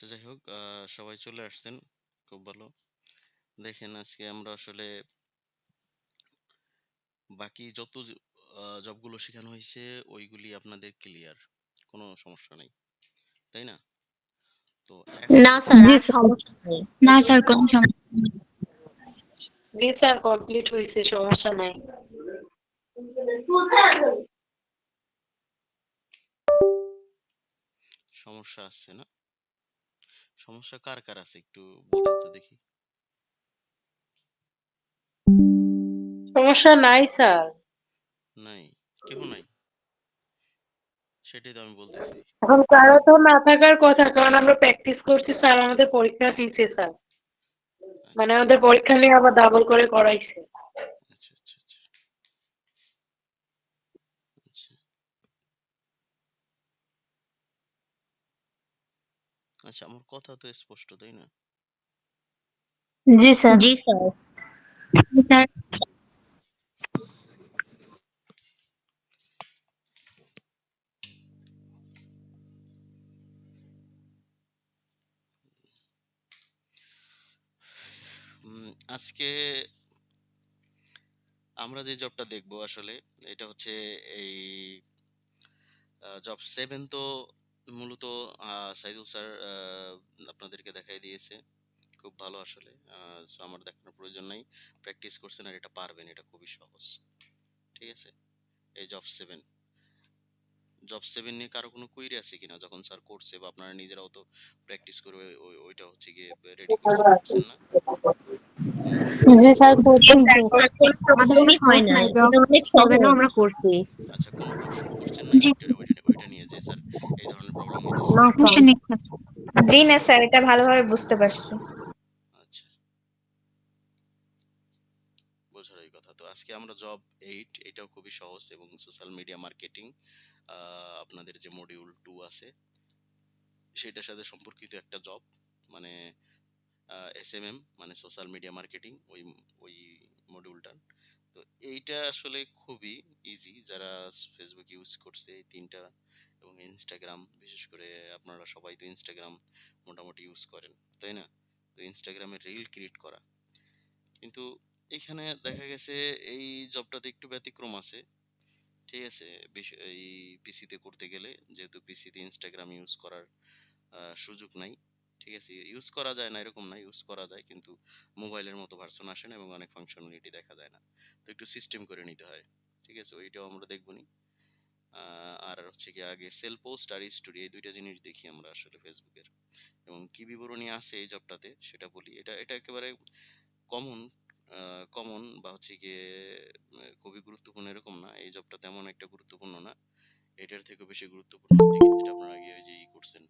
আচ্ছা, যাই হোক, সবাই চলে আসছেন। খুব ভালো। দেখেন, আজকে আমরা আসলে বাকি যত জবগুলো শেখানো হয়েছে ওইগুলি আপনাদের ক্লিয়ার, কোনো সমস্যা নেই, তাই না? তো এখন না স্যার, জি আর স্যার। সমস্যা নেই। না স্যার, কোনো সমস্যা নেই। জি স্যার, কমপ্লিট হয়েছে, সমস্যা নাই। সমস্যা আসছে না? সমস্যা কার কার আছে একটু বলেন তো দেখি। সমস্যা নাই স্যার। নাই? কেহ নাই? সেটাই তো আমি বলতেছি। এখন কারো তো না থাকার কথা, কারণ আমরা প্র্যাকটিস করছি স্যার, আমাদের পরীক্ষা দিয়েছে স্যার। আচ্ছা, মানে আমাদের পরীক্ষা নিয়ে আবার ডাবল করে করাইছে। আচ্ছা, আচ্ছা, আচ্ছা, আচ্ছা। আচ্ছা, আমার কথা তো স্পষ্ট, তাই না? জি স্যার। জি স্যার। স্যার, আজকে আমরা যে জবটা দেখবো আসলে, এটা হচ্ছে এই জব 7। তো মূলত সাইদুল স্যার আপনাদেরকে দেখাই দিয়েছে। খুব ভালো আসলে। সো আমার দেখানোর প্রয়োজন নাই। প্র্যাকটিস করছেন আর এটা পারবেন, এটা খুবই সহজ। ঠিক আছে? এই জব 7 নিয়ে কারো কোনো কুইরি আছে কিনা? যখন স্যার করছে বা আপনারা নিজেরাও তো প্র্যাকটিস করে ওইটা হচ্ছে গিয়ে রেডি করছেন, করছেন না? জি স্যার, করছি তো। আমাদের কোনো হয় সমস্যা নাই, নাই, এটা জব অনেক 7 ও সহজ। আমরা করছি। আচ্ছা, কোনো কোশ্চেন করছেন নাকি জি ওইটা নিয়ে যে স্যার এই ধরনের প্রবলেম হইতেছে? না স্যার। সমস্যা নেই স্যার। জি না স্যার, এটা ভালোভাবে বুঝতে পারছি। আচ্ছা, বোঝার এই কথা। তো আজকে আমরা জব 8, এটাও খুবই সহজ এবং সোশ্যাল মিডিয়া মার্কেটিং আপনাদের যে মডিউল 2 আছে সেটার সাথে সম্পর্কিত একটা জব। মানে এসএমএম মানে সোশ্যাল মিডিয়া মার্কেটিং, ওই মডিউলটা। তো এইটা আসলে খুবই ইজি। যারা ফেসবুক ইউজ করছে এই তিনটা এবং ইনস্টাগ্রাম, বিশেষ করে আপনারা সবাই তো ইনস্টাগ্রাম মোটামুটি ইউজ করেন, তাই না? তো ইনস্টাগ্রামে রিল ক্রিয়েট করা, কিন্তু এখানে দেখা গেছে এই জবটাতে একটু ব্যতিক্রম আছে। ঠিক আছে? এই পিসিতে করতে গেলে, যেহেতু পিসিতে ইনস্টাগ্রাম ইউজ করার সুযোগ নাই। ঠিক আছে? ইউজ করা যায় না এরকম না, ইউজ করা যায়, কিন্তু মোবাইলের মতো ভার্সন আসে না এবং অনেক ফাংশনালিটি দেখা যায় না। তো একটু সিস্টেম করে নিতে হয়। ঠিক আছে? ওইটাও আমরা দেখবনি। আর হচ্ছে কি, আগে সেল পোস্ট আর স্টোরি, এই দুইটা জিনিস দেখি আমরা আসলে ফেসবুকের, এবং কি বিবরণী আছে এই জবটাতে সেটা বলি। এটা এটা একেবারে কমন। কমন বা হচ্ছে গিয়ে খুবই গুরুত্বপূর্ণ এরকম না। এই জবটা তেমন একটা গুরুত্বপূর্ণ না। এটার থেকে বেশি গুরুত্বপূর্ণ হচ্ছে কি, যেটা আপনারা আগে ওই যে করছেন।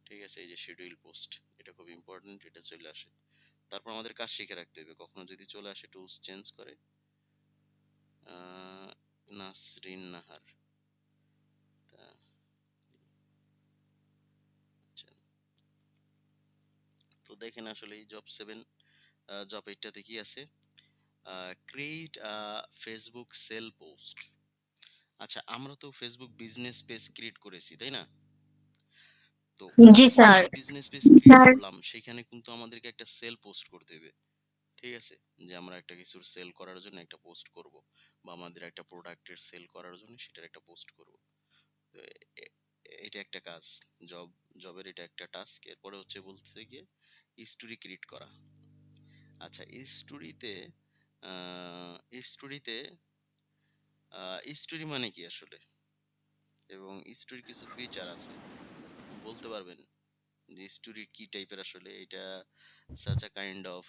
ঠিক আছে? এই যে শিডিউল পোস্ট, এটা খুব ইম্পর্টেন্ট, এটা চলে আসে। তারপর আমাদের কাজ শিখে রাখতে হবে, কখনো যদি চলে আসে টুলস চেঞ্জ করে। আহ, নাসরিন নাহার। তা, আচ্ছা। তো দেখেন আসলে এই জব 7, জব 8টাতে কি আছে? Create Facebook sell post. আচ্ছা, আমরা তো ফেসবুক বিজনেস পেজ ক্রিয়েট করেছি, তাই না? তো জি sir. Facebook business page create sir, করলাম, সেখানে কিন্তু আমাদেরকে একটা সেল পোস্ট করতে হবে। ঠিক আছে? যে আমরা একটা কিছুর সেল করার জন্য একটা পোস্ট করব, বা আমাদের একটা প্রোডাক্টের সেল করার জন্য সেটার একটা পোস্ট করব। তো এটা একটা কাজ। জবের এটা একটা টাস্ক। এরপরে হচ্ছে বলতে গিয়ে স্টোরি ক্রিয়েট করা। আচ্ছা, স্টোরিতে স্টোরিতে স্টোরি মানে কি আসলে, এবং স্টোরির কিছু ফিচার আছে, বলতে পারবেন যে স্টোরি কি টাইপের আসলে? এটা such a kind of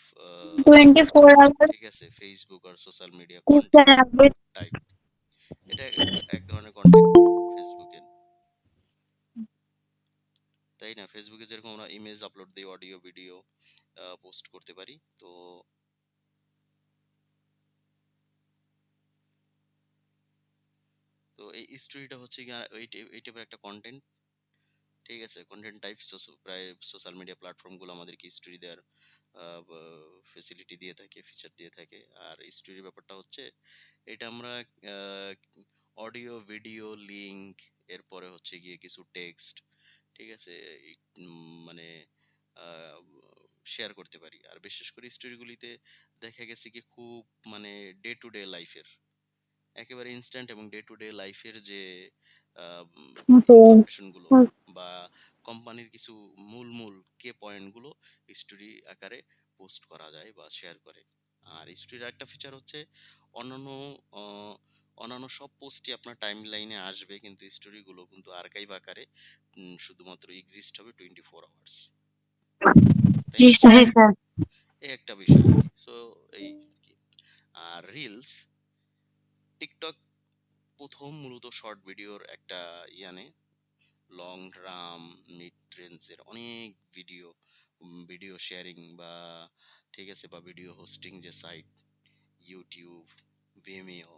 24 hour ঠিক আছে, ফেসবুক আর সোশ্যাল মিডিয়া কন্টেন্ট টাইপ। এটা এক ধরনের কন্টেন্ট ফেসবুকের, তাই না? ফেসবুকে যেরকম আমরা ইমেজ আপলোড দিই, অডিও ভিডিও পোস্ট করতে পারি। তো তো এই স্টোরিটা হচ্ছে কি এই টাইপের একটা কন্টেন্ট। ঠিক আছে? Content type. প্রায় সোশ্যাল মিডিয়া প্ল্যাটফর্ম গুলো আমাদেরকে স্টোরি দেওয়ার ফেসিলিটি দিয়ে থাকে, ফিচার দিয়ে থাকে। আর স্টোরির ব্যাপারটা হচ্ছে, এটা আমরা অডিও ভিডিও লিংক, এরপরে হচ্ছে গিয়ে কিছু টেক্সট, ঠিক আছে? এই মানে শেয়ার করতে পারি। আর বিশেষ করে স্টোরিগুলিতে দেখা গেছে কি খুব মানে ডে টু ডে লাইফের একেবারে ইনস্ট্যান্ট এবং ডে টু ডে লাইফের যে ইনফরমেশন গুলো বা কোম্পানির কিছু মূল কে পয়েন্ট গুলো স্টোরি আকারে পোস্ট করা যায় বা শেয়ার করে। আর স্টোরির একটা ফিচার হচ্ছে অন্যান্য আহ, অন্যান্য সব পোস্টই আপনার টাইম লাইনে আসবে, কিন্তু স্টোরি গুলো কিন্তু আর্কাইভ আকারে শুধুমাত্র এক্সিস্ট হবে 24 আওয়ার্স, তাই জি না? স্যার। জি স্যার। এই একটা বিষয় আর কি। সো এই আর কি। আর রিলস, টিকটক প্রথম মূলত শর্ট ভিডিওর একটা ইয়ানে লং রাম মিড রেঞ্জের অনেক ভিডিও শেয়ারিং বা ঠিক আছে বা ভিডিও হোস্টিং যে সাইট ইউটিউব, ভিমিও,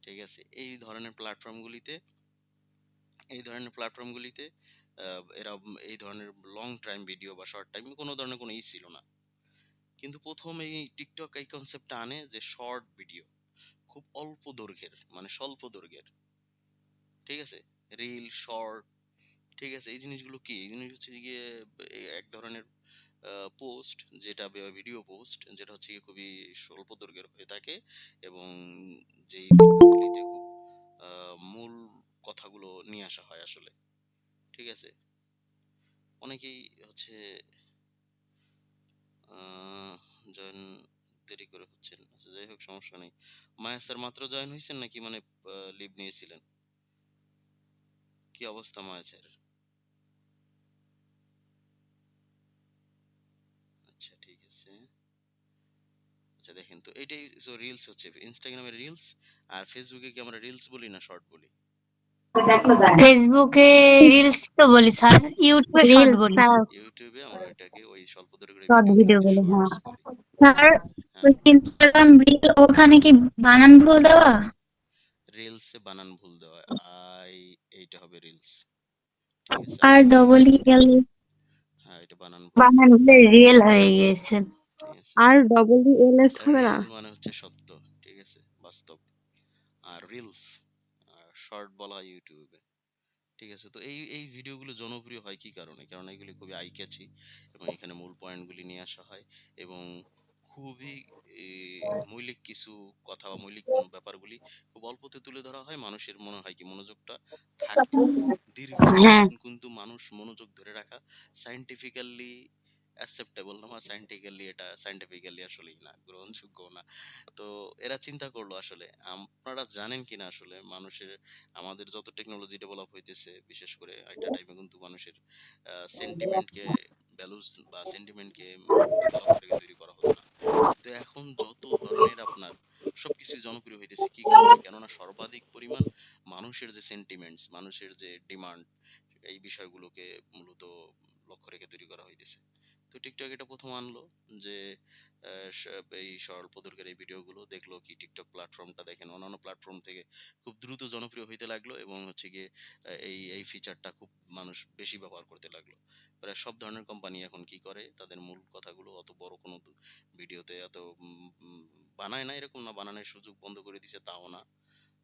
ঠিক আছে, এই ধরনের প্ল্যাটফর্মগুলিতে এরা এই ধরনের লং টাইম ভিডিও বা শর্ট টাইম কোনো ধরনের কোনো ছিল না। কিন্তু প্রথম এই টিকটক এই কনসেপ্টটা আনে যে শর্ট ভিডিও খুব অল্প দৈর্ঘ্যের, মানে স্বল্প দৈর্ঘ্যের, ঠিক আছে, রিল শর্ট, ঠিক আছে, এই জিনিসগুলো কি, এই জিনিস হচ্ছে গিয়ে এক ধরনের পোস্ট, যেটা ভিডিও পোস্ট যেটা হচ্ছে গিয়ে খুবই স্বল্প দৈর্ঘ্যের হয়ে থাকে এবং যেই ভিডিওগুলিতে খুব মূল কথাগুলো নিয়ে আসা হয় আসলে, ঠিক আছে। অনেকেই হচ্ছে জয়েন দেরি করে হচ্ছেন, আচ্ছা যাই হোক সমস্যা নেই। মায়া স্যার মাত্র জয়েন হয়েছেন নাকি মানে লিভ নিয়েছিলেন? কি অবস্থা মায়া স্যার? আচ্ছা ঠিক আছে। আচ্ছা দেখেন তো এটাই রিলস হচ্ছে ইনস্টাগ্রামে রিলস, আর ফেসবুকে কি আমরা রিলস বলি না শর্ট বলি? ফেসবুকে রিলস তো বলি স্যার, ইউটিউবে শর্ট রিলস বলি। স্যার, ইউটিউবে আমরা এটাকে ওই স্বল্প দৈর্ঘ্যের শর্ট ভিডিও ভিডিওগুলোকে বলি, হ্যাঁ। শর্টস বলি। স্যার হ্যাঁ, ওই ইনস্টাগ্রাম রিল ওখানে কি বানান ভুল দেওয়া? রিলসে বানান ভুল দেওয়া আই, এইটা হবে রিলস, ঠিক আছে, আর আই ডবল ই এল। হ্যাঁ এটা বানান ভুল, বানান ভুলে রিয়েল হয়ে গিয়েছে। ঠিক আছে। আর WLS হবে না? রিয়েল মানে হচ্ছে সত্য, ঠিক আছে, বাস্তব। আর রিলস শর্ট বলা হয় ইউটিউবে, ঠিক আছে। তো এই ভিডিওগুলো জনপ্রিয় হয় কি কারণে? কারণ এগুলি খুবই আই ক্যাচি এবং এখানে মূল পয়েন্টগুলি নিয়ে আসা হয় এবং খুবই এ, মৌলিক কিছু কথা বা মৌলিক কোন ব্যাপারগুলি খুব অল্পতে তুলে ধরা হয়, মানুষের মনে হয় কি মনোযোগটা থাকে। হ্যাঁ। দীর্ঘক্ষণ কিন্তু মানুষ মনোযোগ ধরে রাখা সায়েন্টিফিক্যালি অ্যাকসেপ্টেবল না, বা সায়েন্টিফিক্যালি এটা সায়েন্টিফিক্যালি আসলেই না, গ্রহণযোগ্য না। তো এরা চিন্তা করলো আসলে আপনারা জানেন কিনা আসলে মানুষের, আমাদের যত টেকনোলজি ডেভেলপ হইতেছে বিশেষ করে একটা টাইমে কিন্তু মানুষের সেন্টিমেন্টকে ভ্যালুস বা সেন্টিমেন্টকে দিকে লক্ষ্য রেখে তৈরি করা হতো না, কিন্তু এখন যত ধরনের আপনার সবকিছু জনপ্রিয় হইতেছে কি কারণে? কেননা সর্বাধিক পরিমাণ মানুষের যে সেন্টিমেন্টস, মানুষের যে ডিমান্ড, এই বিষয়গুলোকে মূলত লক্ষ্য রেখে তৈরি করা হইতেছে। তো টিকটক এটা প্রথম আনলো যে এই স্বল্প দৈর্ঘ্যের এই ভিডিওগুলো দেখলো কি টিকটক প্ল্যাটফর্মটা দেখেন অন্যান্য প্ল্যাটফর্ম থেকে খুব দ্রুত জনপ্রিয় হইতে লাগলো এবং হচ্ছে গিয়ে এই ফিচারটা খুব মানুষ বেশি ব্যবহার করতে লাগলো। প্রায় সব ধরনের কোম্পানি এখন কি করে, তাদের মূল কথাগুলো অত বড় কোনো ভিডিওতে এত বানায় না, এরকম না বানানোর সুযোগ বন্ধ করে দিছে তাও না,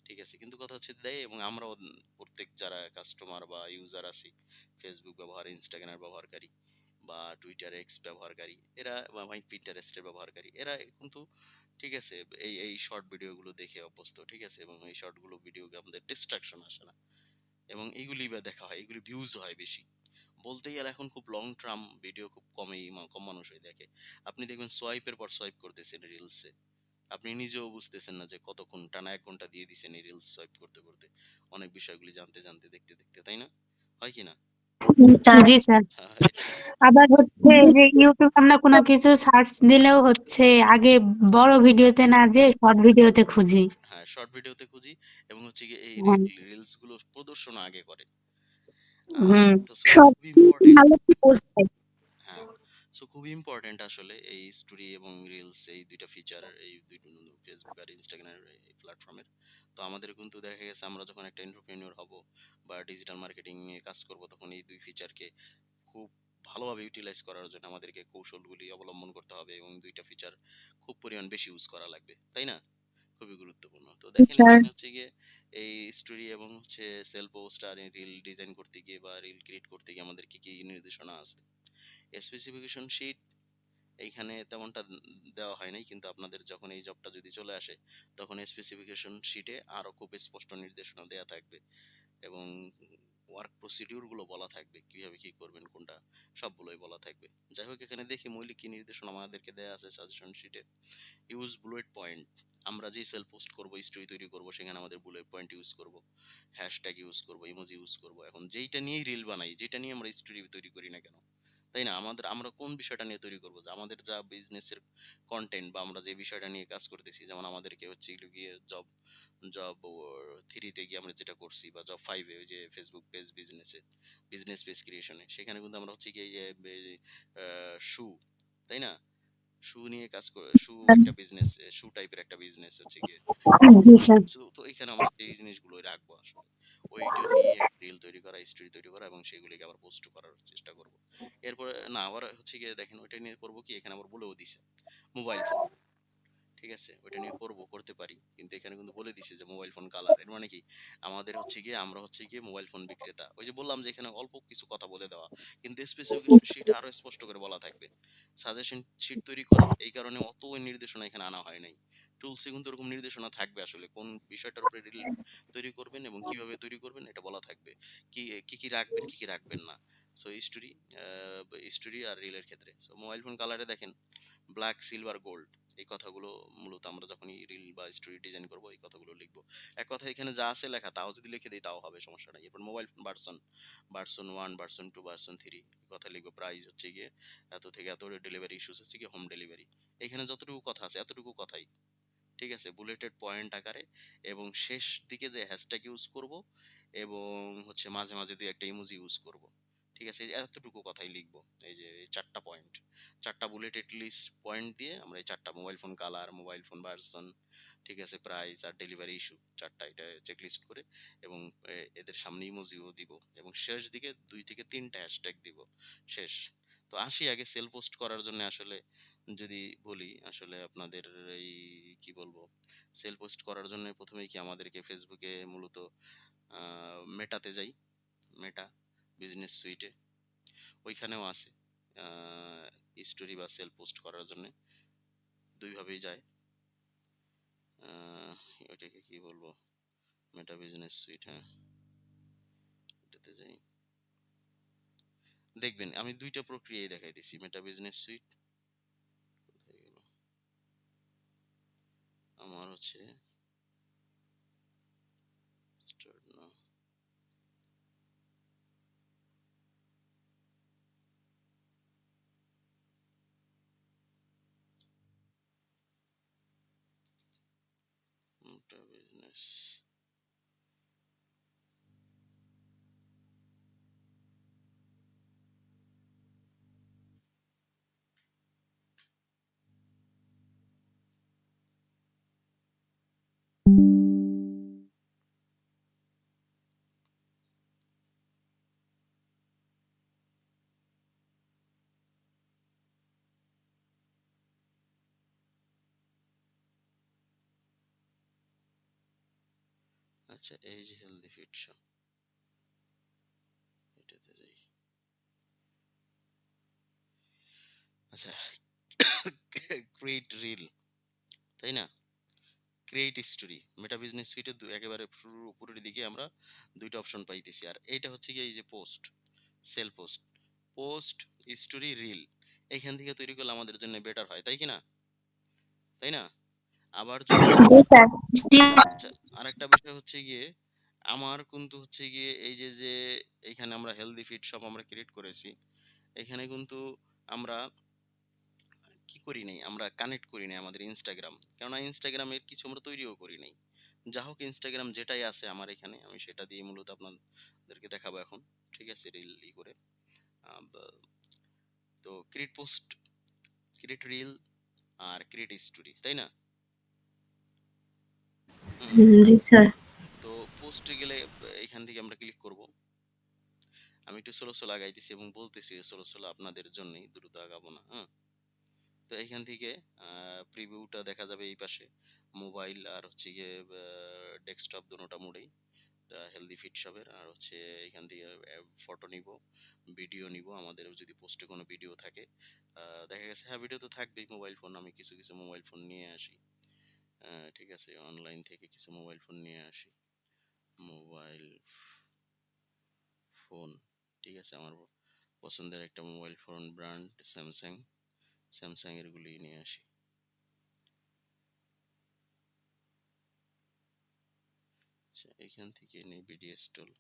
ঠিক আছে, কিন্তু কথা হচ্ছে দেয়। এবং আমরাও প্রত্যেক যারা কাস্টমার বা ইউজার আছি, ফেসবুক ব্যবহার, ইনস্টাগ্রাম ব্যবহারকারী বা টুইটার এক্স ব্যবহারকারী, এরা বা পিন্টারেস্টের ব্যবহারকারী, এরা কিন্তু ঠিক আছে এই শর্ট ভিডিও গুলো দেখে অভ্যস্ত, ঠিক আছে, এবং এই শর্ট গুলো ভিডিওকে আমাদের ডিস্ট্রাকশন আসে না এবং এইগুলি বা দেখা হয়, এগুলি ভিউজ হয় বেশি। বলতে গেলে এখন খুব লং টার্ম ভিডিও খুব কম মানুষই দেখে। আপনি দেখবেন সোয়াইপের পর সোয়াইপ করতেছেন রিলসে, আপনি নিজেও বুঝতেছেন না যে কতক্ষণ টানা 1 ঘন্টা দিয়ে দিছেন এই রিলস সোয়াইপ করতে করতে, অনেক বিষয়গুলি জানতে জানতে দেখতে দেখতে, তাই না? হয় কি না? স্যার জি স্যার। হ্যাঁ, এটাই। আবার হচ্ছে যে ইউটিউব আমরা কোনো কিছু সার্চ দিলেও হচ্ছে আগে বড় ভিডিওতে না যে শর্ট ভিডিওতে খুঁজি। হ্যাঁ, শর্ট ভিডিওতে খুঁজি এবং হচ্ছে গিয়ে এই হ্যাঁ। রিলস গুলো প্রদর্শন আগে করে। হুম। তো সো এটা সব খুব ইম্পর্টেন্ট। ভালো বোঝায়। হ্যাঁ, সো খুব ইম্পর্টেন্ট আসলে এই স্টোরি এবং রিলস, এই দুইটা ফিচার, এই দুইটা ফেসবুক আর ইনস্টাগ্রামের এই প্ল্যাটফর্মের। তো আমাদের কিন্তু দেখা গেছে আমরা যখন একটা এন্টারপ্রেনিউর হব বা ডিজিটাল মার্কেটিং নিয়ে কাজ করব, তখন এই দুই ফিচারকে খুব ভালোভাবে ইউটিলাইজ করার জন্য আমাদেরকে কৌশলগুলি অবলম্বন করতে হবে এবং দুইটা ফিচার খুব পরিমাণ বেশি ইউজ করা লাগবে, তাই না? খুবই গুরুত্বপূর্ণ। তো দেখেন স্যার এখানে হচ্ছে গিয়ে এই স্টোরি এবং হচ্ছে সেলফ পোস্ট আর রিল ডিজাইন করতে গিয়ে বা রিল ক্রিয়েট করতে গিয়ে আমাদের কি কি নির্দেশনা আছে। স্পেসিফিকেশন শিট এইখানে তেমনটা দেওয়া হয় নাই, কিন্তু আপনাদের যখন এই জবটা যদি চলে আসে তখন স্পেসিফিকেশন শিটে আরো খুব স্পষ্ট নির্দেশনা দেয়া থাকবে এবং ওয়ার্ক প্রসিডিউর গুলো বলা থাকবে, কিভাবে কি করবেন কোনটা, সবগুলোই বলা থাকবে। যাই হোক, এখানে দেখি মৌলিক কি নির্দেশনা আমাদেরকে দেয়া আছে সাজেশন শিটে। ইউজ বুলেট পয়েন্ট, আমরা যেই সেল পোস্ট করব, স্টোরি তৈরি করব, সেখানে আমাদের বুলেট পয়েন্ট ইউজ করব, হ্যাশট্যাগ ইউজ করব, ইমোজি ইউজ করব। এখন যেইটা নিয়েই রিল বানাই, যেটা নিয়ে আমরা স্টোরি তৈরি করি না কেন, তাই না, আমরা কোন বিষয়টা নিয়ে তৈরি করব, যে আমাদের যা বিজনেসের কন্টেন্ট বা আমরা যে বিষয়টা নিয়ে কাজ করতেছি, যেমন আমাদেরকে হচ্ছে এগুলো গিয়ে জব জব 3 গিয়ে আমরা যেটা করছি, বা জব 5 ওই যে ফেসবুক পেজ বিজনেস পেজ ক্রিয়েশনে, সেখানে কিন্তু আমরা হচ্ছে গিয়ে শু, তাই না, শু নিয়ে কাজ করে, শু একটা বিজনেস, শু টাইপের একটা বিজনেস হচ্ছে গিয়ে। জি স্যার তো এখানে আমরা এই জিনিসগুলোই রাখবো আসলে, ওইটা নিয়ে একটা রিল তৈরি করা, স্টোরি তৈরি করা এবং সেগুলিকে আবার পোস্ট করার চেষ্টা করব। এরপরে না আবার হচ্ছে গিয়ে দেখেন ওইটা নিয়ে করবো কি, এখানে আবার বলেও দিছে মোবাইল ফোন, ঠিক আছে, ওইটা নিয়ে করতে পারি, কিন্তু এখানে কিন্তু বলে দিছে যে মোবাইল ফোন কালার। এর মানে কি, আমাদের হচ্ছে গিয়ে আমরা হচ্ছে গিয়ে মোবাইল ফোন বিক্রেতা। ওই যে বললাম যে এখানে অল্প কিছু কথা বলে দেওয়া, কিন্তু স্পেসিফিকেশন শিট আরো স্পষ্ট করে বলা থাকবে। সাজেশন শিট তৈরি করা, এই কারণে অত ওই নির্দেশনা এখানে আনা হয় নাই। টুলসে কিন্তু এরকম নির্দেশনা থাকবে আসলে, কোন বিষয়টার উপরে রিল তৈরি করবেন এবং কিভাবে তৈরি করবেন এটা বলা থাকবে, কি কি কি রাখবেন, কি কি রাখবেন না। সো স্টোরি আর রিলের ক্ষেত্রে, সো মোবাইল ফোন কালারে দেখেন ব্ল্যাক, সিলভার, গোল্ড, এই কথাগুলো মূলত আমরা যখনই রিল বা স্টোরি ডিজাইন করব এই কথাগুলো লিখবো। এক কথা এখানে যা আছে লেখা তাও যদি লিখে দিই তাও হবে, সমস্যা নাই। এরপর mobile phone version 1, version 2, version 3 কথা লিখবো। প্রাইস হচ্ছে গিয়ে এত থেকে এত, ডেলিভারি ইস্যুস হচ্ছে গিয়ে হোম ডেলিভারি। এখানে যতটুকু কথা আছে এতটুকু কথাই, ঠিক আছে, বুলেটেড পয়েন্ট আকারে, এবং শেষ দিকে যে হ্যাশট্যাগ ইউজ করব এবং হচ্ছে মাঝে মাঝে দুই একটা ইমোজি ইউজ করব, ঠিক আছে, এই এতটুকু কথাই লিখবো। এই যে এই 4টা পয়েন্ট, 4টা বুলেটেড লিস্ট পয়েন্ট দিয়ে আমরা এই 4টা mobile phone colour, mobile phone version, ঠিক আছে, প্রাইস আর ডেলিভারি ইস্যু, 4টা এটা চেক লিস্ট করে এবং এদের সামনে ইমোজিও দিব এবং শেষ দিকে 2 থেকে 3টা হ্যাশট্যাগ দিব। শেষ। তো আসি আগে সেল পোস্ট করার জন্য আসলে, যদি বলি আসলে আপনাদের এই কি বলবো, সেল পোস্ট করার জন্য প্রথমেই কি আমাদেরকে ফেসবুকে মূলত মেটাতে যাই, মেটা বিজনেস সুইটে, ওইখানেও আছে স্টোরি বা সেল পোস্ট করার জন্য, দুইভাবেই যায়। ওইটাকে কি বলবো, মেটা বিজনেস সুইট, হ্যাঁ এটাতে যাই, দেখবেন আমি 2টা প্রক্রিয়াই দেখাই দিছি। মেটা বিজনেস সুইট কোথায় গেল, আমার হচ্ছে স্টার্ট নাও, মেটা বিজনেস, আচ্ছা এই যে হেলদি ফিট শো, এটাতে যাই। আচ্ছা ক্রিয়েট রিল, তাই না, ক্রিয়েট স্টোরি, মেটা বিজনেস সুইটে একেবারে উপরের দিকে আমরা 2টা অপশন পাইতেছি। আর এইটা হচ্ছে কি, এই যে post, sell post, post, story, reel, এইখান থেকে তৈরি করলে আমাদের জন্য বেটার হয়, তাই কি না, তাই না। আবার যদি জি স্যার। জি আচ্ছা, আরেকটা বিষয় হচ্ছে গিয়ে, আমার কিন্তু হচ্ছে গিয়ে এই যে যে এইখানে আমরা হেলদি ফিট সব আমরা ক্রিয়েট করেছি, এখানে কিন্তু আমরা কি করি নাই, আমরা কানেক্ট করি নাই আমাদের ইনস্টাগ্রাম, কেননা ইনস্টাগ্রামের কিছু আমরা তৈরিও করি নাই। যা হোক, ইনস্টাগ্রাম যেটাই আছে আমার এখানে, আমি সেটা দিয়ে মূলত আপনাদেরকে দেখাবো এখন, ঠিক আছে, রিল করে। তো ক্রিয়েট পোস্ট, ক্রিয়েট রিল আর ক্রিয়েট স্টোরি, তাই না। হুম। জি স্যার তো পোস্টে গেলে এখান থেকে আমরা ক্লিক করব। আমি একটু স্লো স্লো আগাইতেছি এবং বলতেছি স্লো স্লো আপনাদের জন্যই, দ্রুত আগাবো না, হ্যাঁ। তো এখান থেকে প্রিভিউটা দেখা যাবে এই পাশে, মোবাইল আর হচ্ছে গিয়ে ডেস্কটপ দুটোটা মোডেই হেলদি ফিট শপের। আর হচ্ছে এখান থেকে ফটো নিব, ভিডিও নিব, আমাদের যদি পোস্টে কোনো ভিডিও থাকে। দেখা গেছে হ্যাঁ ভিডিও তো থাকবেই, মোবাইল ফোন আমি কিছু কিছু মোবাইল ফোন নিয়ে আসি। ঠিক আছে, অনলাইন থেকে কিছু মোবাইল ফোন নিয়ে আসি। মোবাইল ফোন, ঠিক আছে, আমার পছন্দের একটা mobile phone brand Samsung, Samsung এর গুলি নিয়ে আসি। আচ্ছা, এখান থেকে নিই বিডিএস টুল।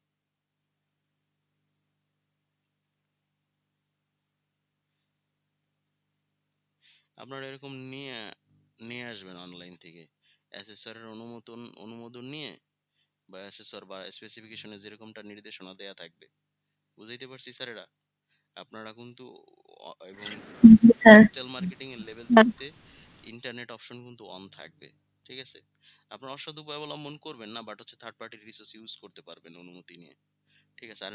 আপনারা এরকম নিয়ে নিয়ে আসবেন অনলাইন থেকে, অ্যাসেসরের অনুমোদন নিয়ে, বা অ্যাসেসর বা স্পেসিফিকেশনে যেরকমটা নির্দেশনা দেয়া থাকবে। বুঝাইতে পারছি স্যারেরা? আপনারা কিন্তু এবং জি স্যার। ডিজিটাল মার্কেটিং এর লেভেল 3 তে ইন্টারনেট অপশন কিন্তু অন থাকবে। ঠিক আছে, আপনারা অসৎ উপায় অবলম্বন করবেন না, বাট হচ্ছে থার্ড পার্টির রিসোর্স ইউজ করতে পারবেন অনুমতি নিয়ে। ঠিক আছে, আর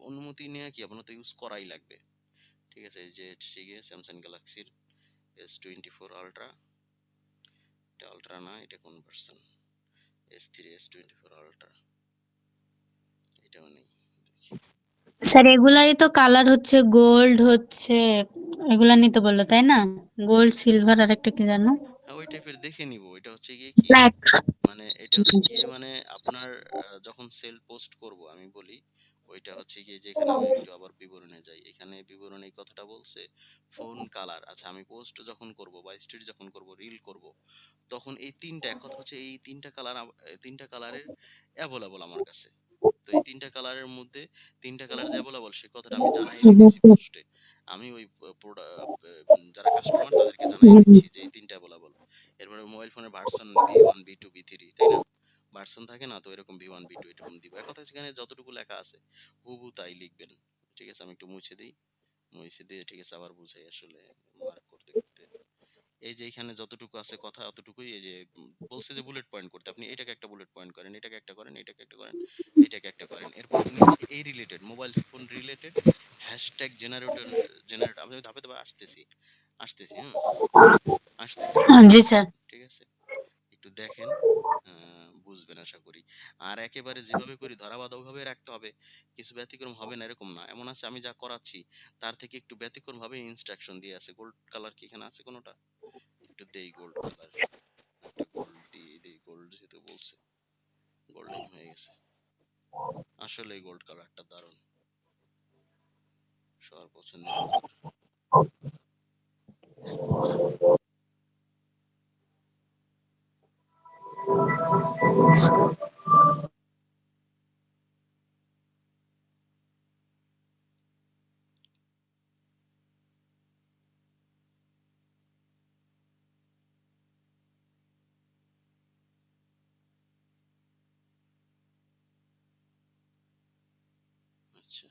অনুমতি নিয়ে কি আপনার তো ইউজ করাই লাগবে। ঠিক আছে, এই যে স্যামসাং গ্যালাক্সির S24 আলট্রা, এটা আলট্রা না, এটা কোন ভার্সন? S3 S24 আলট্রা, এটাও নেই। স্যার এগুলাই তো কালার হচ্ছে গোল্ড হচ্ছে, এগুলা নিতে বললো তাই না? গোল্ড সিলভার আর একটা কি জানো? হ্যাঁ, ওই টাইপের দেখে নিব। এটা হচ্ছে গিয়ে কি, ব্ল্যাক। মানে এটা হচ্ছে গিয়ে মানে আপনার যখন সেল পোস্ট করব আমি বলি, ওইটা হচ্ছে গিয়ে যে এখানে আমি একটু আবার বিবরণে যাই, এখানে বিবরণে এই কথাটা বলছে ফোন কালার। আচ্ছা, আমি পোস্ট যখন করব বা স্টোরি যখন করব, রিল করব, তখন এই তিনটা, এক কথা হচ্ছে এই তিনটা কালার, তিনটা কালারের অ্যাভেলেবল আমার কাছে। তো এই তিনটা কালারের মধ্যে তিনটা কালার যে অ্যাভেলেবল সে কথাটা আমি জানাই দিতেছি পোস্টে। আমি ওই যারা কাস্টমার তাদেরকে জানাই দিচ্ছি যে এই তিনটা অ্যাভেলেবল। এরপরে মোবাইল ফোনের ভার্সন V1 V2 V3, তাই না? ভার্সন থাকে না, তো এরকম V1 V2 এরকম দিব। এক কথা সেখানে যতটুকু লেখা আছে হুবহু তাই লিখবেন। ঠিক আছে, আমি একটু মুছে দিই, মুছে দিয়ে ঠিক আছে আবার বুঝাই আসলে মার্ক করতে করতে। এই যে এখানে যতটুকু আছে কথা অতটুকুই, এই যে বলছে যে বুলেট পয়েন্ট করতে, আপনি এটাকে একটা বুলেট পয়েন্ট করেন, এটাকে একটা করেন, এটাকে একটা করেন, এটাকে একটা করেন। এরপর নিচে এই related, mobile phone related hashtag generator, generate, আমি ধাপে ধাপে আসতেছি, আসতেছি, হ্যাঁ আসতেছি। জি স্যার। ঠিক আছে, একটু দেখেন, বুঝবেন আশা করি। আর একেবারে যেভাবে করি ধরাবাঁধা ভাবে রাখতে হবে, কিছু ব্যতিক্রম হবে না এরকম না। এমন আছে আমি যা করাচ্ছি তার থেকে একটু ব্যতিক্রম ভাবে ইনস্ট্রাকশন দিয়ে আছে। গোল্ড কালার কি এখানে আছে কোনোটা? একটু দেই গোল্ড কালার, একটা গোল্ড দিয়ে দেই, গোল্ড যেহেতু বলছে, গোল্ডেন হয়ে গেছে। আসলে গোল্ড কালারটা দারুণ, সবার পছন্দের কালার। আচ্ছা,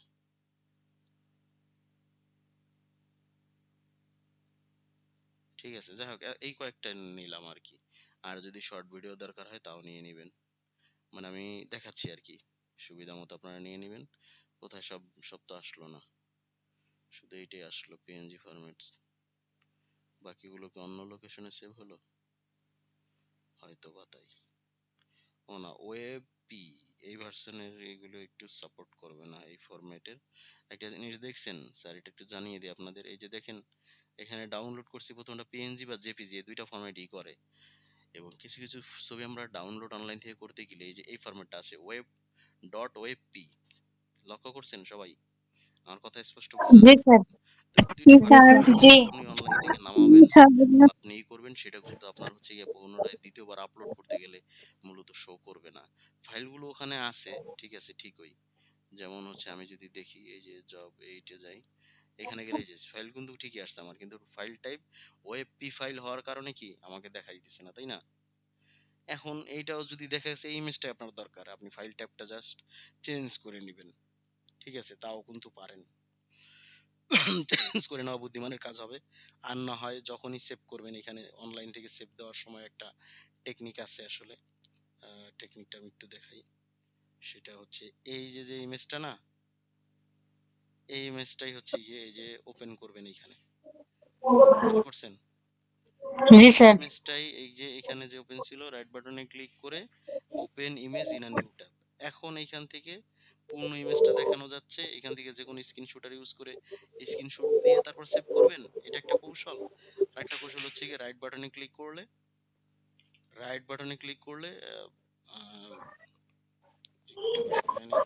ঠিক আছে, যাই হোক এই কয়েকটা নিলাম আর কি। আর যদি শর্ট ভিডিও দরকার হয় তাও নিয়ে নিবেন, মানে আমি দেখাচ্ছি আর কি, সুবিধা মতো আপনারা নিয়ে নেবেন। কোথায় সব, সব তো আসলো না, শুধু এইটাই আসলো পিএনজি ফরম্যাটস। বাকিগুলো কি অন্য লোকেশনে সেভ হলো? হয়তো বা তাই। ও না, ওয়েব পি এই ভার্সনের এগুলো একটু সাপোর্ট করবে না এই ফরম্যাটের। একটা জিনিস দেখছেন স্যার, এটা একটু জানিয়ে দিই আপনাদের। এই যে দেখেন, এখানে ডাউনলোড করছি প্রথমটা পিএনজি বা জেপিজি, এই দুইটা ফরম্যাটই করে। এবং কিছু কিছু ছবি আমরা ডাউনলোড অনলাইন থেকে করতে গেলে এই যে এই ফরম্যাটটা আছে, ওয়েব ডট ওয়েব পি। লক্ষ্য করছেন সবাই? আমার কথা স্পষ্ট বোঝা জি যায়? স্যার। তো এই দুইটা জি ফাইল স্যার। জি। যখনই অনলাইন থেকে নামাবেন, আপনি ই করবেন, সেটা কিন্তু আপনার হচ্ছে গিয়ে পুনরায় দ্বিতীয়বার আপলোড করতে গেলে মূলত শো করবে না। ফাইলগুলো ওখানে আছে, ঠিক আছে, ঠিকই। যেমন হচ্ছে আমি যদি দেখি এই যে জব এইটে যাই, এখানে গেলে এই যে ফাইল কিন্তু ঠিকই আসছে আমার, কিন্তু file type web P file হওয়ার কারণে কি আমাকে দেখাই দিচ্ছে না, তাই না? এখন এইটাও যদি দেখা যাচ্ছে এই ইমেজটা আপনার দরকার, আপনি ফাইল টাইপটা জাস্ট চেঞ্জ করে নেবেন। ঠিক আছে, তাও কিন্তু পারেন। চেঞ্জ করে নেওয়া বুদ্ধিমানের কাজ হবে। আর না হয় যখনই সেভ করবেন, এখানে অনলাইন থেকে সেভ দেওয়ার সময় একটা টেকনিক আছে আসলে, টেকনিকটা আমি একটু দেখাই। সেটা হচ্ছে এই যে যে ইমেজটা না, এই ইমেজটাই হচ্ছে গিয়ে এই যে ওপেন করবেন এইখানে, খেয়াল করছেন? জি এই স্যার। ইমেজটাই এই যে এখানে যে ওপেন ছিল রাইট বাটনে ক্লিক করে open image in a new tab. এখন এইখান থেকে পূর্ণ ইমেজটা দেখানো যাচ্ছে। এখান থেকে যে কোনো স্ক্রিনশটার ইউজ করে স্ক্রিনশট দিয়ে তারপর সেভ করবেন। এটা একটা কৌশল। আরেকটা কৌশল হচ্ছে গিয়ে রাইট বাটনে ক্লিক করলে আহ, একটু সময় নেই।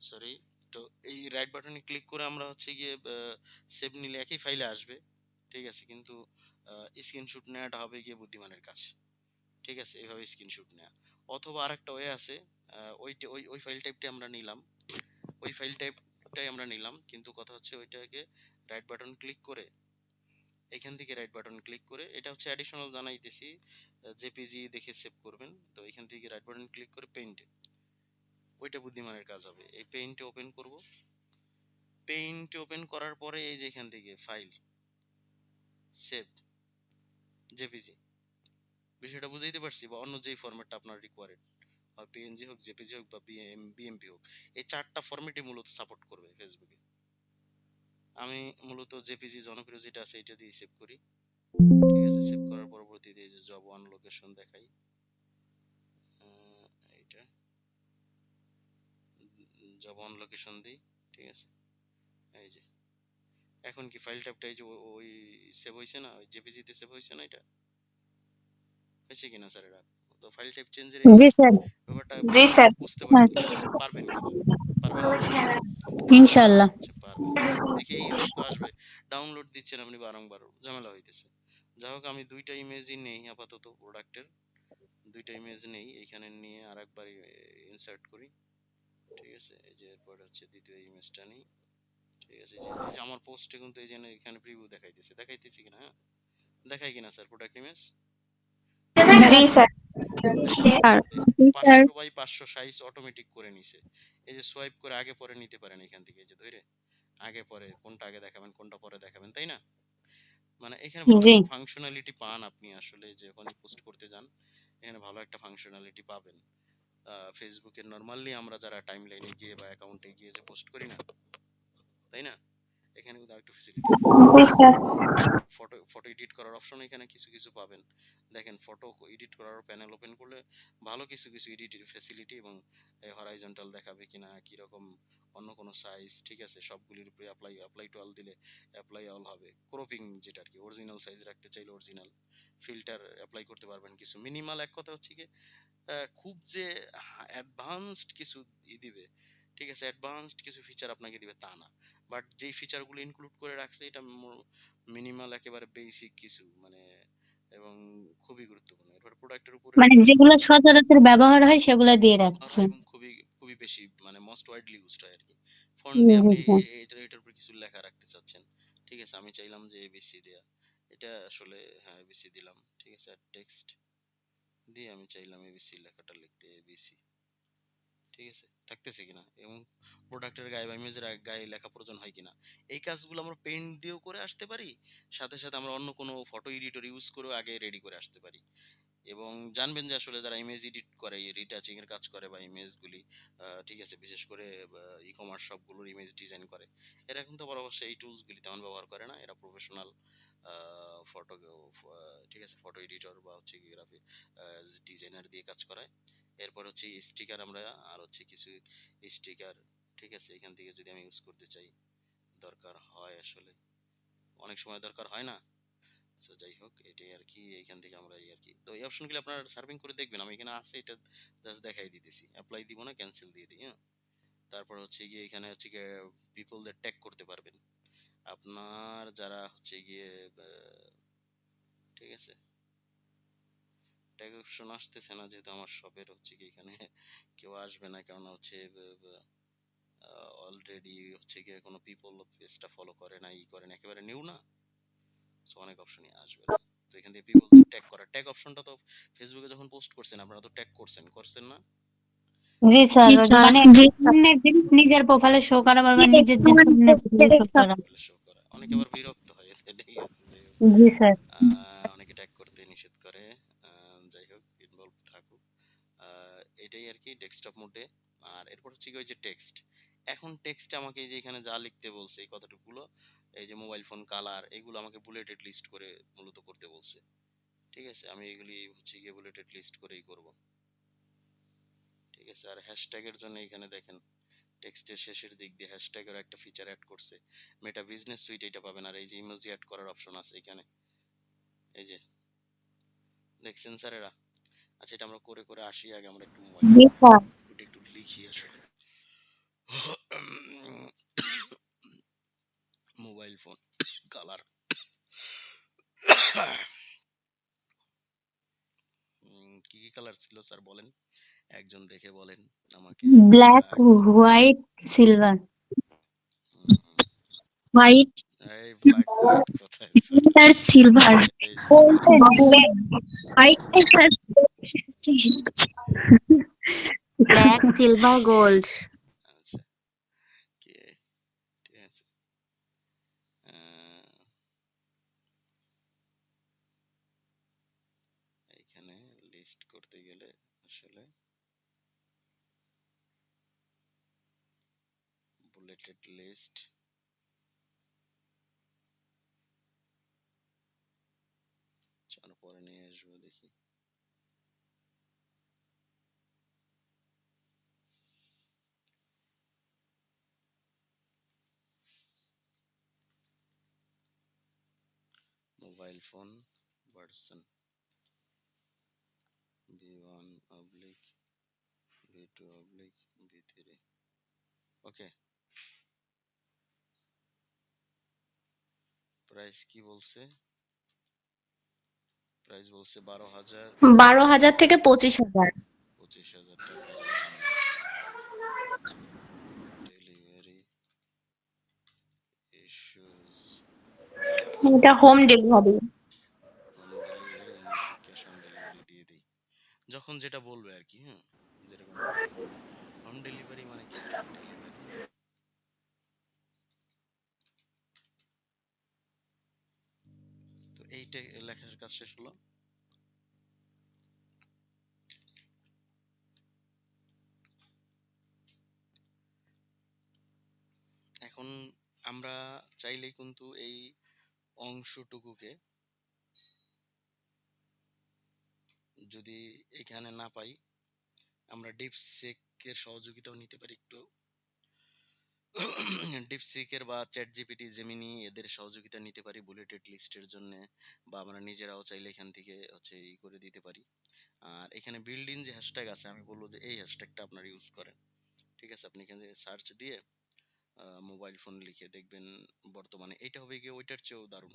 সরি। তো এই রাইট বাটনে ক্লিক করে আমরা হচ্ছে গিয়ে সেভ নিলে একই ফাইলে আসবে। ঠিক আছে, কিন্তু স্ক্রিনশট নেওয়াটা হবে গিয়ে বুদ্ধিমানের কাছে। ঠিক আছে, এইভাবে স্ক্রিনশট নেওয়া। অথবা আরেকটা ওয়ে আছে, ওই ফাইল টাইপটি আমরা নিলাম, ওই ফাইল টাইপটাই আমরা নিলাম, কিন্তু কথা হচ্ছে ওইটাকে রাইট বাটন ক্লিক করে এখান থেকে রাইট বাটন ক্লিক করে, এটা হচ্ছে অ্যাডিশনাল জানাইতেছি, জেপিজি দেখে সেভ করবেন। তো এখান থেকে রাইট বাটন ক্লিক করে পেইন্টে, ওইটা বুদ্ধিমানের কাজ হবে। এই পেইন্টে ওপেন করব। পেইন্টে ওপেন করার পরে এই যে এখান থেকে ফাইল সেভ জেপিজি, বিষয়টা বুঝাইতে পারছি? বা অন্য যেই ফরম্যাটটা আপনার রিকোয়ার্ড, বা পিএনজি হোক, জেপিজি হোক, বা বিএমপি হোক, এই চারটা ফরম্যাটই মূলত সাপোর্ট করবে ফেসবুকে। আমি মূলত জেপিজি জনপ্রিয় যেটা আছে এটা দিয়ে সেভ করি। ঠিক আছে, সেভ করার পরবর্তীতে এই যে জব ওয়ান লোকেশন দেখাই, এইটা জব ওয়ান লোকেশন দিই। ঠিক আছে, এই যে এখন কি ফাইল ট্যাবটা এই যে ওই সেভ হয়েছে না, ওই জেপিজি তে সেভ হয়েছে না? এটা হয়েছে কিনা স্যার? এরা তো ফাইল টাইপ চেঞ্জের এই জি স্যার। ব্যাপারটা জি স্যার। বুঝতে হ্যাঁ, পারবেন কিভাবে? পারবেন তো? ইনশাল্লাহ। আচ্ছা, পারবেন। ঠিক আছে, দেখি এইটুকু আসবে। ডাউনলোড দিচ্ছেন আপনি বারংবার, ঝামেলা হইতেছে। যাই হোক, আমি দুইটা ইমেজই নেই আপাতত প্রোডাক্টের, দুইটা ইমেজ নেই, এখানে নিয়ে আরেকবার ইনসার্ট করি। ঠিক আছে, এই যে এরপর হচ্ছে দ্বিতীয় ইমেজটা নেই। ঠিক আছে, এই যে আমার পোস্টে কিন্তু এই যে এখানে প্রিভিউ দেখাইতেছি কিনা? হ্যাঁ, দেখাই কিনা স্যার প্রোডাক্ট ইমেজ? জি দেখাচ্ছে স্যার। দেখাচ্ছে। জি স্যার। 500 বাই 500 সাইজ অটোমেটিক করে নিছে। এই যে সোয়াইপ করে আগে পরে নিতে পারেন এখান থেকে, এই যে ধরে আগে পরে কোনটা আগে দেখাবেন কোনটা পরে দেখাবেন, তাই না? মানে এখানে ভালো জি। একটা ফাংশনালিটি পান আপনি আসলে, যখনই পোস্ট করতে যান এখানে ভালো একটা ফাংশনালিটি পাবেন। ফেসবুকে নরমালি আমরা যারা টাইমলাইনে গিয়ে বা অ্যাকাউন্টে গিয়ে যে পোস্ট করি না, তাই না? এখানে কিন্তু আরেকটু ফেসিলিটি পাবেন। জি স্যার। ফটো ফটো এডিট করার অপশন এখানে কিছু কিছু পাবেন। দেখেন, ফটো এডিট করার প্যানেল ওপেন করলে ভালো কিছু কিছু এডিটের ফ্যাসিলিটি, এবং হরাইজন্টাল দেখাবে কিনা, কি রকম অন্য কোনো সাইজ, ঠিক আছে, সবগুলির উপরে অ্যাপ্লাই টু অল দিলে অ্যাপ্লাই অল হবে। ক্রপিং যেটা আর কি, অরিজিনাল সাইজ রাখতে চাইলে অরিজিনাল, ফিল্টার অ্যাপ্লাই করতে পারবেন কিছু মিনিমাল। এক কথা হচ্ছে কি, খুব যে অ্যাডভান্সড কিছু দিবে, ঠিক আছে, অ্যাডভান্সড কিছু ফিচার আপনাকে দিবে তা না, বাট যেই ফিচারগুলো ইনক্লুড করে রাখছে এটা মিনিমাল, একেবারে বেসিক কিছু, মানে, এবং খুবই গুরুত্বপূর্ণ। এবার প্রোডাক্টের উপরে মানে যেগুলো সচরাচর ব্যবহার হয় সেগুলো দিয়ে রাখছে। এবং খুবই খুবই বেশি, মানে মোস্ট ওয়াইডলি ইউজড হয় আর কি। ফন্ট দিয়ে জি আপনি স্যার। এটার উপর কিছু লেখা রাখতে চাচ্ছেন, ঠিক আছে, আমি চাইলাম যে এবিসি দেয়া, এটা আসলে হ্যাঁ এবিসি দিলাম। ঠিক আছে, আর টেক্সট দিয়ে আমি চাইলাম এবিসি লেখাটা লিখতে, এবিসি। ঠিক আছে, থাকতেছে কিনা, এবং প্রোডাক্টের গায়ে বা ইমেজের গায়ে লেখা প্রয়োজন হয় কিনা, এই কাজগুলো আমরা পেইন্ট দিয়েও করে আসতে পারি। সাথে সাথে আমরা অন্য কোনো ফটো এডিটর ইউজ করেও আগে রেডি করে আসতে পারি। এবং জানবেন যে আসলে যারা ইমেজ এডিট করে, রিটাচিং এর কাজ করে, বা ইমেজগুলি, ঠিক আছে, বিশেষ করে ই কমার্স সবগুলোর ইমেজ ডিজাইন করে, এরা কিন্তু আবার অবশ্যই এই টুলস গুলি তেমন ব্যবহার করে না, এরা প্রফেশনাল ফটো, ঠিক আছে, ফটো এডিটর বা হচ্ছে কি গ্রাফিক ডিজাইনার দিয়ে কাজ করায়। এরপর হচ্ছে স্টিকার আমরা, আর হচ্ছে কিছু স্টিকার, ঠিক আছে, এখান থেকে যদি আমি ইউজ করতে চাই, দরকার হয় আসলে, অনেক সময় দরকার হয় না। সো যাই হোক, এটাই আর কি, এইখান থেকে আমরা এই আর কি, তো এই অপশনগুলো আপনার সার্ভিং করে দেখবেন, আমি এখানে আছে এটা জাস্ট দেখাই দিতেছি, অ্যাপ্লাই দিব না, ক্যান্সেল দিয়ে দিই, হ্যাঁ। তারপর হচ্ছে গিয়ে এখানে হচ্ছে গিয়ে পিপলদের ট্যাগ করতে পারবেন, আপনার যারা হচ্ছে গিয়ে, ঠিক আছে, ট্যাগ অপশন আসতেছে না, যেহেতু আমার শপের হচ্ছে কি এখানে কেউ আসবে না, কারণ হচ্ছে অলরেডি হচ্ছে গিয়ে কোনো পিপল পেজটা ফলো করে না, ই করে না, একেবারে নিউ না, সো অনেক অপশনই আসবে না। তো এখান থেকে পিপলদের ট্যাগ করা, ট্যাগ অপশনটা তো ফেসবুকে যখন পোস্ট করছেন আপনারা তো ট্যাগ করছেন না? জি স্যার, জি স্যার। মানে অন্যের জিনিস নিজের প্রোফাইলে শো করা বা নিজের জিনিস অন্যের প্রোফাইলে শো করা। শো করা অনেকে আবার বিরক্ত হয় এতে, ঠিক আছে, যাই হোক। জি স্যার। অনেকে ট্যাগ করতে নিষেধ করে, যাই হোক, ইনভলভ থাকুক। এটাই আর কি ডেস্কটপ মোডে। আর এরপর হচ্ছে কি ওই যে টেক্সট, এখন টেক্সটে আমাকে এই যে এখানে যা লিখতে বলছে এই কতটুকুলো, এই যে মোবাইল ফোন কালার, এগুলো আমাকে বুলেটেড লিস্ট করে মূলত করতে বলছে। ঠিক আছে, আমি এগুলি হচ্ছে গিয়ে বুলেটেড লিস্ট করেই করব। ঠিক আছে, আর হ্যাশট্যাগের জন্য এখানে দেখেন টেক্সটের শেষের দিক দিয়ে হ্যাশট্যাগের একটা ফিচার অ্যাড করছে। মেটা বিজনেস সুইট এটা পাবেন, আর এই যে ইমোজি অ্যাড করার অপশন আছে এখানে, এই যে দেখছেন স্যার এরা। আচ্ছা, এটা আমরা করে করে আসি, আগে আমরা একটু মোবাইল জি ফোন স্যার। একটু একটু লিখি আসলে। মোবাইল ফোন কালার কি কি কালার ছিল স্যার বলেন, একজন দেখে বলেন আমাকে। Black, white, silver. হোয়াইট এই ব্ল্যাক হোয়াইট কোথায় স্যার? আর সিলভার। এই যে white sir. Black silver gold. আচ্ছা, কে, ঠিক আছে। এইখানে লিস্ট করতে গেলে আসলে বুলেটেড লিস্ট, পরে নিয়ে আসবো দেখি। Mobile phone version V1 oblique V2 oblique V3। ওকে, প্রাইস কি বলছে? প্রাইস বলছে 12,000, 12,000 থেকে 25,000। 25,000 টাকার মধ্যে। ডেলিভারি ইস্যুস, এটা হোম ডেলিভারি। হোম ডেলিভারি, আমি একটু ক্যাশ অন ডেলিভারি দিয়ে দিই, যখন যেটা বলবে আর কি। হ্যাঁ, যেরকম হোম ডেলিভারি মানে কি, এটা ডেলিভারি। তো এইটা লেখার কাজ শেষ হলো। এখন আমরা চাইলেই কিন্তু এই অংশটুকুকে যদি এখানে না পাই, আমরা ডিপসিকের সহযোগিতাও নিতে পারি একটু। ডিপসিকের বা চ্যাট জিপিটি, জেমিনি, এদের সহযোগিতা নিতে পারি বুলেটেড লিস্টের জন্য, বা আমরা নিজেরাও চাইলে এখান থেকে হচ্ছে ই করে দিতে পারি। আর এখানে বিল্ড ইন যে হ্যাশট্যাগ আছে, আমি বলবো যে এই হ্যাশট্যাগটা আপনারা ইউজ করেন। ঠিক আছে, আপনি এখানে সার্চ দিয়ে মোবাইল ফোন লিখে দেখবেন বর্তমানে এটা হবে গিয়ে ওইটার চেয়েও দারুণ।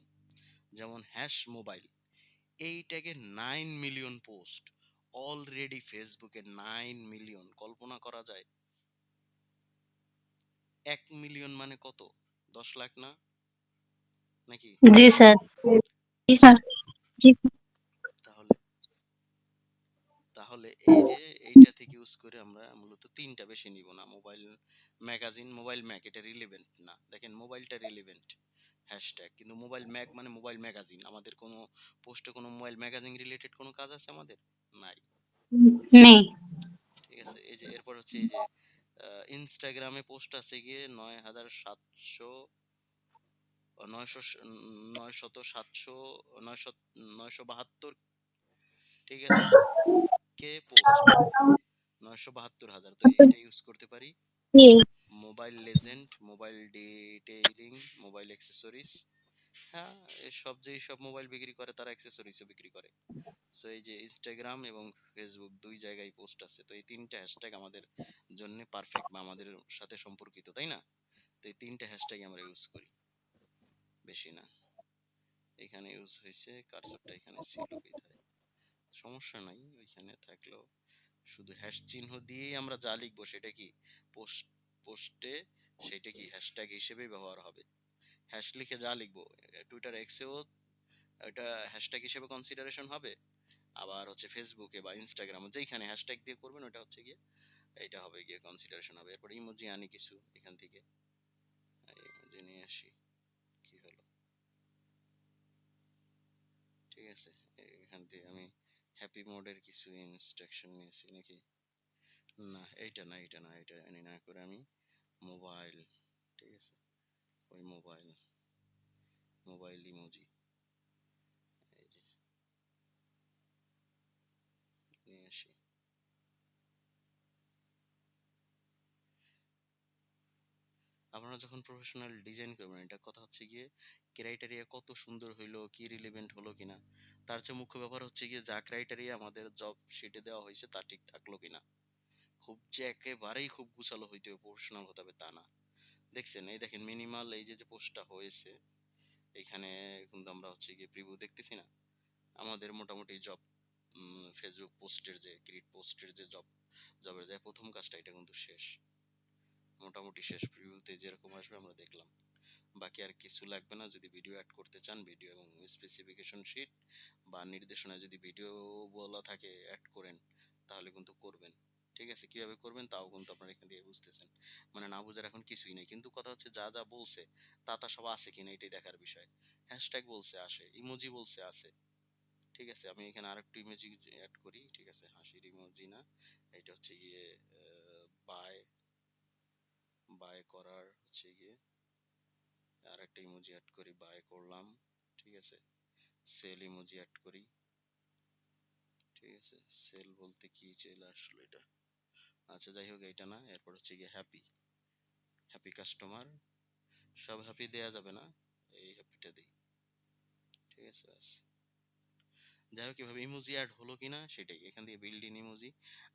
যেমন হ্যাশ মোবাইল, এই ট্যাগে 9 মিলিয়ন পোস্ট অলরেডি, ফেসবুকে 9 মিলিয়ন, কল্পনা করা যায়? 1 মিলিয়ন মানে কত, 10 লাখ না নাকি? জি স্যার। জি স্যার। জি তাহলে তাহলে এই যে এইটা থেকে ইউজ করে আমরা মূলত তিনটা বেশি নিব না। মোবাইল ম্যাগাজিন, মোবাইল ম্যাগ এটা রিলেভেন্ট না, দেখেন মোবাইলটা রিলেভেন্ট হ্যাশট্যাগ, কিন্তু মোবাইল ম্যাগ মানে মোবাইল ম্যাগাজিন, আমাদের কোনো পোস্টে কোনো মোবাইল ম্যাগাজিন রিলেটেড কোনো কাজ আছে আমাদের? নাই। নেই। ঠিক আছে, এই যে এরপর হচ্ছে এই যে ইনস্টাগ্রামে পোস্ট আছে গিয়ে 9,700, 972, ঠিক আছে, কে পোস্ট 972,000। তো এটা ইউজ করতে পারি। জি। Mobile legend, mobile detailing, mobile accessories, হ্যাঁ, এসব যেই সব মোবাইল বিক্রি করে তারা অ্যাক্সেসরিজও বিক্রি করে। সো এই যে ইনস্টাগ্রাম এবং ফেসবুক দুই জায়গায় পোস্ট আছে, তো এই তিনটা হ্যাশট্যাগ আমাদের জন্য পারফেক্ট বা আমাদের সাথে সম্পর্কিত, তাই না? তো এই তিনটা হ্যাশট্যাগ আমরা ইউজ করি, বেশি না। এখানে ইউজ হয়েছে, কার্সরটা এখানে ছিল কোথায়, সমস্যা নাই, ওইখানে থাকলেও শুধু হ্যাশ চিহ্ন দিয়েই আমরা যা লিখবো সেটা কি পোস্ট, পোস্টে সেটা কি হ্যাশট্যাগ হিসেবে ব্যবহার হবে। হ্যাশ লিখে যা লিখবো টুইটার এক্সেও এটা হ্যাশট্যাগ হিসেবে কনসিডারেশন হবে, আবার হচ্ছে ফেসবুকে বা ইনস্টাগ্রামে যেইখানে হ্যাশট্যাগ দিয়ে করবেন ওটা হচ্ছে গিয়ে এইটা হবে গিয়ে কনসিডারেশন হবে। এরপর ইমোজি আনি কিছু এখান থেকে, ইমোজি নিয়ে আসি, কি হলো, ঠিক আছে। এখান থেকে আমি হ্যাপি মোডের কিছু ইনস্ট্রাকশন নিয়েছি নাকি, না এইটা না, এইটা না, এটা আনি না করে আমি মোবাইল, ঠিক আছে, ওই মোবাইল, মোবাইল ইমোজি এই যে নিয়ে আসি। আপনারা যখন প্রফেশনাল ডিজাইন করবেন, এটা কথা হচ্ছে গিয়ে ক্রাইটেরিয়া কত সুন্দর হইলো, কি রিলেভেন্ট হলো কিনা, তার চেয়ে মুখ্য ব্যাপার হচ্ছে গিয়ে যা ক্রাইটেরিয়া আমাদের জব শিটে দেওয়া হয়েছে তা ঠিক থাকলো কিনা। খুব যে একেবারেই খুব গুছালো হইতে হবে, প্রফেশনাল হতে হবে তা না। দেখছেন, এই দেখেন মিনিমাল এই যে যে পোস্টটা হয়েছে এখানে, কিন্তু আমরা হচ্ছে গিয়ে প্রিভিউ দেখতেছি না। আমাদের মোটামুটি জব ফেসবুক পোস্টের যে ক্রিয়েট পোস্টের যে জবের যে প্রথম কাজটা, এটা কিন্তু শেষ, মোটামুটি শেষ। প্রিভিউতে যেরকম আসবে আমরা দেখলাম, বাকি আর কিছু লাগবে না। যদি ভিডিও অ্যাড করতে চান, ভিডিও এবং স্পেসিফিকেশন শিট বা নির্দেশনায় যদি ভিডিও বলা থাকে অ্যাড করেন, তাহলে কিন্তু করবেন। ঠিক আছে, কিভাবে করবেন তাও কিন্তু আপনারা এখান থেকে বুঝতেছেন। মানে না বুঝার এখন কিছুই নেই, কিন্তু কথা হচ্ছে যা যা বলছে তা সব আছে কিনা এটাই দেখার বিষয়। হ্যাশট্যাগ বলছে আসে, ইমোজি বলছে আছে, ঠিক আছে। আমি এখানে আরেকটু ইমোজি অ্যাড করি, ঠিক আছে, হাসির ইমোজি না, এটা হচ্ছে গিয়ে বাই বাই করার হচ্ছে গিয়ে আর একটা ইমোজি অ্যাড করি, বাই করলাম, ঠিক আছে। সেল ইমোজি অ্যাড করি, ঠিক আছে। সেল বলতে কি চলে আসলো এটা, আচ্ছা যাই হোক এটা না। এরপর হচ্ছে গিয়ে হ্যাপি, হ্যাপি কাস্টমার, সব হ্যাপি দেয়া যাবে না, এই হ্যাপিটা দিই, ঠিক আছে ব্যাস। যাই হোক এভাবে ইমোজি অ্যাড হলো কিনা সেটাই, এখান থেকে বিল্ড ইন ইমোজি।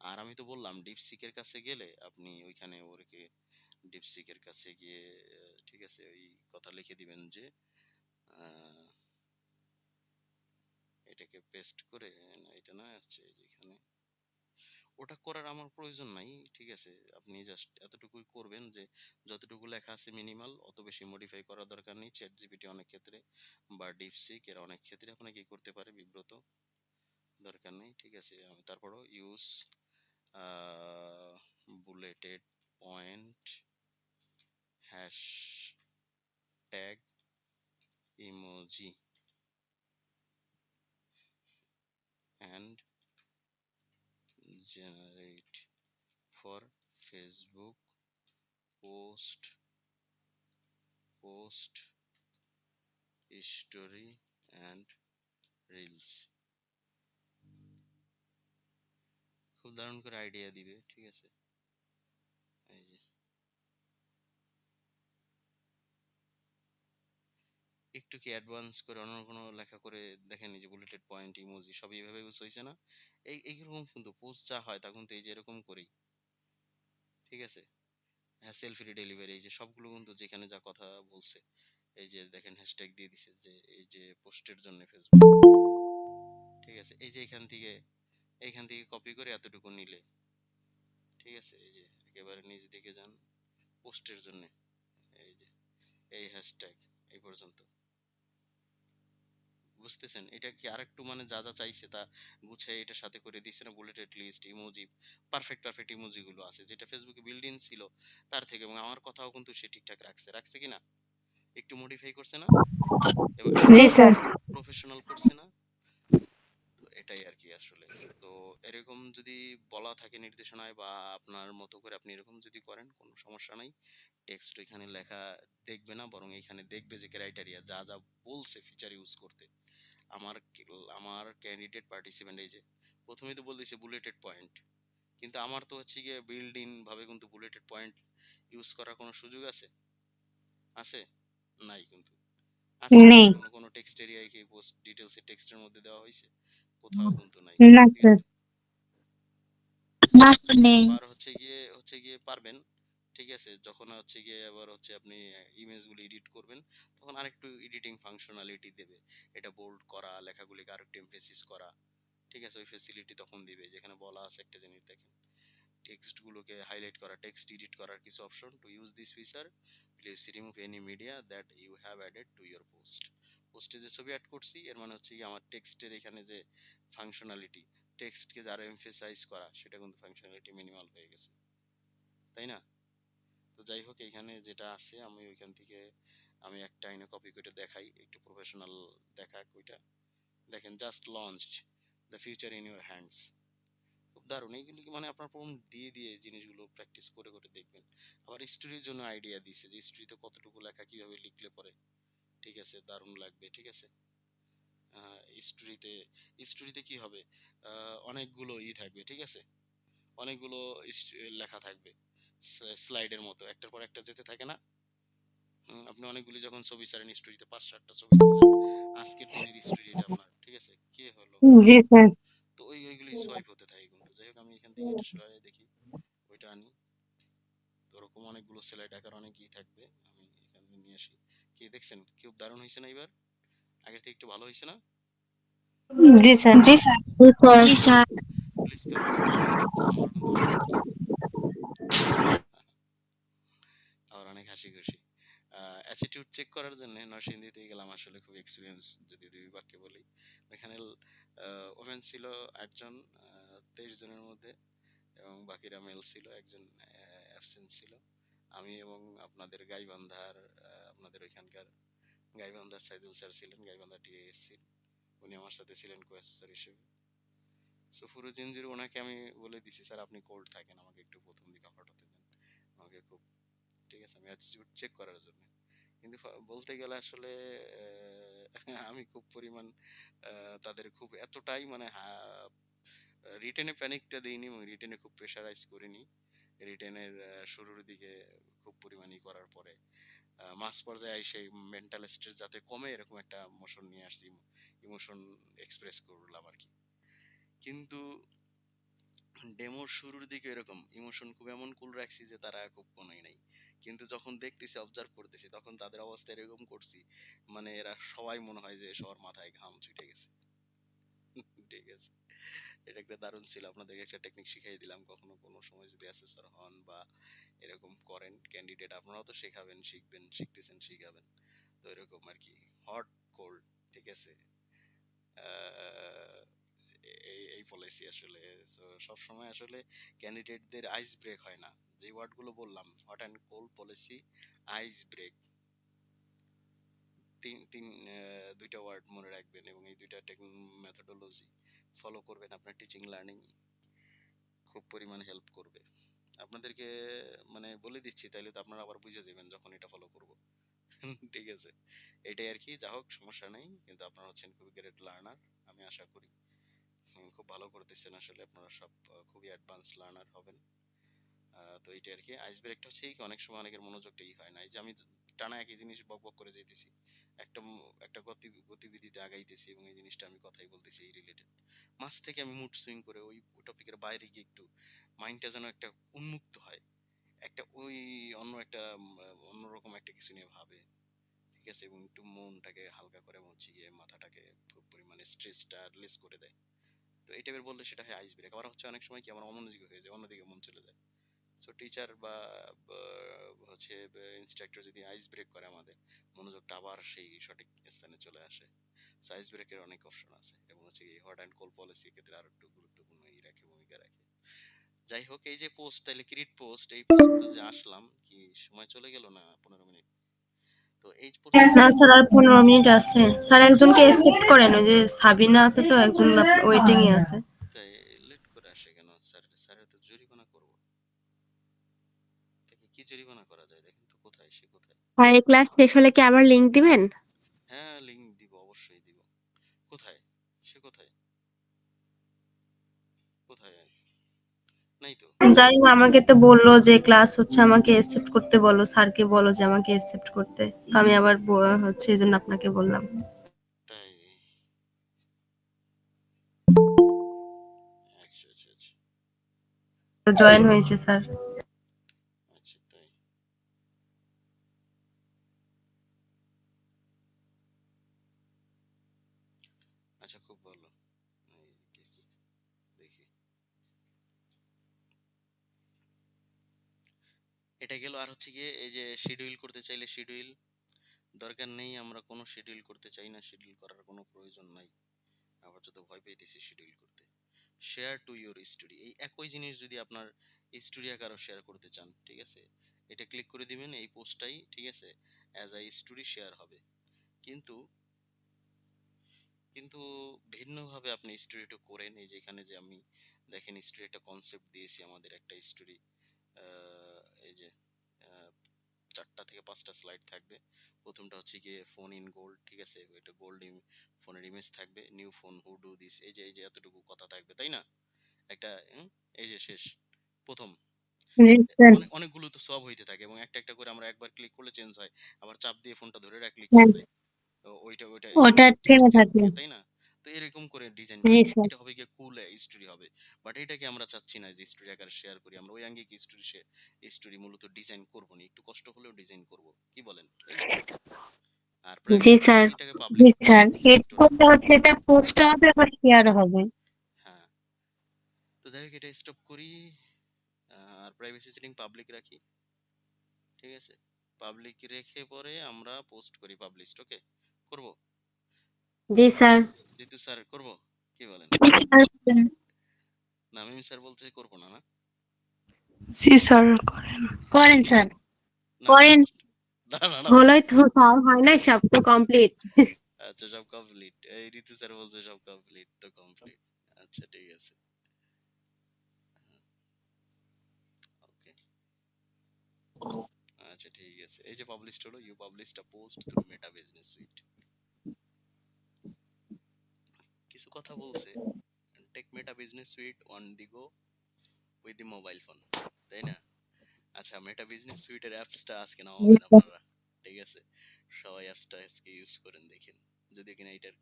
আর আমি তো বললাম ডিপসিকের কাছে গেলে আপনি ওইখানে ওরকে ডিপসিকের কাছে গিয়ে ঠিক আছে ওই কথা লিখে দিবেন যে আহ, এটাকে পেস্ট করে, না এটা না হচ্ছে এই যে এখানে, ওটা করার আমার প্রয়োজন নাই, ঠিক আছে। আপনি জাস্ট এতটুকুই করবেন যে যতটুকু লেখা আছে মিনিমাল, অত বেশি মডিফাই করার দরকার নেই। চ্যাট জিপিটি অনেক ক্ষেত্রে বা ডিপসিক এরা অনেক ক্ষেত্রে আপনাকে কি করতে পারে, বিব্রত, দরকার নেই, ঠিক আছে। আমি তারপরও use bulleted point hashtag emoji and generate for Facebook post story and reels। খুব দারুণ করে আইডিয়া দিবে, ঠিক আছে। এই যে একটু কি অ্যাডভান্স করে অন্য কোনো লেখা করে দেখেন, এই যে বুলেটেড পয়েন্ট ইমোজি সব এইভাবে ইউজ হয়েছে না। এইরকম কিন্তু পোস্ট যা হয় তা কিন্তু এই যে এরকম করেই, ঠিক আছে। হ্যাঁ, সেলফি ডেলিভারি, এই যে সবগুলো কিন্তু যেখানে যা কথা বলছে, এই যে দেখেন হ্যাশট্যাগ দিয়ে দিছে যে এই যে পোস্টের জন্য ফেসবুক, ঠিক আছে। এই যে এইখান থেকে কপি করে এতটুকু নিলে, ঠিক আছে। এই যে একেবারে নিচ দিকে যান, পোস্টের জন্য এই যে এই হ্যাশট্যাগ এই পর্যন্ত, বুঝতেছেন। এটা কি আরেকটু মানে যা যা চাইছে তা গুছিয়ে এটার সাথে করে দিছে না, bulleted list emoji, perfect emoji গুলো আছে যেটা ফেসবুকে বিল্ড ইন ছিল তার থেকে। এবং আমার কথাও কিন্তু সে ঠিকঠাক রাখছে কিনা, একটু মডিফাই করছে না, এবং জি আরেকটু স্যার। প্রফেশনাল করছে না। তো এটাই আর কি আসলে। তো এরকম যদি বলা থাকে নির্দেশনায় বা আপনার মতো করে আপনি এরকম যদি করেন, কোনো সমস্যা নাই। টেক্সট এখানে লেখা দেখবে না, বরং এখানে দেখবে যে ক্রাইটেরিয়া যা যা বলছে ফিচার ইউজ করতে। আমার ক্যান্ডিডেট পার্টিসিপেন্ট, এই যে প্রথমেই তো বলতেছে বুলেটেড পয়েন্ট, কিন্তু আমার তো হচ্ছে গিয়ে বিল্ড ইন ভাবে কিন্তু বুলেটেড পয়েন্ট ইউজ করার কোনো সুযোগ আছে, আছে নাই কিন্তু, আছে নেই। কোনো টেক্সট এরিয়ায় কি পোস্ট ডিটেলস এর টেক্সটের মধ্যে দেওয়া হয়েছে, কোথাও কিন্তু নাই, না ঠিক স্যার। আছে। না নেই। আবার হচ্ছে গিয়ে পারবেন, ঠিক আছে। যখন হচ্ছে গিয়ে আবার হচ্ছে আপনি ইমেজগুলো এডিট করবেন, তখন আরেকটু এডিটিং ফাংশনালিটি দেবে, এটা বোল্ড করা, লেখাগুলিকে আরেকটু এমফেসিস করা, ঠিক আছে। ওই ফেসিলিটি তখন দিবে, যেখানে বলা আছে একটা জিনিস দেখেন, টেক্সট গুলোকে হাইলাইট করা, টেক্সট এডিট করার কিছু option. To use this feature please remove any media that you have added to your পোস্টে যে ছবি অ্যাড করছি এর মানে হচ্ছে কি আমার টেক্সটের এখানে যে ফাংশনালিটি, টেক্সটকে যে আরো এমফেসাইজ করা, সেটা কিন্তু ফাংশনালিটি মিনিমাল হয়ে গেছে। তাই না? তো যাই হোক, এখানে যেটা আছে আমি ওইখান থেকে আমি একটা আইনে কপি করে দেখাই, একটু প্রফেশনাল দেখাক ওইটা। দেখেন, just launch the future in your hands. খুব দারুণ। এইগুলি মানে আপনার প্রম্পট দিয়ে দিয়ে জিনিসগুলো প্র্যাকটিস করে করে দেখবেন। আবার স্টোরির জন্য আইডিয়া দিছে যে স্টোরিতে কতটুকু লেখা কিভাবে লিখলে পরে ঠিক আছে দারুণ লাগবে, ঠিক আছে। স্টোরিতে স্টোরিতে কি হবে, অনেকগুলো থাকবে, ঠিক আছে, অনেকগুলো লেখা থাকবে স্লাইডের মতো, একটার পর একটা যেতে থাকে না। আপনি অনেকগুলি যখন ছবি ছাড়েন স্টোরিতে, 5-4টা ছবি ছাড়লেন, আজকের দিনের স্টোরি এটা আপনার, ঠিক আছে, কে হলো কি জি হলো, স্যার। তো ওইগুলি সোয়াইপ হতে থাকে কিন্তু। যাই হোক, আমি এখান থেকে এটা সরাই দেখি, ওইটা আনি। তো ওরকম অনেকগুলো স্লাইড আকার অনেকই থাকবে, আমি এখানে নিয়ে আসি। কি দেখছেন, খুব দারুণ হয়েছে না এবার? আগের থেকে একটু ভালো হয়েছে না? জি স্যার। জি স্যার। জি স্যার। জি স্যার। প্লিজ কমেন্ট করে বলবেন, আমার কিন্তু অনেক ভালো লাগছে। আমার অনেক হাসি খুশি। অ্যাটিটিউড চেক করার জন্য নরসিংদীতে গেলাম, আসলে খুব এক্সপিরিয়েন্স যদি দুই বাক্যে বলি। এখানে ওমেন ছিল 8 জন, 23 জনের মধ্যে, এবং বাকিরা মেল ছিল, একজন অ্যাবসেন্ট ছিল। আমি এবং আপনাদের গাইবান্ধার আপনাদের ওইখানকার গাইবান্ধার সাইদুল স্যার ছিলেন, গাইবান্ধা টিএসসি, উনি আমার সাথে ছিলেন কোয়েস্টার হিসেবে। সো পুরো জিনজির ওনাকে আমি বলে দিছি, স্যার আপনি কোল্ড থাকেন, আমাকে একটু প্রথম দিকে হটাতে দেন, আমাকে খুব, ঠিক আছে, আমি অ্যাটিটিউড চেক করার জন্য। কিন্তু বলতে গেলে আসলে আমি খুব পরিমাণ তাদের খুব এতটাই মানে রিটেনে প্যানিকটা দিইনি, এবং রিটেনে খুব প্রেশারাইজ করিনি। রিটেনের শুরুর দিকে খুব পরিমাণই করার পরে মাঝ পর্যায়ে সেই মেন্টাল স্ট্রেস যাতে কমে, এরকম একটা মোশন নিয়ে আসছি, ইমোশন এক্সপ্রেস করলাম আর কি। কিন্তু ডেমোর শুরুর দিকে এরকম ইমোশন খুব এমন কুল রাখছি যে তারা খুব কোনোই নাই। কিন্তু যখন দেখতেছি, অবজার্ভ করতেছি, তখন তাদের অবস্থা এরকম করছি, মানে এরা সবাই মনে হয় যে সবার মাথায় ঘাম ছুটে গেছে। ঠিক আছে, এটা একটা দারুণ ছিল। আপনাদেরকে একটা টেকনিক শিখিয়ে দিলাম, কখনো কোনো সময় যদি অ্যাসেসর হন বা এরকম করেন ক্যান্ডিডেট, আপনারাও তো শেখাবেন, শিখবেন, শিখতেছেন, শিখাবেন। তো এরকম আর কি, হট কোল্ড, ঠিক আছে। আহ, এই পলিসি আসলে, তো সব সময় আসলে ক্যান্ডিডেটদের আইস ব্রেক হয় না। যে ওয়ার্ড গুলো বললাম, hot and cold policy, ice break, তিন তিন দুইটা ওয়ার্ড মনে রাখবেন, এবং এই দুইটা মেথোডোলজি ফলো করবেন, আপনার টিচিং লার্নিং খুব পরিমাণে হেল্প করবে আপনাদেরকে। মানে বলে দিচ্ছি, তাইলে তো আপনারা আবার বুঝে যাবেন যখন এটা ফলো করব। ঠিক আছে, এটাই আর কি। যা হোক, সমস্যা নেই, কিন্তু আপনারা হচ্ছেন খুবই গ্রেট লার্নার, আমি আশা করি। খুব ভালো করতেছেন আসলে, আপনারা সব খুবই অ্যাডভান্স লার্নার হবেন। তো এইটাই আর কি। আইস ব্রেকটা হচ্ছে কি, অনেক সময় অনেকের মনোযোগটাই হয় না, এই যে আমি টানা একই জিনিস বক বক করে যাইতেছি, একটা গতিবিধিতে আগাইতেছি, এবং এই জিনিসটা আমি কথাই বলতেছি এই রিলেটেড, মাঝ থেকে আমি মুড সুইং করে ওই টপিকের বাইরে গিয়ে একটু মাইন্ডটা যেন একটা উন্মুক্ত হয়, একটা ওই অন্য একটা অন্যরকম একটা কিছু নিয়ে ভাবে, ঠিক আছে, এবং একটু মনটাকে হালকা করে, হচ্ছে গিয়ে মাথাটাকে খুব পরিমাণে স্ট্রেসটা রিলিজ করে দেয়। তো এই টাইপের বললে সেটা হয় আইস ব্রেক। আবার হচ্ছে অনেক সময় কি আমার অমনোযোগী হয়ে যায়, অন্যদিকে মন চলে যায়। সো টিচার হচ্ছে ইনস্ট্রাক্টর যদি আইস ব্রেক করে, আমাদের মনোযোগটা আবার সেই সঠিক স্থানে চলে আসে। সো আইস ব্রেকের অনেক অপশন আছে, এবং হচ্ছে এই হট অ্যান্ড কোল্ড পলিসি ক্ষেত্রে আরো একটু গুরুত্বপূর্ণ ভূমিকা রাখে। যাই হোক, এই যে পোস্ট, তাহলে ক্রিয়েট পোস্ট, এই পর্যন্ত যে আসলাম, কি সময় চলে গেল না 15 মিনিট? তো এই পর্যন্ত না স্যার, আর 15 মিনিট আছে স্যার। একজনকে অ্যাকসেপ্ট করেন, ওই যে সাবিনা আছে, তো একজন ওয়েটিং এ আছে। তাই লেট করে আসে কেন স্যার? স্যারের তো জরিমানা করবো, তাকে কি জরিমানা করা যায় দেখেন তো, কোথায় সে, কোথায়? আর এই ক্লাস শেষ হলে কি আবার লিংক দিবেন? হ্যাঁ, লিংক দিব, অবশ্যই দিব। কোথায় সে, কোথায়, কোথায়? নাই তো। যাই হোক, আমাকে তো বললো যে ক্লাস হচ্ছে, আমাকে অ্যাকসেপ্ট করতে বলো, স্যারকে বলো যে আমাকে অ্যাকসেপ্ট করতে। তো আমি আবার হচ্ছে এই জন্য আপনাকে বললাম। তাই? আচ্ছা আচ্ছা আচ্ছা। জয়েন হয়েছে স্যার। আচ্ছা তাই। আচ্ছা, খুব ভালো। দেখি, এটা গেল। আর হচ্ছে গিয়ে এই যে শিডিউল করতে চাইলে শিডিউল দরকার নেই, আমরা কোনো শিডিউল করতে চাই না, শিডিউল করার কোনো প্রয়োজন নাই। আবার যত ভয় পেয়েছি শিডিউল করতে। শেয়ার টু ইউর স্টোরি, এই একই জিনিস যদি আপনার স্টোরি আকারও শেয়ার করতে চান, ঠিক আছে, এটা ক্লিক করে দিবেন, এই পোস্টটাই ঠিক আছে অ্যাজ আ স্টোরি শেয়ার হবে। কিন্তু কিন্তু ভিন্নভাবে আপনি স্টোরিটা করেন। এই যে এখানে যে আমি দেখেন স্টোরি একটা কনসেপ্ট দিয়েছি, আমাদের একটা স্টোরি এই যে 4টা থেকে 5টা স্লাইড থাকবে। প্রথমটা হচ্ছে গিয়ে ফোন ইন গোল্ড, ঠিক আছে, এটা গোল্ড ফোনের ইমেজ থাকবে, new phone who do this, এই যে এতটুকু কথা থাকবে, তাই না? একটা এই যে শেষ প্রথম জি স্যার। অনেকগুলো তো সব হইতে থাকে এবং একটা একটা করে আমরা একবার ক্লিক করলে চেঞ্জ হয়, আবার চাপ দিয়ে ফোনটা ধরে রাখলে কি হ্যাঁ, হয়, ওইটা ওইটা ওটা চেঞ্জ থেমে থাকে। থাকে, তাই না? তো এরকম করে ডিজাইন জি করেন, স্যার। এটা হবে গিয়ে কুল স্টোরি হবে। বাট এটাকে আমরা চাচ্ছি না যে স্টোরি আকারে শেয়ার করি, আমরা ওই আঙ্গিকে স্টোরি মূলত ডিজাইন করব না, একটু কষ্ট হলেও ডিজাইন করব, কি বলেন, তাই না? আর জি প্রাইভেসি স্যার। সেটিংটাকে জি public sir, public add select করলে হচ্ছে এটা পোস্ট হবে আবার শেয়ার হবে। হ্যাঁ। তো যাই হোক, এটা স্টপ করি। আর প্রাইভেসি সেটিং পাবলিক রাখি, ঠিক আছে, পাবলিক রেখে পরে আমরা পোস্ট করি পাবলিশড, ওকে করব। জি স্যার। জিতু স্যার করব, কি বলেন? না মিমি স্যার বলতে করব না, না জি স্যার করেন। করেন স্যার। না না করেন। না না না হলোই তো, স্যার হয় নাই, সব তো কমপ্লিট। আচ্ছা সব কমপ্লিট, এই ঋতু স্যার বলছে সব কমপ্লিট, তো কমপ্লিট। আচ্ছা ঠিক আছে, ওকে। আচ্ছা ঠিক আছে, এই যে পাবলিশড হলো, you published a post through Meta business suite. কিছু কথা বলছে, take Meta business suite on the go with the mobile phone, তাই না? আচ্ছা, মেটা বিজনেস সুইটের অ্যাপসটা আজকে জি নামাবেন স্যার। আপনারা, ঠিক আছে, সবাই অ্যাপসটা আজকে ইউজ করেন, দেখেন যদি কিনা এটার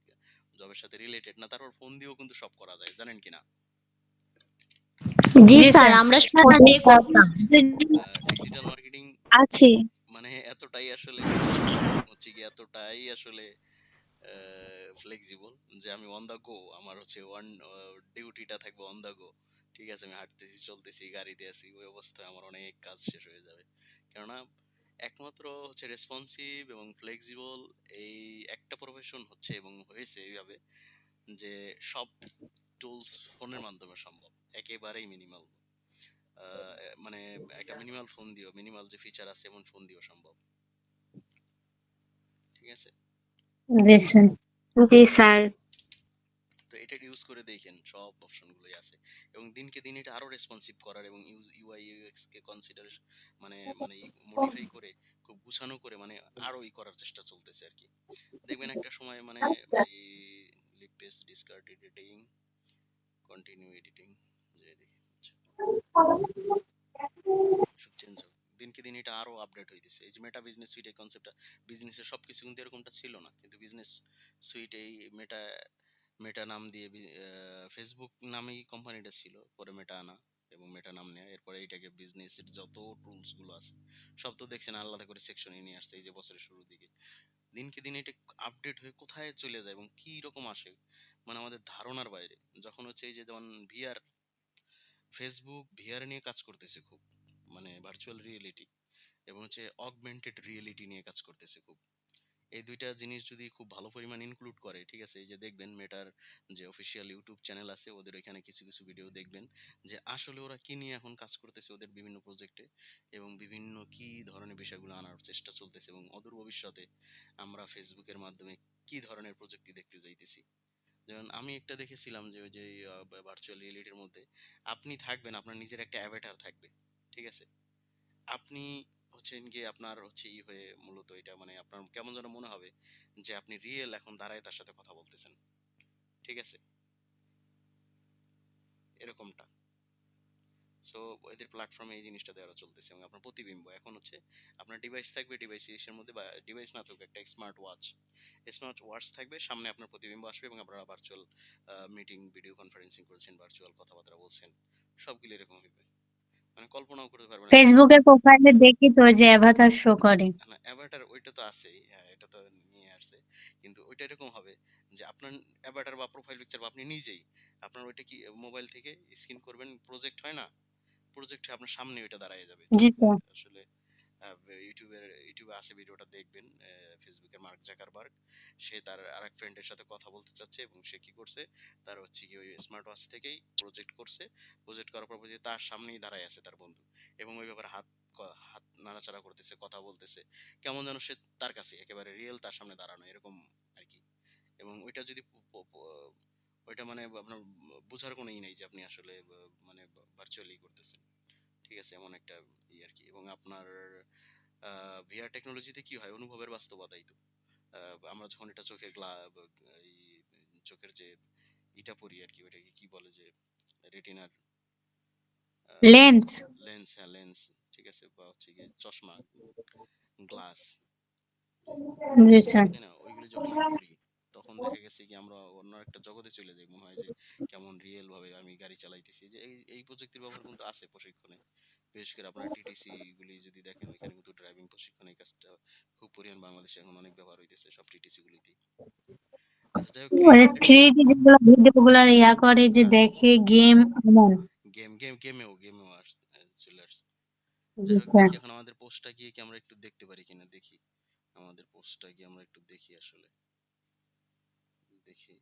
জবের সাথে রিলেটেড না, তারপর ফোন দিয়েও কিন্তু সব করা যায়, জানেন কিনা? জি স্যার, আমরা সারা ডে করতাম। ডিজিটাল মার্কেটিং আছে। মানে এতটাই আসলে হচ্ছে কি, এতটাই আসলে ফ্লেক্সিবল যে আমি অন দা গো, আমার হচ্ছে ওয়ান ডিউটিটা থাকবে অন দা গো, ঠিক আছে, আমি হাঁটতেছি চলতেছি গাড়িতে আছি, ওই অবস্থায় আমার অনেক কাজ শেষ হয়ে যাবে। কেননা একমাত্র হচ্ছে রেসপন্সিভ এবং ফ্লেক্সিবল এই একটা প্রফেশন হচ্ছে এবং হয়েছে এইভাবে যে সব টুলস ফোনের মাধ্যমে সম্ভব, একেবারেই মিনিমাল, মানে একটা মিনিমাল ফোন দিও, মিনিমাল যে ফিচার আছে এমন ফোন দিও সম্ভব, ঠিক আছে। জি স্যার। জি স্যার। তো এটা ইউজ করে দেখেন, সব অপশনগুলোই আছে এবং দিনকে দিন এটা আরো রেসপন্সিভ করার এবং ইউআই ইউএক্স কে কনসিডার মানে মডিফাই করে খুব গুছানো করে মানে আরো করার চেষ্টা চলতেছে আর কি। দেখবেন একটা সময় মানে এই leave page discard editing, continue editing, যে দেখি আচ্ছা, সব চেঞ্জ হবে দিনকে দিন, এটা আরো আপডেট হইতেছে। এই যে মেটা বিজনেস সুইট এই কনসেপ্টটা, বিজনেসের সবকিছু কিন্তু এরকমটা ছিল না, কিন্তু বিজনেস সুইট এই মেটা মেটা নাম দিয়ে ফেসবুক নামেই কোম্পানিটা ছিল, পরে মেটা আনা এবং মেটা নাম নেয়া, এরপরে এটাকে বিজনেসের যত টুলস গুলো আছে সব তো দেখছেন আলাদা করে সেকশনে নিয়ে আসছে এই যে বছরের শুরুর দিকে। দিনকে দিন এটা আপডেট হয়ে কোথায় চলে যায় এবং কি রকম আসে মানে আমাদের ধারণার বাইরে। যখন হচ্ছে এই যে যেমন ভিআর, ফেসবুক ভিআর নিয়ে কাজ করতেছে খুব, মানে ভার্চুয়াল রিয়েলিটি এবং হচ্ছে অগমেন্টেড রিয়েলিটি নিয়ে কাজ করতেছে খুব। এই দুইটা জিনিস যদি খুব ভালো পরিমাণ ইনক্লুড করে, ঠিক আছে, এই যে দেখবেন মেটার যে অফিসিয়াল ইউটিউব চ্যানেল আছে ওদের ওইখানে কিছু কিছু ভিডিও দেখবেন যে আসলে ওরা কি নিয়ে এখন কাজ করতেছে ওদের বিভিন্ন প্রজেক্টে এবং বিভিন্ন কি ধরনের বিষয়গুলো আনার চেষ্টা চলতেছে এবং অদূর ভবিষ্যতে আমরা ফেসবুকের মাধ্যমে কি ধরনের প্রযুক্তি দেখতে যাইতেছি। যেমন আমি একটা দেখেছিলাম যে ওই যে ভার্চুয়াল রিয়েলিটির মধ্যে আপনি থাকবেন, আপনার নিজের একটা অ্যাভাটার থাকবে, ঠিক আছে, আপনি হচ্ছেন গিয়ে আপনার হচ্ছে ই হয়ে মূলত এটা মানে আপনার কেমন যেন মনে হবে যে আপনি রিয়েল এখন দাঁড়ায় তার সাথে কথা বলতেছেন, ঠিক আছে, এরকমটা। সো এদের প্ল্যাটফর্মে এই জিনিসটা দেওয়া চলতেছে এবং আপনার প্রতিবিম্ব এখন হচ্ছে আপনার ডিভাইস থাকবে, ডিভাইসের মধ্যে বা ডিভাইস না থাকুক একটা স্মার্ট ওয়াচ থাকবে, সামনে আপনার প্রতিবিম্ব আসবে এবং আপনারা ভার্চুয়াল মিটিং ভিডিও কনফারেন্সিং করছেন, ভার্চুয়াল কথাবার্তা বলছেন, সবগুলো এরকম হবে, মানে কল্পনাও করতে পারবেন একটা সময়। ফেসবুকের প্রোফাইলে দেখি তো যে অ্যাভাটার শো করে। না অ্যাভাটার ওইটা তো আছেই, হ্যাঁ এটা তো নিয়ে আসছে, কিন্তু ওইটা এরকম হবে যে আপনার অ্যাভাটার বা প্রোফাইল পিকচার বা আপনি নিজেই আপনার ওইটা কি মোবাইল থেকে স্ক্রিন করবেন, প্রজেক্ট হয় না, প্রজেক্ট হয়ে আপনার সামনে ওইটা দাঁড়ায় যাবে, জি স্যার। আসলে ইউটিউবে আছে, ভিডিওটা দেখবেন। ফেসবুকের মার্ক জাকারবার্গ, সে তার আরেক ফ্রেন্ডের সাথে কথা বলতে চাচ্ছে, এবং সে কি করছে, তার হচ্ছে কি ওই স্মার্ট ওয়াচ থেকেই প্রজেক্ট করছে। প্রজেক্ট করার পর তার সামনেই দাঁড়ায় আছে তার বন্ধু, এবং ওই ব্যাপারে হাত নাড়াচাড়া করতেছে, কথা বলতেছে, কেমন যেন সে তার কাছে একেবারে রিয়েল তার সামনে দাঁড়ানো এরকম আর কি। এবং ওইটা যদি ওইটা মানে আপনার বোঝার কোনো নেই যে আপনি আসলে মানে ভার্চুয়ালি করতেছেন, ঠিক আছে, এমন একটা আর কি। এবং আপনার ভিআর টেকনোলজিতে কি হয়, অনুভবের বাস্তবতাই তো। আমরা যখন এটা চোখে এই চোখের যে ইটা পরি আর কি, ওটাকে কি বলে, যে রেটিনার লেন্স। লেন্স, হ্যাঁ লেন্স, ঠিক আছে, বা হচ্ছে গিয়ে চশমা, গ্লাস, জি স্যার। তাই না, ওইগুলি যখন পড়ি, তখন দেখা গেছে কি আমরা অন্য একটা জগতে চলে যাই, মনে হয় যে কেমন রিয়েল ভাবে আমি গাড়ি চালাইতেছি। যে এই প্রযুক্তির ব্যবহার কিন্তু আছে প্রশিক্ষণে, বিশেষ করে আপনার টিটিসি গুলি যদি দেখেন, ওইখানে কিন্তু ড্রাইভিং প্রশিক্ষণ এই কাজটা খুব পরিমাণ বাংলাদেশে এখন অনেক ব্যবহার হইতেছে সব টিটিসি গুলিতে। আচ্ছা যাই হোক, ওই 3D যেগুলো ভিডিও গুলো ইয়া করে যে দেখে গেম এমন। গেমেও চলে আসছে। জি যাই হোক, স্যার। দেখি এখন আমাদের পোস্টটা গিয়ে কি আমরা একটু দেখতে পারি কিনা, দেখি আমাদের পোস্টটা গিয়ে আমরা একটু দেখি, আসলে দেখি।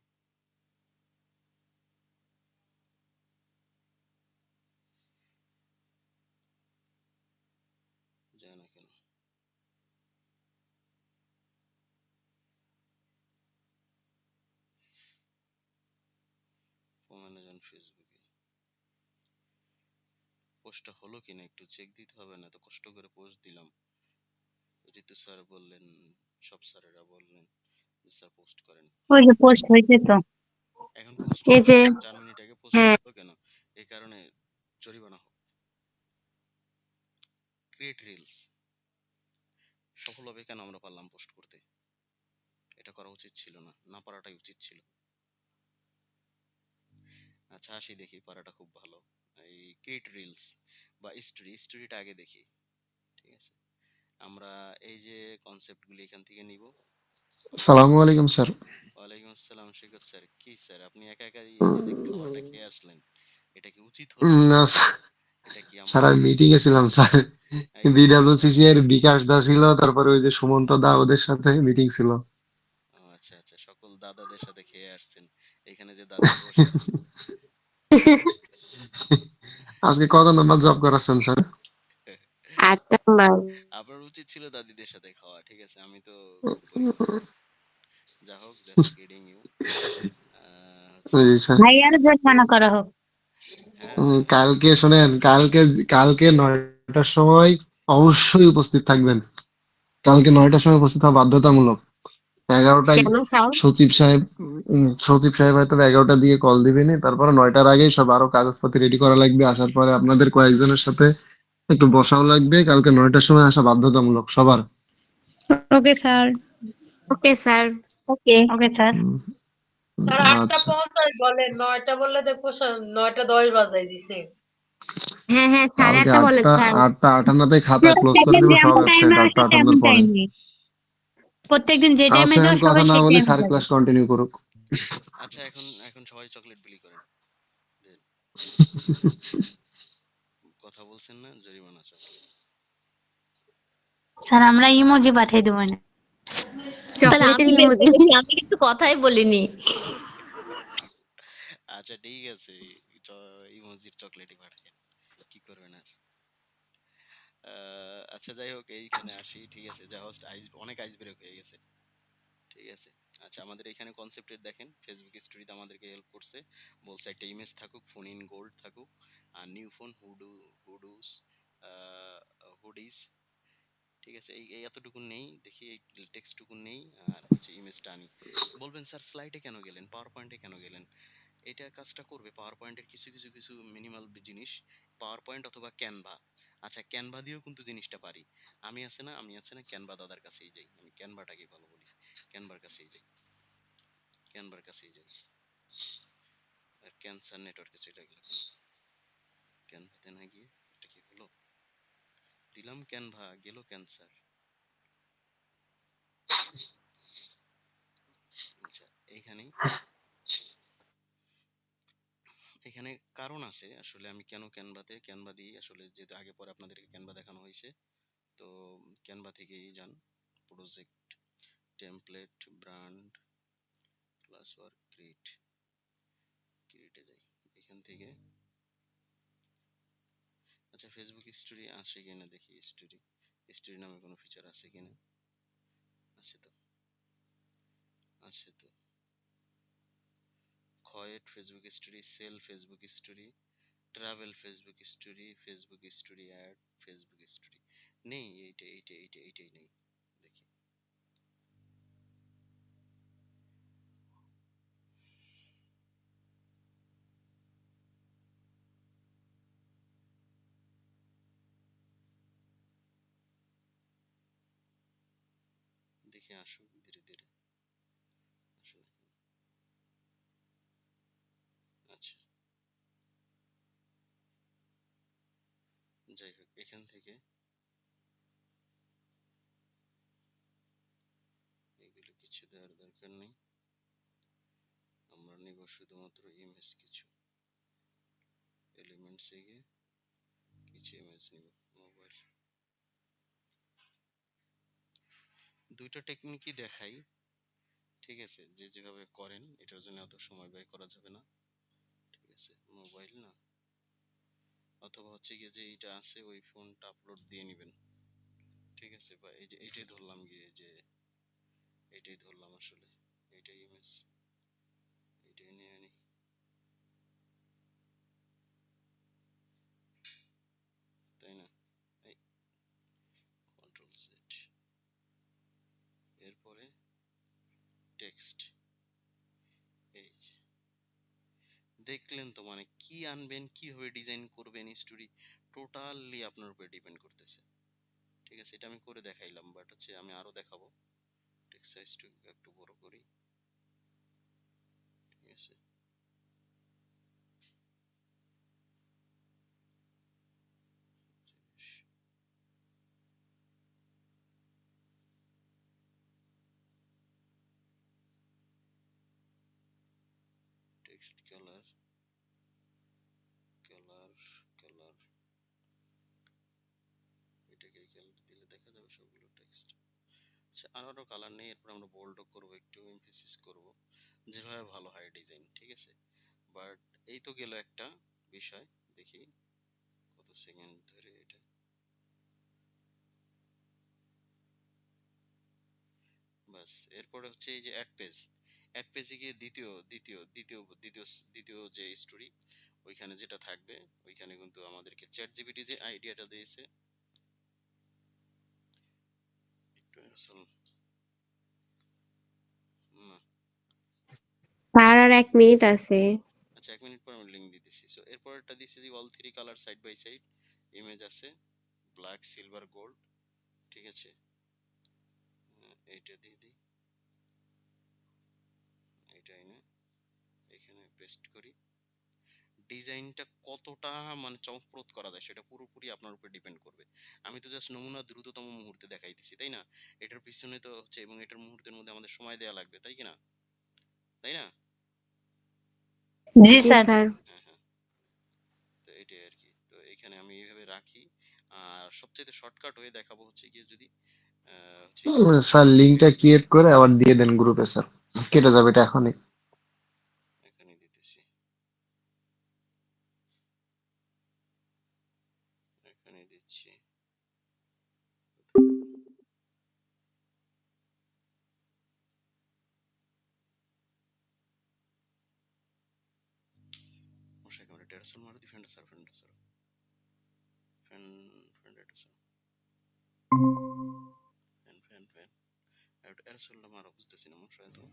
যায় না কেন, কমেন্টে যান, ফেসবুকে পোস্টটা হলো কিনা একটু চেক দিতে হবে, না তো কষ্ট করে পোস্ট দিলাম। ঋতু স্যার বললেন, সব স্যারেরা বললেন যে স্যার পোস্ট করেন। ওই যে পোস্ট হয়েছে তো। এখন পোস্ট এই হলো, যে 4 মিনিট আগে পোস্ট হ্যাঁ, হলো কেন, এই কারণে জরিমানা হোক। ক্রিয়েট রিলস সফলভাবে কেন আমরা পারলাম পোস্ট করতে, এটা করা উচিত ছিল না, না পারাটাই উচিত ছিল। আচ্ছা আসি, দেখি পারাটা খুব ভালো। এই ক্রিয়েট রিলস বা স্টোরিটা আগে দেখি, ঠিক আছে। আমরা এই যে কনসেপ্ট গুলি এখান থেকে নিব। সালামু আলাইকুম স্যার। ওয়ালাইকুম আসসালাম সৈকত স্যার, কি স্যার আপনি একা একা এই যে খাবারটা খেয়ে আসলেন, এটা কি উচিত হলো? না এটা কি স্যার, আমরা আমি মিটিং এ ছিলাম স্যার। এই বিডব্লিউসিসি এর বিকাশ দা ছিল, তারপরে ওই যে সুমন্ত দা, ওদের সাথে মিটিং ছিল। ও আচ্ছা আচ্ছা, সকল দাদাদের সাথে খেয়ে আসছেন, এখানে যে দাদিরা বসে আছে। আজকে কত নাম্বার জব করাচ্ছেন স্যার? 8 নাম্বার। আপনার উচিত ছিল দাদিদের সাথে খাওয়া, ঠিক আছে, আমি তো করি না। যা হোক, জাস্ট কিডিং ইউ। হচ্ছে জি স্যার। ভাইয়ারও জরিমানা করা হোক। হ্যাঁ হ্যাঁ, কালকে শোনেন, কালকে 9টার সময় অবশ্যই উপস্থিত থাকবেন। কালকে 9টার সময় উপস্থিত হওয়া বাধ্যতামূলক। 11টায় কেন স্যার? সচিব সাহেব হয়তো 11টা দিয়ে কল দিবেনি, তারপরে 9টার আগেই সব আরো কাগজপত্র রেডি করা লাগবে। আসার পরে আপনাদের কয়েকজনের সাথে একটু বসাও লাগবে। কালকে 9টার সময় আসা বাধ্যতামূলক সবার। Okay sir. Okay sir. Okay okay sir. Um, sir আচ্ছা, 8:50 বলেন, 9টা বললে দেখবো 9:10 বাজাই দিছে। হ্যাঁ হ্যাঁ, সাড়ে কালকে আটটা বলেন আটটা স্যার। 8:58 খাতা ক্লোজ করে প্রত্যেকদিন দিব সব যেমন টাইমে ওয়েবসাইট, আসে 8:58 তেমন পরে। টাইমে, প্রত্যেকদিন যে টাইমে আচ্ছা, যাও এখন কথা সবাই না সেই বলি, টাইমে স্যার যাবে। ক্লাস কন্টিনিউ করুক। আচ্ছা এখন এখন সবাই চকলেট বিলি করেন, দেন। কথা বলছেন না, জরিমানা চকলেট। স্যার আমরা ইমোজি পাঠিয়ে দেবো না। তাহলে চকলেটের আমি বের ইমোজি। করে দিই, আমি কিন্তু কথাই বলিনি। আচ্ছা ঠিক আছে, ইমোজির চকলেটই পাঠান, কি করবেন আর। আচ্ছা যাই হোক, এইখানে আসি, ঠিক আছে, যা হোস্ট অনেক আইস ব্রেক হয়ে গেছে, ঠিক আছে। আচ্ছা আমাদের এখানে কনসেপ্টের দেখেন, ফেসবুক স্টোরিতে আমাদেরকে হেল্প করছে, বলছে একটা ইমেজ থাকুক, ফোন ইন গোল্ড থাকুক, আর নিউ ফোন হুডুস হুডিস, ঠিক আছে। এই এতটুকু নেই, দেখি এই টেক্সটটুকু নেই, আর হচ্ছে ইমেজটা আনি। বলবেন স্যার স্লাইডে কেন গেলেন, পাওয়ার পয়েন্টে কেন গেলেন? এটা কাজটা করবে পাওয়ার পয়েন্টের কিছু মিনিমাল জিনিস, পাওয়ার পয়েন্ট অথবা ক্যানভা। আচ্ছা ক্যানভা দিয়েও কিন্তু জিনিসটা পারি। আমি আছে না ক্যানভা দাদার কাছেই যাই, আমি ক্যানভাটাকে ভালো বলি, ক্যানভার কাছেই যাই, ক্যানভার কাছেই যাই। আর ক্যান্সার নেটওয়ার্কে চলে গেল কেন, ক্যানভাতে না গিয়ে এটা কি হলো, দিলাম ক্যানভা, গেল ক্যান্সার। আচ্ছা এইখানেই, এখানে কারণ আছে আসলে, আমি কেন ক্যানভা দিই, আসলে যেহেতু আগে পরে আপনাদেরকে ক্যানভা দেখানো হয়েছে, তো ক্যানভা থেকেই যান, project, template, brand, class work, ক্রিয়েটে যাই। এখান থেকে আচ্ছা ফেসবুক স্টোরি আসে কিনা দেখি, স্টোরি নামে কোনো ফিচার আছে কিনা। আছে তো, আছে তো। খয়েট Facebook story, sale Facebook story, travel Facebook story, Facebook story ad, Facebook story নেই। এইটাই নেই। দেখি দেখি আসুক ধীরে ধীরে। আসলে আচ্ছা, যাই হোক, এখান থেকে এগুলো কিছু দেওয়ার দরকার নেই। আমরা নিব শুধুমাত্র ইমেজ, কিছু এলিমেন্টসে গিয়ে কিছু ইমেজ নিব। মোবাইল, দুইটা টেকনিকই দেখাই, ঠিক আছে? যে যেভাবে করেন, এটার জন্য অত সময় ব্যয় করা যাবে না, ঠিক আছে? মোবাইল না, অথবা হচ্ছে গিয়ে যে এইটা আছে ওই ফোনটা আপলোড দিয়ে নেবেন, ঠিক আছে? বা এই যে এইটাই ধরলাম, গিয়ে যে এইটাই ধরলাম, আসলে এইটাই ইমেজ, এইটাই নিয়ে নি, তাই না? এই কন্ট্রোল সেট, এরপরে টেক্সট, এই যে দেখলেন তো, মানে কি আনবেন, কিভাবে ডিজাইন করবেন স্টোরি, টোটালি আপনার উপরে ডিপেন্ড করতেছে, ঠিক আছে? এটা আমি করে দেখাইলাম, বাট হচ্ছে আমি আরো দেখাবো। টেক্সট সাইজটা একটু বড় করি, ঠিক আছে? টেক্সট কালার, কালার, কালার, এটাকে এই কালার দিলে দেখা যাবে সবগুলো টেক্সট। আচ্ছা, আরো কালার নেই, এরপর আমরা বোল্ড করব, একটু এমফেসিস করব, যেভাবে ভালো হয় ডিজাইন, ঠিক আছে? বাট এই তো গেল একটা বিষয়। দেখি কত সেকেন্ড ধরে এটা, বাস। এরপরে হচ্ছে এই যে অ্যাড পেজে গিয়ে দ্বিতীয় যে স্টোরি, ওইখানে যেটা থাকবে, ওইখানে কিন্তু আমাদেরকে চ্যাট জিপিটি যে আইডিয়াটা দিয়েছে, একটু আসল না, স্যার আর 1 মিনিট আছে। আচ্ছা 1 মিনিট পর আমি লিঙ্ক দিতেছি। সো এরপরটা দিয়েছে যে all three colour side by side, image আছে ব্ল্যাক, সিলভার, গোল্ড, ঠিক আছে? এইটা দিয়ে দিই, এইটা এনে এখানে পেস্ট করি। ডিজাইনটা কতটা মানে চমকপ্রদ করা যায় সেটা পুরোপুরি আপনার উপর ডিপেন্ড করবে। আমি তো জাস্ট নমুনা দ্রুততম মুহূর্তে দেখাইতেছি, তাই না? এটার পিছনে তো হচ্ছে, এবং এটার মুহূর্তের মধ্যে আমাদের সময় দেওয়া লাগবে, তাই কি না? তাই না? জি জি স্যার। স্যার। হ্যাঁ, হ্যাঁ। তো এটাই আর কি। তো এখানে আমি এইভাবে রাখি। আর সবচেয়ে শর্টকাট হয়ে দেখাবো হচ্ছে গিয়ে, যদি হচ্ছে গিয়ে স্যার লিঙ্কটা ক্রিয়েট করে আবার দিয়ে দেন গ্রুপে স্যার, কেটে যাবে এটা এখনই। এখানে দিতেছি, এখানে দিচ্ছি। মশাই ক্যামেরা টেরাসল মারুতি ফ্যান্টা স্যার, ফ্যান্ডেটা স্যার, ফ্যান এরাসলটা মারা বুঝতেছি না মশাই তো।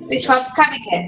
তুই সব খাবি খেয়ে।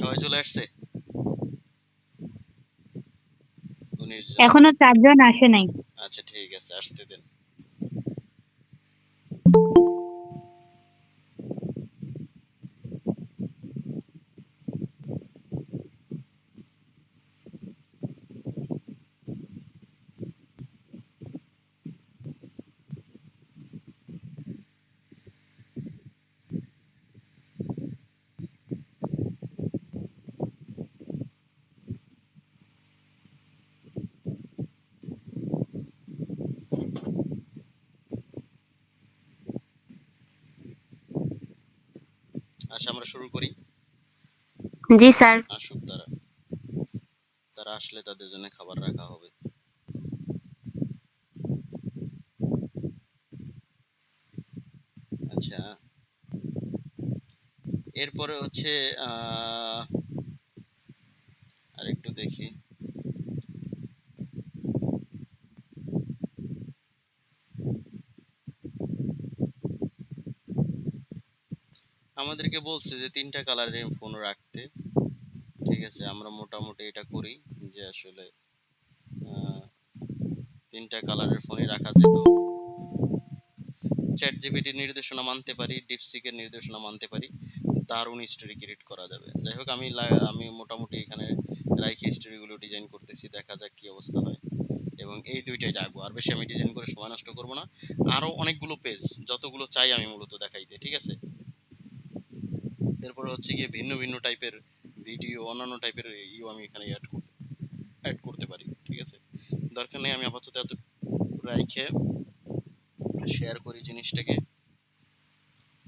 সবাই চলে আসছে? 19 জন। এখনো 4 জন আসে নাই। আচ্ছা ঠিক আছে, আসতে দেন। আচ্ছা আমরা শুরু করি। জি স্যার। আসুক তারা, তারা আসলে তাদের জন্য খাবার রাখা হবে। আচ্ছা, এরপরে হচ্ছে আরেকটু দেখি। আমাদেরকে বলছে যে 3টা কালারের ফোন রাখতে। ঠিক আছে, আমরা মোটামুটি এটা করি যে আসলে 3টা কালারের ফোনই রাখা যেত। চ্যাট জিপিটির নির্দেশনা মানতে পারি, ডিপসিকের নির্দেশনা মানতে পারি, দারুণ স্টোরি ক্রিয়েট করা যাবে। যাই হোক, আমি মোটামুটি এখানে রাইখে স্টোরিগুলো ডিজাইন করতেছি, দেখা যাক কি অবস্থা হয়। এবং এই দুইটাই রাখবো, আর বেশি আমি ডিজাইন করে সময় নষ্ট করব না। আরো অনেকগুলো পেজ, যতগুলো চাই আমি মূলত দেখাইতে, ঠিক আছে। এরপরে হচ্ছে গিয়ে ভিন্ন ভিন্ন টাইপের ভিডিও, অন্যান্য টাইপের আমি এখানে অ্যাড করতে পারি, ঠিক আছে। দরকার নেই, আমি আপাতত এত রাইখে শেয়ার করি জিনিসটাকে,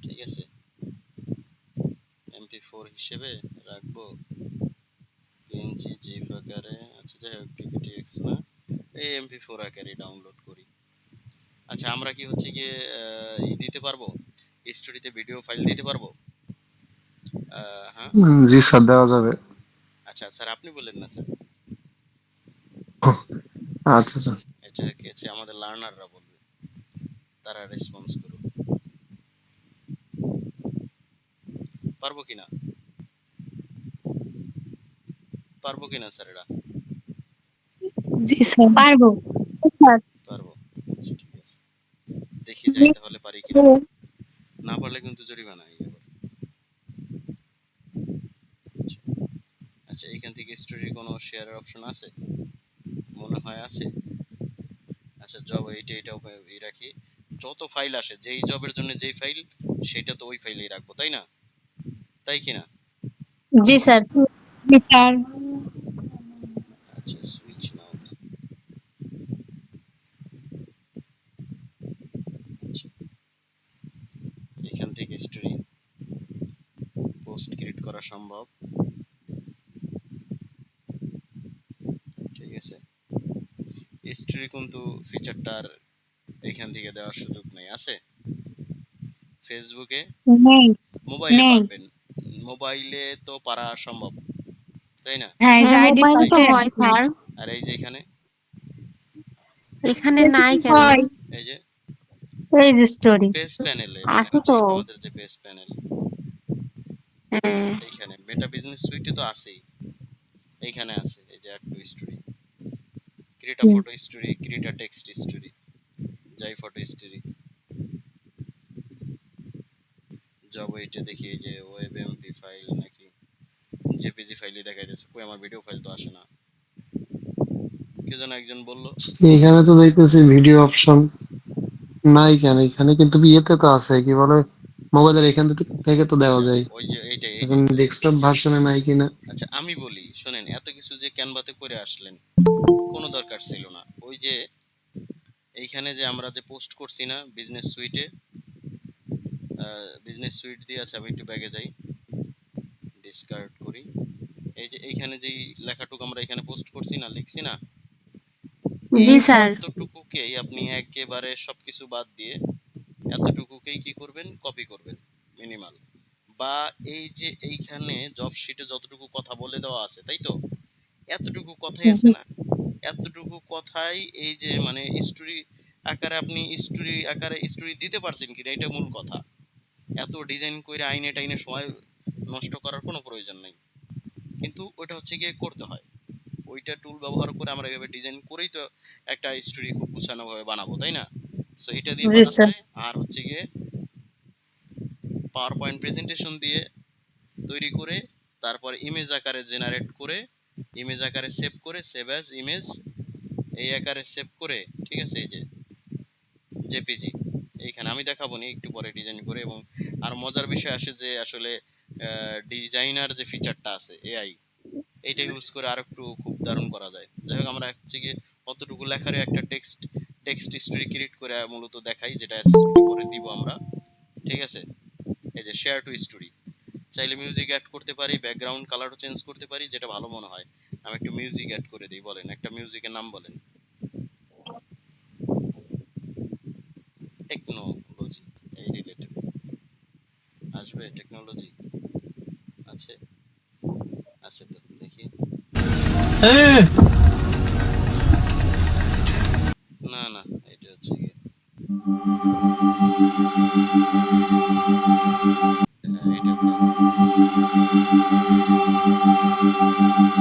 ঠিক আছে। MP4 হিসেবে রাখবো, পিএনজি জিপ আকারে। আচ্ছা যাই হোক, DPTX না, এই MP4 আকারে ডাউনলোড করি। আচ্ছা, আমরা কি হচ্ছে গিয়ে দিতে পারবো, স্টোরিতে ভিডিও ফাইল দিতে পারবো? হ্যাঁ। জি স্যার, দেওয়া যাবে। আচ্ছা স্যার, আপনি বললেন না স্যার। আচ্ছা স্যার। এটা কি হচ্ছে আমাদের লার্নাররা বলবে, তারা রেসপন্স করুক। পারবো কিনা, পারবো কিনা স্যার এটা? জি স্যার। পারবো। স্যার। পারবো। আচ্ছা ঠিক আছে, দেখি যাই তাহলে পারি কিনা। না পারলে কিন্তু জরিমানা আবার। আচ্ছা, আচ্ছা, এখান থেকে স্টোরির কোনো শেয়ারের অপশন আছে? মনে হয় আছে। আচ্ছা, জব এটাও রাখি। যত ফাইল আসে, যেই জবের জন্য যেই ফাইল, সেটা তো ওই ফাইলেই রাখবো, তাই না? তাই কিনা? জি স্যার। জি স্যার। আচ্ছা, সুইচ নাও কি? আচ্ছা, এখান থেকে স্টোরি পোস্ট ক্রিয়েট করা সম্ভব, ঠিক আছে। স্টোরি কিন্তু ফিচারটার এখান থেকে দেওয়ার সুযোগ নেই, আছে ফেসবুকে। নেই। মোবাইলে নেই। পারবেন, মোবাইলে তো পারা সম্ভব, তাই না? হ্যাঁ, এই যে হ্যাঁ, আইডি মোবাইলে তো পাশে হয় স্যার। আর এই যে এখানে, এখানে নাই কেন? হয়। এই যে এই যে স্টোরি। পেজ প্যানেলে, আছে তো। আমাদের যে পেজ প্যানেল, হ্যাঁ। এইখানে মেটা বিজনেস সুইটে তো আছেই। এইখানে আছে এই যে add to story, create a photo story, create a text story, যাই ফটো স্টোরি। জব এইটা দেখি, এই যে ওয়েব এমপি ফাইল নাকি জেপিজি ফাইলই দেখাইতেছে, কই আমার ভিডিও ফাইল তো আসে না। কে যেন একজন বললো এখানে তো দেখতেছি ভিডিও অপশন নাই কেন? এখানে কিন্তু ইয়েতে তো আছে, কি বলে, মোবাইলের এখান থেকে তো দেওয়া যায়। ওই যে এইটাই এখন এইটাই স্যার। ডেস্কটপ ভার্সনে নাই কিনা। আচ্ছা আমি বলি শোনেন, এত কিছু যে ক্যানভাতে করে আসলেন, কোনো দরকার ছিল না। ওই যে এইখানে যে আমরা যে পোস্ট করছি না বিজনেস সুইটে, বিজনেস সুইট দিয়ে, আছে আমি একটু ব্যাগে যাই, ডিসকার্ড করি। এই যে এইখানে যেই লেখাটুকু আমরা এখানে পোস্ট করছি না, লিখছি না, জি এই স্যার। এতটুকুকেই আপনি একেবারে সবকিছু বাদ দিয়ে এতটুকুকেই কি করবেন, কপি করবেন মিনিমাল। বা এই যে এইখানে জব শিটে যতটুকু কথা বলে দেওয়া আছে, তাই তো, এতটুকু কথাই আছে না, এতটুকু কথাই এই যে মানে স্টোরি আকারে, আপনি স্টোরি আকারে স্টোরি দিতে পারছেন কিনা, এটা মূল কথা। এত ডিজাইন করে আইনে টাইনে সময় নষ্ট করার কোনো প্রয়োজন নাই। কিন্তু ওটা হচ্ছে গিয়ে করতে হয়, ওইটা টুল ব্যবহার করে আমরা এভাবে ডিজাইন করেই তো একটা স্টোরি খুব গুছানো ভাবে বানাবো, তাই না? সো এটা দিয়ে জি বানাতে স্যার। হয়। আর হচ্ছে গিয়ে পাওয়ার পয়েন্ট প্রেজেন্টেশন দিয়ে তৈরি করে তারপর ইমেজ আকারে জেনারেট করে ইমেজ আকারে সেভ করে সেভ অ্যাজ ইমেজ এই আকারে সেভ করে, ঠিক আছে, এই যে জেপিজি এইখানে আমি দেখাবো নি একটু পরে ডিজাইন করে। এবং আর মজার বিষয় আসে যে আসলে ডিজাইনার যে ফিচারটা আছে এআই, এইটা ইউজ করে আর একটু খুব দারুণ করা যায়। যাই হোক আমরা হচ্ছে গিয়ে অতটুকু লেখারে একটা টেক্সট স্টোরি ক্রিয়েট করে মূলত দেখাই, যেটা অ্যাসেসমেন্টে পরে দিব আমরা, ঠিক আছে। এই যে শেয়ার টু স্টোরি, চাইলে মিউজিক অ্যাড করতে পারি, ব্যাকগ্রাউন্ড কালারও চেঞ্জ করতে পারি, যেটা ভালো মনে হয়। আমি একটু মিউজিক অ্যাড করে দিই, বলেন একটা মিউজিকের নাম বলেন। টেকনোলজি, এই রিলেটেড আসবে টেকনোলজি, আছে আছে তো দেখি। না না, এটা হচ্ছে গিয়ে এইটাতে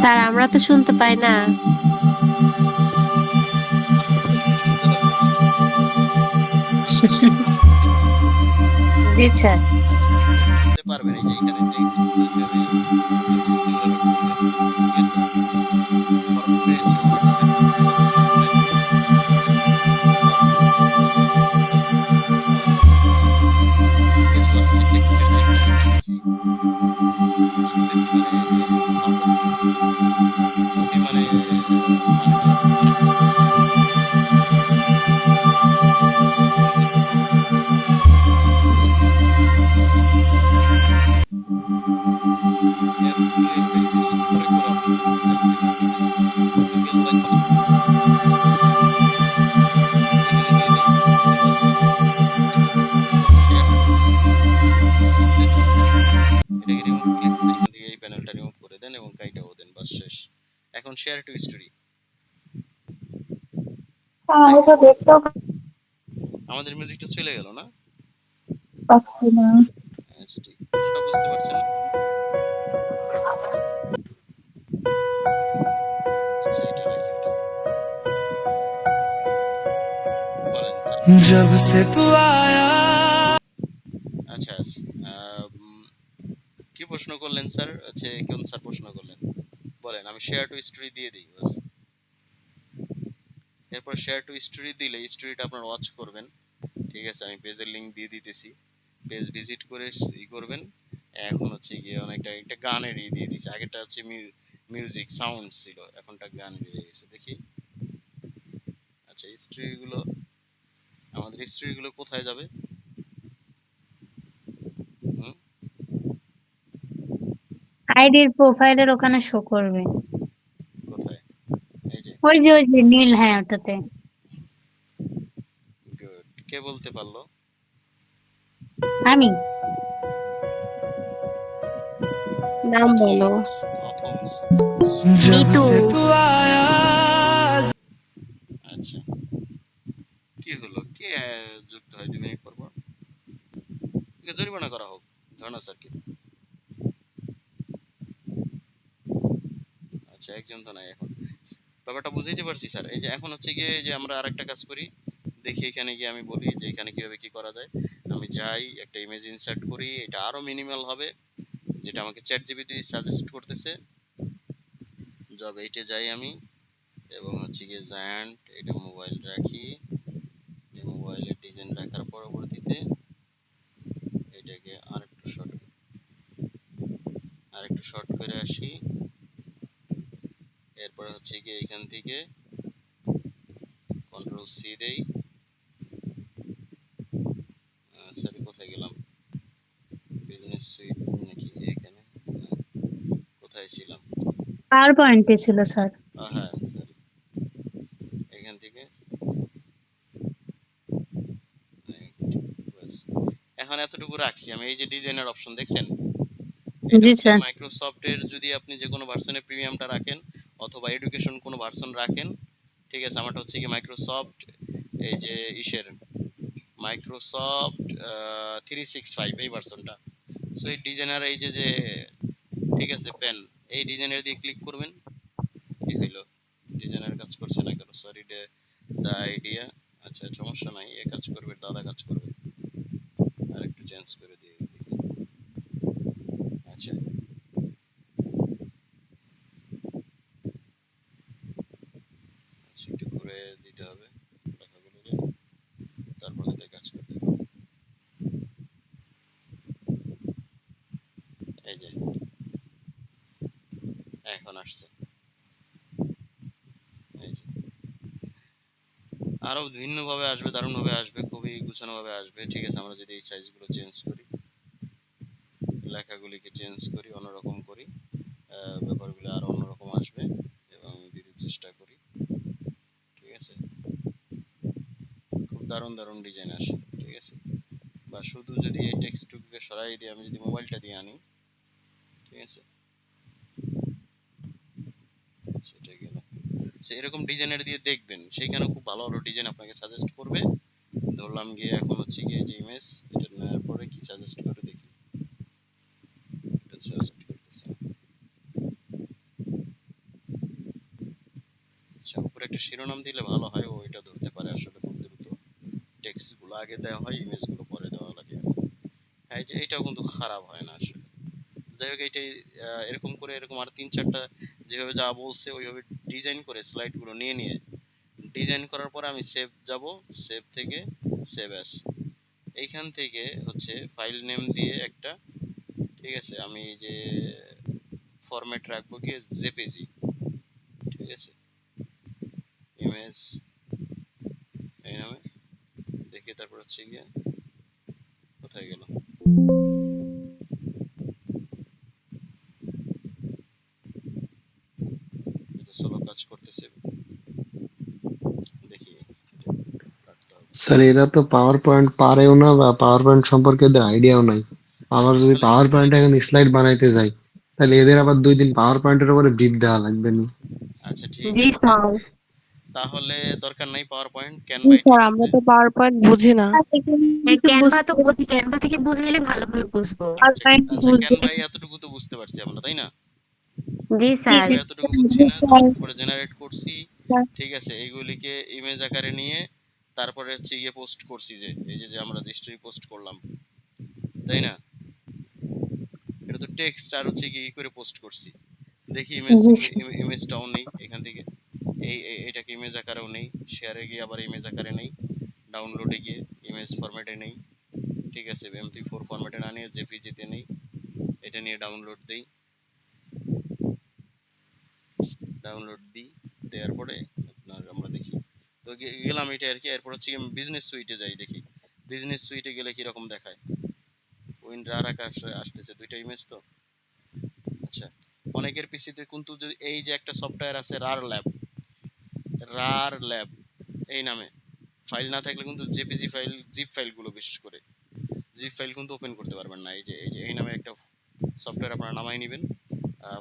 স্যার আমরা তো শুনতে পাই না। আপনাদেরকে শুনতে হবে না। জি স্যার। আচ্ছা শুনতে পারবেন, এই যে এখানে টেক্সট গুলো এভাবে বুঝতে হবে করবেন, ঠিক আছে। করার পরে হচ্ছে এখানে ক্যাজুয়াল মানে টেক্সটের যে স্টাইল দিতেছি শুনতেছি, মানে যে সাউন্ড মানে এটাকে রিমুভ এখান থেকে এই প্যানেলটা রিমুভ করে দেন এবং কাইটাও দেন, বাস শেষ। এখন শেয়ার টু স্টোরি, আমি তো দেখতেও আমাদের মিউজিকটা চলে গেল না? পাচ্ছি না। আচ্ছা ঠিক, কোনটা বুঝতে পারছেন না? আচ্ছা এটা রাখি, ওটা বলেন স্যার। जब से तू आया আচ্ছা কি প্রশ্ন করলেন স্যার? আচ্ছা কোন স্যার প্রশ্ন করলেন বলেন, আমি শেয়ার টু স্টোরি দিয়ে দিই বাস। এরপর শেয়ার টু স্টোরি দিলে স্টোরিটা আপনারা ওয়াচ করবেন, ঠিক আছে। আমি পেজের লিংক দিয়ে দিতেছি, পেজ ভিজিট করে ই করবেন। এখন হচ্ছে গিয়ে অনেকটা একটা গানের দিয়ে দিছে, আগেটা হচ্ছে মিউজিক সাউন্ড ছিল, এখনটা গানের হয়ে গেছে, দেখি। আচ্ছা স্টোরি গুলো, আমাদের স্টোরি গুলো কোথায় যাবে? হুম, আইডির প্রোফাইলের ওখানে শো করবে। কোথায়? এই যে ওই যে নীল, হ্যাঁ ওটাতে। গুড, কে বলতে পারলো? আমি। নাম বলো। অথমস, অথমস। जब মিতু। से तू आया আচ্ছা কি হলো, কে যুক্ত হয় 2 মিনিট পর পর? একে জরিমানা করা হোক ধর্ণা স্যারকে। আচ্ছা একজন তো নাই এখন, ব্যাপারটা বুঝাইতে পারছি স্যার। এই যে এখন হচ্ছে গিয়ে এই যে আমরা আরেকটা কাজ করি, দেখি এখানে গিয়ে আমি বলি যে এখানে কিভাবে কি করা যায়। আমি যাই একটা ইমেজ ইনসার্ট করি, এটা আরো মিনিমাল হবে, যেটা আমাকে চ্যাট জিপিটি সাজেস্ট করতেছে। জব 8 এ যাই আমি, এবং হচ্ছে গিয়ে জায়ান্ট এটা মোবাইল রাখি, এই মোবাইলের ডিজাইন রাখার পরবর্তীতে এটাকে আরেকটু শর্ট করে আসি। এরপরে হচ্ছে গিয়ে এখান থেকে কন্ট্রোল সি দেই। সরি কোথায় গেলাম, বিজনেস সুইট নাকি এখানে, না, কোথায় ছিলাম? পাওয়ার পয়েন্টে ছিল স্যার। হ্যাঁ সরি, এখান থেকে বাস। এখন এতটুকু রাখছি আমি। এই যে ডিজাইনার অপশন দেখছেন, এটা জি হচ্ছে স্যার। মাইক্রোসফটের, যদি আপনি যে কোনো ভার্সনে প্রিমিয়ামটা রাখেন অথবা এডুকেশন কোনো ভার্সন রাখেন, ঠিক আছে। আমারটা হচ্ছে কি মাইক্রোসফট, এই যে ইসের মাইক্রোসফট 365 এই ভার্সনটা। সো এই ডিজাইনার এই যে ঠিক আছে পেন এই ডিজাইনার দিয়ে ক্লিক করবেন। কি হইলো, ডিজাইনার কাজ করছে না কেন? সরি দা আইডিয়া। আচ্ছা সমস্যা নাই, এ কাজ করবে, দাদা কাজ করবে। আর একটু চেঞ্জ করে দিয়ে দেখি। আচ্ছা আচ্ছা, একটু করে দিতে হবে লেখাগুলোকে, তারপর হাতে কাজ করতে হবে। এই যে এখন আসছে, এই যে আরো ভিন্ন ভাবে আসবে, দারুণ ভাবে আসবে, খুবই গুছানো ভাবে আসবে। ঠিক আছে, আমরা যদি এই সাইজগুলো চেঞ্জ করি, লেখাগুলিকে চেঞ্জ করি, অন্যরকম করি, ব্যাপারগুলো আরো অন্যরকম আসবে এবং দিতে চেষ্টা করি। ঠিক আছে, খুব দারুণ দারুণ ডিজাইন আসে। ঠিক আছে, বা শুধু যদি এই টেক্সটটুকুকে সরাই দিয়ে আমি যদি মোবাইলটা দিয়ে আনি, ঠিক আছে, সেটা গেল। এরকম ডিজাইনার দিয়ে দেখবেন, সেইখানে খুব ভালো ভালো ডিজাইন আপনাকে সাজেস্ট করবে। ধরলাম গিয়ে এখন হচ্ছে গিয়ে যে ইমেজ, এটা নেওয়ার পরে কি সাজেস্ট করে দেখি। এটা সাজেস্ট করতেছে না। আচ্ছা, উপরে একটা শিরোনাম দিলে ভালো হয়, ও এটা ধরতে পারে আসলে খুব দ্রুত। টেক্সট গুলো আগে দেওয়া হয়, ইমেজ গুলো পরে দেওয়া লাগে। হ্যাঁ, এই যে এটাও কিন্তু খারাপ হয় না আসলে। যাই হোক, এইটাই এরকম করে এরকম আর 3-4টা যেভাবে যা বলছে ওইভাবে ডিজাইন করে স্লাইড গুলো নিয়ে নিয়ে ডিজাইন করার পরে আমি সেভ যাব, সেভ থেকে সেভ অ্যাস, এইখান থেকে হচ্ছে ফাইল নেম দিয়ে একটা, ঠিক আছে, আমি এই যে ফরম্যাট রাখবো কি জেপিজি। ঠিক আছে, ইমেজ এই নামে দেখি, তারপর হচ্ছে গিয়ে কোথায় গেল, এটা সোলো কাজ করতেছে, দেখি কাটতে হবে। স্যার এরা তো পাওয়ার পয়েন্ট পারেও না, বা পাওয়ার পয়েন্ট সম্পর্কে এদের আইডিয়াও নাই। আবার যদি তাহলে পাওয়ার পয়েন্ট এখন স্লাইড বানাইতে যাই, তাহলে এদের আবার 2 দিন পাওয়ার পয়েন্টের উপরে ব্রিফ দেওয়া লাগবে না? আচ্ছা ঠিক জি আছে, স্যার। তাহলে দরকার নাই পাওয়ার পয়েন্ট, জি ক্যানভাই স্যার, ঠিক আমরা আছে। তো পাওয়ার পয়েন্ট বুঝি না। ক্যানভা তো বুঝি, ক্যানভা থেকে বুঝলে ভালোভাবে বুঝবো। আচ্ছা ক্যানভাই এতটুকু তো বুঝতে পারছি আমরা, তাই না? জি স্যার। ক্যানভা এতটুকু বুঝছি না, তারপরে জেনারেট করছি। ঠিক আছে, এইগুলিকে ইমেজ আকারে নিয়ে তারপরে হচ্ছে গিয়ে পোস্ট করছি, যে এই যে যে আমরা যে স্টোরি পোস্ট করলাম, তাই না? এটা তো টেক্সট আর হচ্ছে কি করে পোস্ট করছি। দেখি ইমেজ, জি ইমেজটাও নেই এখান থেকে, এটাকে ইমেজ আকারেও নেই, শেয়ারে গিয়ে আবার ইমেজ আকারে নেই, ডাউনলোডে গিয়ে ইমেজ ফরম্যাটে নেই। ঠিক আছে, এমপি4 ফরম্যাটে না নিয়ে জেপিজি তে নেই, এটা নিয়ে ডাউনলোড দেই, ডাউনলোড দিই, দেওয়ার পরে আপনার আমরা দেখি। তো গেলাম এটা আর কি। এরপর হচ্ছে বিজনেস সুইটে যাই, দেখি বিজনেস সুইটে গেলে কি রকম দেখায়। উইন্ডার আকাশে আসতেছে দুইটা ইমেজ তো। আচ্ছা, অনেকের পিসিতে কিন্তু যদি এই যে একটা সফটওয়্যার আছে রার ল্যাব এই নামে, ফাইল না থাকলে কিন্তু জেপিজি ফাইল, জিপ ফাইল গুলো বিশেষ করে জিপ ফাইল কিন্তু ওপেন করতে পারবেন না। এই যে এই নামে একটা সফটওয়্যার আপনারা নামাই নেবেন,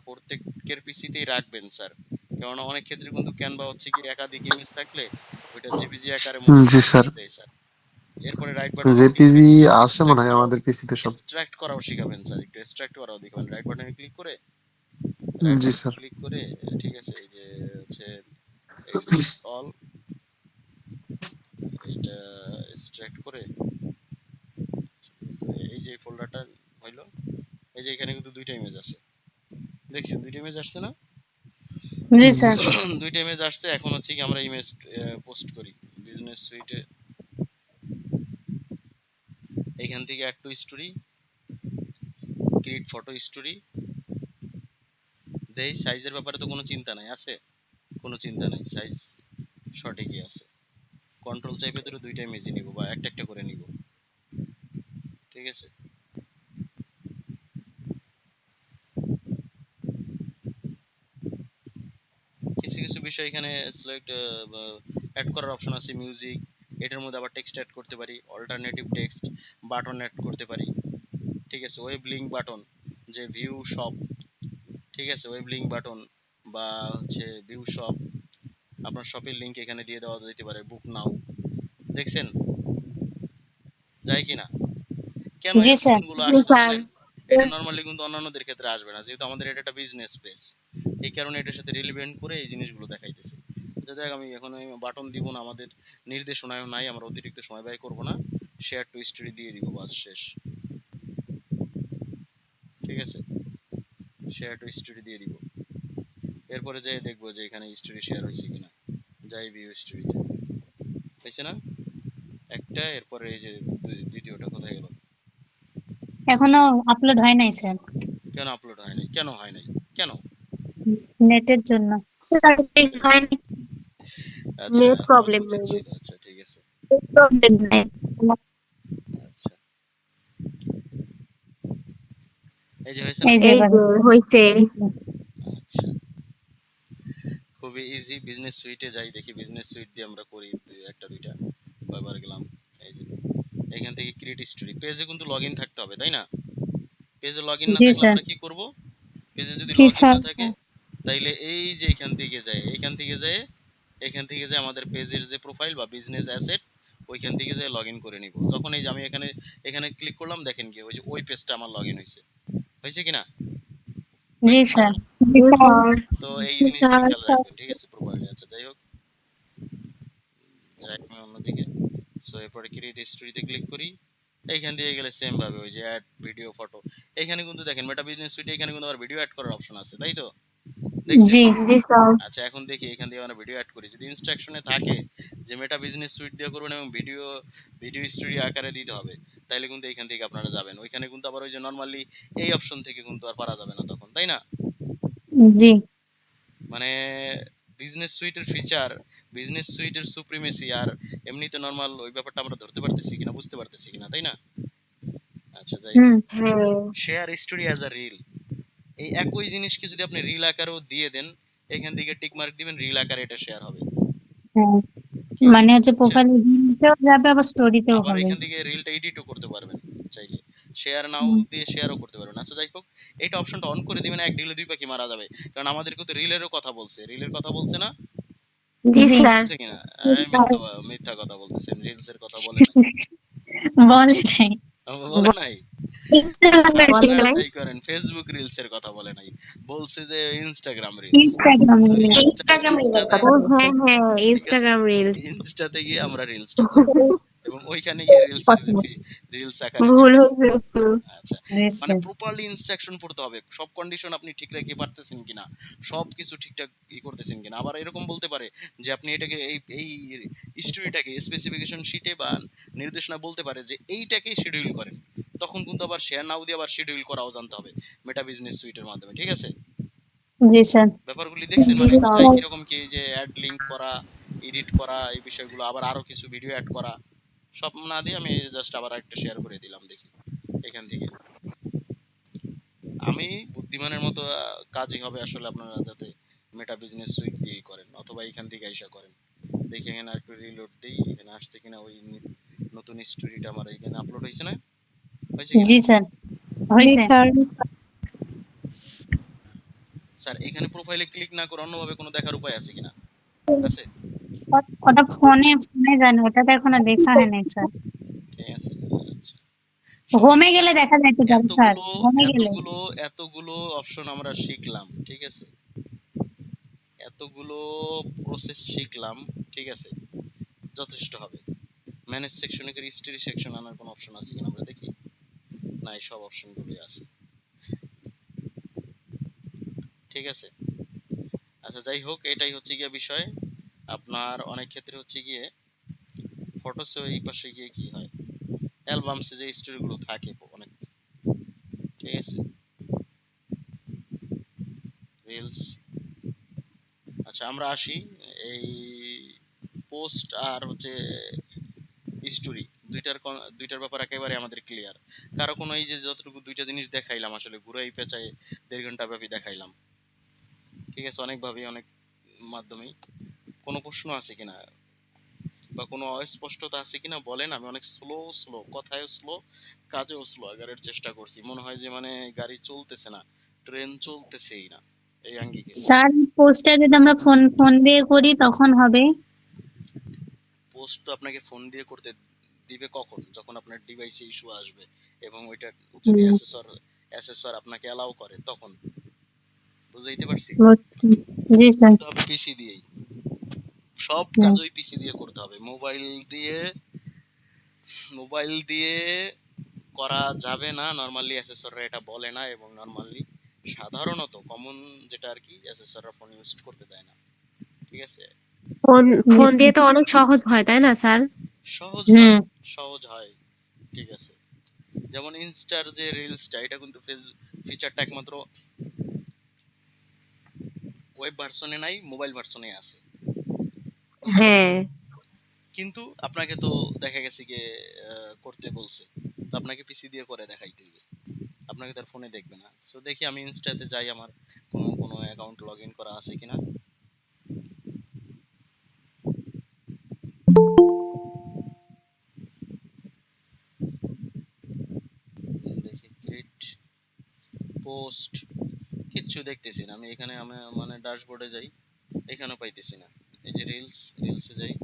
প্রত্যেকের পিসিতেই রাখবেন স্যার। কেননা অনেক ক্ষেত্রে কিন্তু ক্যানভা হচ্ছে কি একাধিক ইমেজ থাকলে ওইটা জেপিজি আকারে মুভ জি করে স্যার, দেয় স্যার। এরপরে রাইট বাটনে ক্লিক করে জেপিজি আছে মনে হয় আমাদের পিসিতে সব। এক্সট্রাক্ট করাও শিখাবেন স্যার, একটু এক্সট্রাক্ট করাও দেখাবেন। রাইট বাটনে ক্লিক করে, রাইট জি বাটনে স্যার। ক্লিক করে, ঠিক আছে, এই যে হচ্ছে এক্সট্রাক্ট অল, এইটা এক্সট্রাক্ট করে এই যে ফোল্ডারটা হইলো, এই যে এখানে কিন্তু দুইটা ইমেজ আছে, দেখছেন দুইটা ইমেজ আসছে না? জি স্যার। দুইটা ইমেজ আসছে। এখন হচ্ছে কি আমরা ইমেজ পোস্ট করি বিজনেস সুইটে, এইখান থেকে add to story, create photo story দেই। সাইজের ব্যাপারে তো কোনো চিন্তা নাই, আছে কোনো চিন্তা নাই, সাইজ সঠিকই আছে। কন্ট্রোল চাইপে ধরে দুইটা ইমেজই নিব বা একটা একটা করে নিব। ঠিক আছে, কিছু কিছু বিষয় এখানে সিলেক্ট অ্যাড করার অপশন আছে, মিউজিক, এটার মধ্যে আবার টেক্সট অ্যাড করতে পারি, অল্টারনেটিভ টেক্সট, বাটন অ্যাড করতে পারি। ঠিক আছে, ওয়েব লিঙ্ক বাটন, যে ভিউ শপ, ঠিক আছে, ওয়েব লিঙ্ক বাটন বা হচ্ছে ভিউ শপ, আপনার শপের লিঙ্ক এখানে দিয়ে দেওয়া যেতে পারে, বুক নাও। দেখছেন যায় কিনা? কেন এই জি স্যার। অপশনগুলো জি আসছে স্যার। জানেন? এটা নর্মালি কিন্তু অন্যান্যদের ক্ষেত্রে আসবে না, যেহেতু আমাদের এটা একটা বিজনেস পেজ, এই কারণে এটার সাথে রিলেভেন্ট করে এই জিনিসগুলো দেখাইতেছে। আচ্ছা দেখ, আমি এখন বাটন দিব না, আমাদের নির্দেশনায় নাই, আমরা অতিরিক্ত সময় ব্যয় করব না, শেয়ার টু স্টোরি দিয়ে দিব, বাস শেষ। ঠিক আছে, শেয়ার টু স্টোরি দিয়ে দিব, এরপরে যাই দেখবো যে এখানে স্টোরি শেয়ার হয়েছে কিনা। যাই ভিউ স্টোরিতে, হয়েছে না একটা, এরপরে এই যে দ্বিতীয়টা কোথায় গেল? এখনো আপলোড হয় নাই স্যার, কেন আপলোড হয় নাই? কেন হয় নাই? কেন? নেটের জন্য। আচ্ছা নেট হওয়া প্রবলেম উচিত মেবি। ছিল। আচ্ছা ঠিক আছে, আচ্ছা এই যে হয়েছে না? এই যে এই যে হইছে। আচ্ছা, খুবই ইজি। বিজনেস সুইটে যাই, দেখি বিজনেস সুইট দিয়ে আমরা করি একটা দুইটা, কয়বার গেলাম। এই যে এখান থেকে ক্রিয়েট স্টোরি, পেজে কিন্তু লগইন থাকতে হবে, তাই না? পেজে লগইন না জি থাকলে স্যার। আমরা কি করব? পেজে যদি জি লগইন স্যার। না থাকে, তাইলে এই যে এখান থেকে যায়, আমাদের পেজের যে প্রোফাইল বা বিজনেস অ্যাসেট, ওইখান থেকে যায় লগইন করে নিব। যখন এই যে আমি এখানে এখানে ক্লিক করলাম, দেখেন কি ওই যে ওই পেজটা আমার লগইন হয়েছে, হয়েছে কিনা? জি হয়েছে? স্যার। তো এই জিনিসগুলো খেয়াল রাখবেন, ঠিক আছে, প্রপারলি। আচ্ছা যাই হোক, যাই আমি অন্যদিকে। সো এরপরে ক্রিয়েট স্টোরিতে ক্লিক করি, এইখান দিয়ে গেলে সেম ভাবে ওই যে অ্যাড ভিডিও ফটো, এখানে কিন্তু দেখেন মেটা বিজনেস সুইটে এখানে কিন্তু আবার ভিডিও অ্যাড করার অপশন আছে, তাই তো? দেখছেন? জি। জি স্যার। আচ্ছা এখন দেখি এখান দিয়ে আমরা ভিডিও অ্যাড করি, যদি ইনস্ট্রাকশনে থাকে যে মেটা বিজনেস সুইট দিয়ে করবেন এবং ভিডিও ভিডিও স্টোরি আকারে দিতে হবে, তাইলে কিন্তু এখান থেকে আপনারা যাবেন, ওইখানে কিন্তু আবার ওই যে নরমালি এই অপশন থেকে কিন্তু আর পারা যাবে না তখন, তাই না? জি। মানে বিজনেস সুইটের ফিচার, বিজনেস সুইটের সুপ্রিমেসি আর এমনিতে নরমাল ওই ব্যাপারটা আমরা ধরতে পারতেছি কিনা, বুঝতে পারতেছি কিনা, তাই না? আচ্ছা যাই হোক, হুম। হ্যাঁ। Share story as a reel, এই একই জিনিসকে যদি আপনি রিল আকারেও দিয়ে দেন, এখান থেকে টিক মার্ক দিবেন, রিল আকারে এটা শেয়ার হবে। হ্যাঁ। কি মানে হচ্ছে বুঝছেন? প্রোফাইলে রিলসেও যাবে আবার স্টোরিতেও আবার হবে। এখান থেকে রিলটা এডিটও করতে পারবেন চাইলে, শেয়ার নাও হুম। দিয়ে শেয়ারও করতে পারবেন। আচ্ছা যাই হোক, এইটা অপশনটা অন করে দিবেন, এক ঢিলে দুই পাখি মারা যাবে, কারণ আমাদেরকে তো রিলেরও কথা বলছে, রিলের কথা বলছে না? জি জি। স্যার। বলছে কিনা? মিথ্যা কথা বলতেছেন, রিলস এর কথা বলে নাই। বলে নাই। বলে নাই? বলে আচ্ছা নাই। যাই করেন, ফেসবুক রিলস এর কথা বলে নাই, বলছে যে ইনস্টাগ্রাম রিলস। ইনস্টাগ্রামে। তো ও হ্যাঁ হ্যাঁ, ঠিক আছে, ইনস্টাগ্রাম রিলস। ইনস্টাতে গিয়ে আমরা রিলসটা করব এবং ওইখানে গিয়ে রিলস আকারে ভুল দিব। হয়েছে একটু। আচ্ছা, জি মানে স্যার। প্রপারলি ইনস্ট্রাকশন পড়তে হবে, সব কন্ডিশন আপনি ঠিক রেখে পারতেছেন কিনা, সবকিছু ঠিকঠাক করতেছেন কিনা। আবার এরকম বলতে পারে যে আপনি এটাকে এই স্টোরিটাকে স্পেসিফিকেশন শিটে বা নির্দেশনা বলতে পারে যে এইটাকে শিডিউল করেন, তখন কিন্তু আবার শেয়ার নাও দিয়ে আবার শিডিউল করাও জানতে হবে মেটা বিজনেস সুইটের মাধ্যমে, ঠিক আছে? জি স্যার। ব্যাপারগুলি দেখছেন, জি মানে স্যার। কোথায় কিরকম কি যে অ্যাড লিংক করা, এডিট করা, এই বিষয়গুলো, আবার আরো কিছু ভিডিও অ্যাড করা, সব না দিয়ে আমি জাস্ট আবার একটা শেয়ার করে দিলাম, দেখি এখান থেকে। আমি বুদ্ধিমানের মতো কাজই হবে আসলে, আপনারা যাতে মেটা বিজনেস সুইট দিয়েই করেন অথবা এখান থেকে আইসা করেন। দেখি এখানে আরেকটু রিলোড দেই, এখানে আসছে কিনা ওই নতুন স্টোরিটা আমার এখানে আপলোড হয়েছে না? হয়েছে কিনা? জি স্যার। হয়েছে। স্যার এখানে প্রোফাইলে ক্লিক না করে অন্যভাবে কোনো দেখার উপায় আছে কিনা? আছে? ওটা ফোনে জানি, ওটাতে এখনো দেখা হয় নাই স্যার। ঠিক আছে, আচ্ছা। হোমে সমস্যা গেলে নাই, দেখা যাইতে পারে স্যার, এতগুলো হোমে গেলে। এতগুলো এতগুলো অপশন আমরা শিখলাম, ঠিক আছে, এতগুলো প্রসেস শিখলাম, ঠিক আছে, যথেষ্ট হবে। ম্যানেজ সেকশনে করে হিস্টরি সেকশন আনার কোনো অপশন আছে কিনা আমরা দেখি। নাই, সব অপশনগুলোই আছে, ঠিক আছে। আচ্ছা যাই হোক, এটাই হচ্ছে গিয়ে বিষয়। আপনার অনেক ক্ষেত্রে হচ্ছে গিয়ে ফটোসে এই পাশে গিয়ে কি হয়, অ্যালবামসে যে স্টোরিগুলো থাকে অনেক, ঠিক আছে, রিলস। আচ্ছা আমরা আসি, এই পোস্ট আর হচ্ছে স্টোরি, দুইটার ব্যাপার একেবারে আমাদের ক্লিয়ার। কারো কোনো এই যে যতটুকু দুইটা জিনিস দেখাইলাম আসলে ঘুরাই পেঁচাই 1.5 ঘন্টা ব্যাপী দেখাইলাম, ঠিক আছে, অনেকভাবেই অনেক মাধ্যমেই। কোনো প্রশ্ন আছে কিনা বা কোনো অস্পষ্টতা আছে কিনা বলেন। আমি অনেক স্লো কথায়ও স্লো, কাজেও স্লো আগারের চেষ্টা করছি, মনে হয় যে মানে গাড়ি চলতেছে না, ট্রেন চলতেছেই না, এই আঙ্গিকে। স্যার পোস্টে যদি আমরা ফোন দিয়ে করি তখন হবে? পোস্ট তো আপনাকে ফোন দিয়ে করতে দিবে কখন? যখন আপনার ডিভাইসে ইস্যু আসবে এবং ওইটা যদি অ্যাসেসর আপনাকে অ্যালাউ করে তখন। বুঝাইতে পারছি? বুঝছি। জি স্যার। করতে হবে পিসি দিয়েই, সব হুম। কাজই পিসি দিয়ে করতে হবে। মোবাইল দিয়ে করা যাবে না, নরমালি অ্যাসেসররা এটা বলে না, এবং নরমালি সাধারণত কমন যেটা আর কি, অ্যাসেসররা ফোন ইউজ করতে দেয় না। ঠিক আছে? Phone G phone sir. দিয়ে তো অনেক সহজ হয় তাই না স্যার? সহজ হুম। হয়, সহজ হয়। ঠিক আছে, যেমন ইনস্টার যে রিলসটা, এটা কিন্তু ফিচারটা একমাত্র ওয়েব ভার্সনে নাই, মোবাইল ভার্সনে আছে। বুঝতে হ্যাঁ। পারছেন? কিন্তু আপনাকে তো দেখা গেছে গিয়ে করতে বলছে, তো আপনাকে পিসি দিয়ে করে দেখাইতে হবে, আপনাকে তার ফোনে দেখবে না। সো দেখি আমি ইনস্টাতে যাই, আমার কোনো অ্যাকাউন্ট লগ ইন করা আছে কিনা। দেখি ক্রিয়েট পোস্ট, কিচ্ছু দেখতেছি না আমি এখানে। আমি মানে ড্যাশবোর্ডে যাই, এখানেও পাইতেছি না। এই যে রিলসে যাই,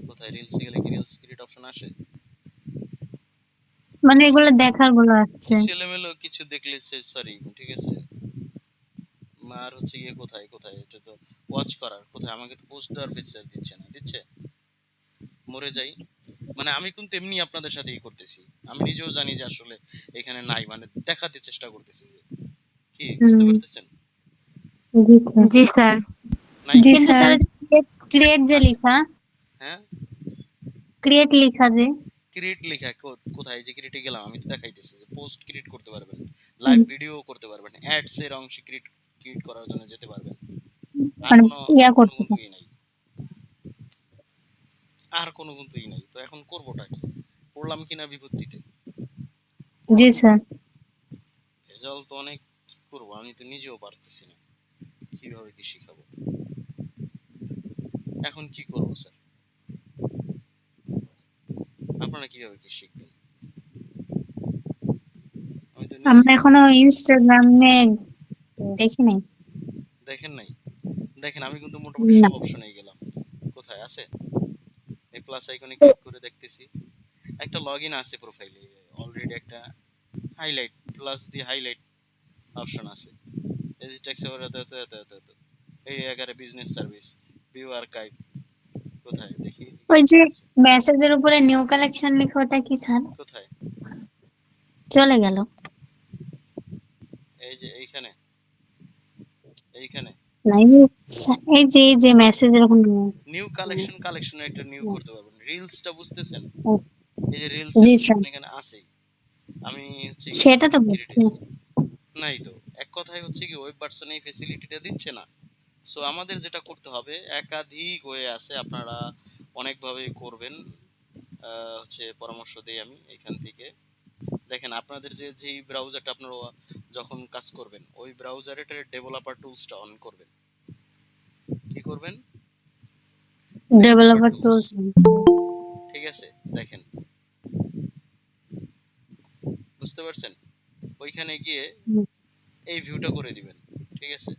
কোথায় রিলসে গেলে কি রিলস ক্রিয়েট অপশন আসে? মানে এগুলো দেখার গুলো আসছে। ছেলেমেলো কিছু দেখলে সরি, ঠিক আছে। আর হচ্ছে গিয়ে কোথায় কোথায়, এটা তো ওয়াচ করার কোথায়, আমাকে তো পোস্ট দেওয়ার ফিচার দিচ্ছে না, দিচ্ছে। মরে যাই, মানে আমি কিন্তু এমনি আপনাদের সাথেই করতেছি, আমি নিজেও জানি যে আসলে এখানে নাই, মানে দেখাতে চেষ্টা করতেছি যে কি, বুঝতে হুম। পারতেছেন? জি স্যার। জি স্যার। নাই জি কেন? কিন্তু স্যার ক্রিয়েট যে আ- লিখা, হ্যাঁ, ক্রিয়েট লিখা যে ক্রিয়েট লেখা কোথায়? এই যে ক্রিয়েটে গেলাম, আমি তো দেখাইতেছি যে পোস্ট ক্রিয়েট করতে পারবেন, লাইভ হুম, ভিডিও করতে পারবেন, অ্যাডস এর অংশে ক্রিয়েট করার জন্য যেতে পারবেন। আর মানে কোনো ইয়া করতে কিন্তু ই নাই, আর কোনো কিন্তু ই নাই। তো এখন করবোটা কি? পড়লাম কিনা বিপত্তিতে, জি পড়লাম না, স্যার। ভেজাল তো অনেক। কি করবো, আমি তো নিজেও পারতেছি না, কিভাবে কি শিখাবো। এখন কি করবো স্যার? আপনারা কিভাবে কি শিখবেন? আমি তো আমরা নিজেই এখনো ইনস্টাগ্রামে দেখি নাই। দেখেন নাই। দেখেন আমি কিন্তু মোটামুটি না। সব অপশনে গেলাম, কোথায় আছে এই প্লাস আইকনে ক্লিক করে দেখতেছি, একটা লগইন আছে প্রোফাইলে অলরেডি, একটা highlight plus the highlight option আছে। এই যে ট্যাক্স এভার এত এত এত এত এত, এই এগারে বিজনেস সার্ভিস, ভিউ আর্কাইভ, কোথায় দেখি ওই এখানে যে কি আছে, মেসেজের উপরে নিউ কালেকশন লেখা, ওটা কি স্যার? কোথায়? চলে গেল। এই যে এইখানে, এইখানে নাই এই যে মেসেজ এরকম নিউ কালেকশন একটা নিউ করতে পারবেন। রিলসটা বুঝতেছেন? এই যে রিলস এর জি স্যার, অপশন এখানে আছে, আমি হচ্ছে কি সেটা তো ক্রিয়েট বুঝছি। নাই তো। এক কথায় হচ্ছে কি ওয়েব ভার্সন এই ফেসিলিটিটা দিচ্ছে না। সো আমাদের যেটা করতে হবে, একাধিক ওয়ে আছে, আপনারা অনেকভাবে করবেন। হচ্ছে পরামর্শ দেই আমি এখান থেকে। দেখেন আপনাদের যেই ব্রাউজারটা আপনারা যখন কাজ করবেন, ওই ব্রাউজারে ডেভেলপার টুলসটা অন করবেন। কি করবেন? Developer developer tools. টুলস। ঠিক আছে, দেখেন, বুঝতে পারছেন? ওইখানে গিয়ে এই ভিউটা করে দিবেন। ঠিক আছে,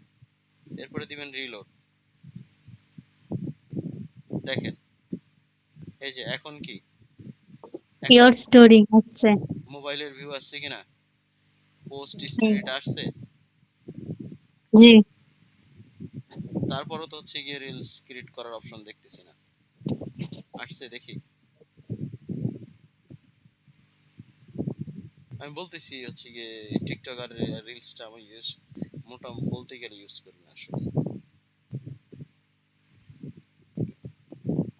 এরপরে দিবেন রিলোড। দেখেন, এই যে এখন কি, এখন ইয়োর স্টোরি হচ্ছে। মোবাইলের ভিউ আসছে কিনা, পোস্ট স্টোরি এটা আসছে। জি। তারপরও তো হচ্ছে গিয়ে রিলস ক্রিয়েট করার অপশন দেখতেছি না, আসছে দেখি। আমি বলতেছি হচ্ছে গিয়ে টিকটক আর রিলসটা আমি বলতে গেলে ইউজ করি না আসলে,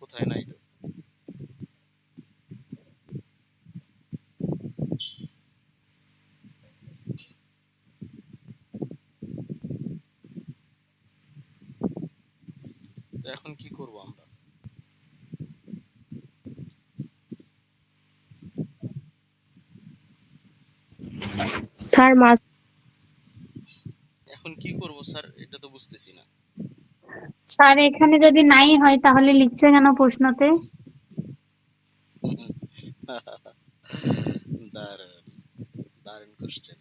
কোথায় নাই তো। তো এখন কি করব আমরা? স্যার এখন কি করব স্যার, এটা তো বুঝতেছি না। স্যার এখানে যদি নাই হয় তাহলে লিখছে কেন প্রশ্নতে? দারুণ, দারুণ কোশ্চেন।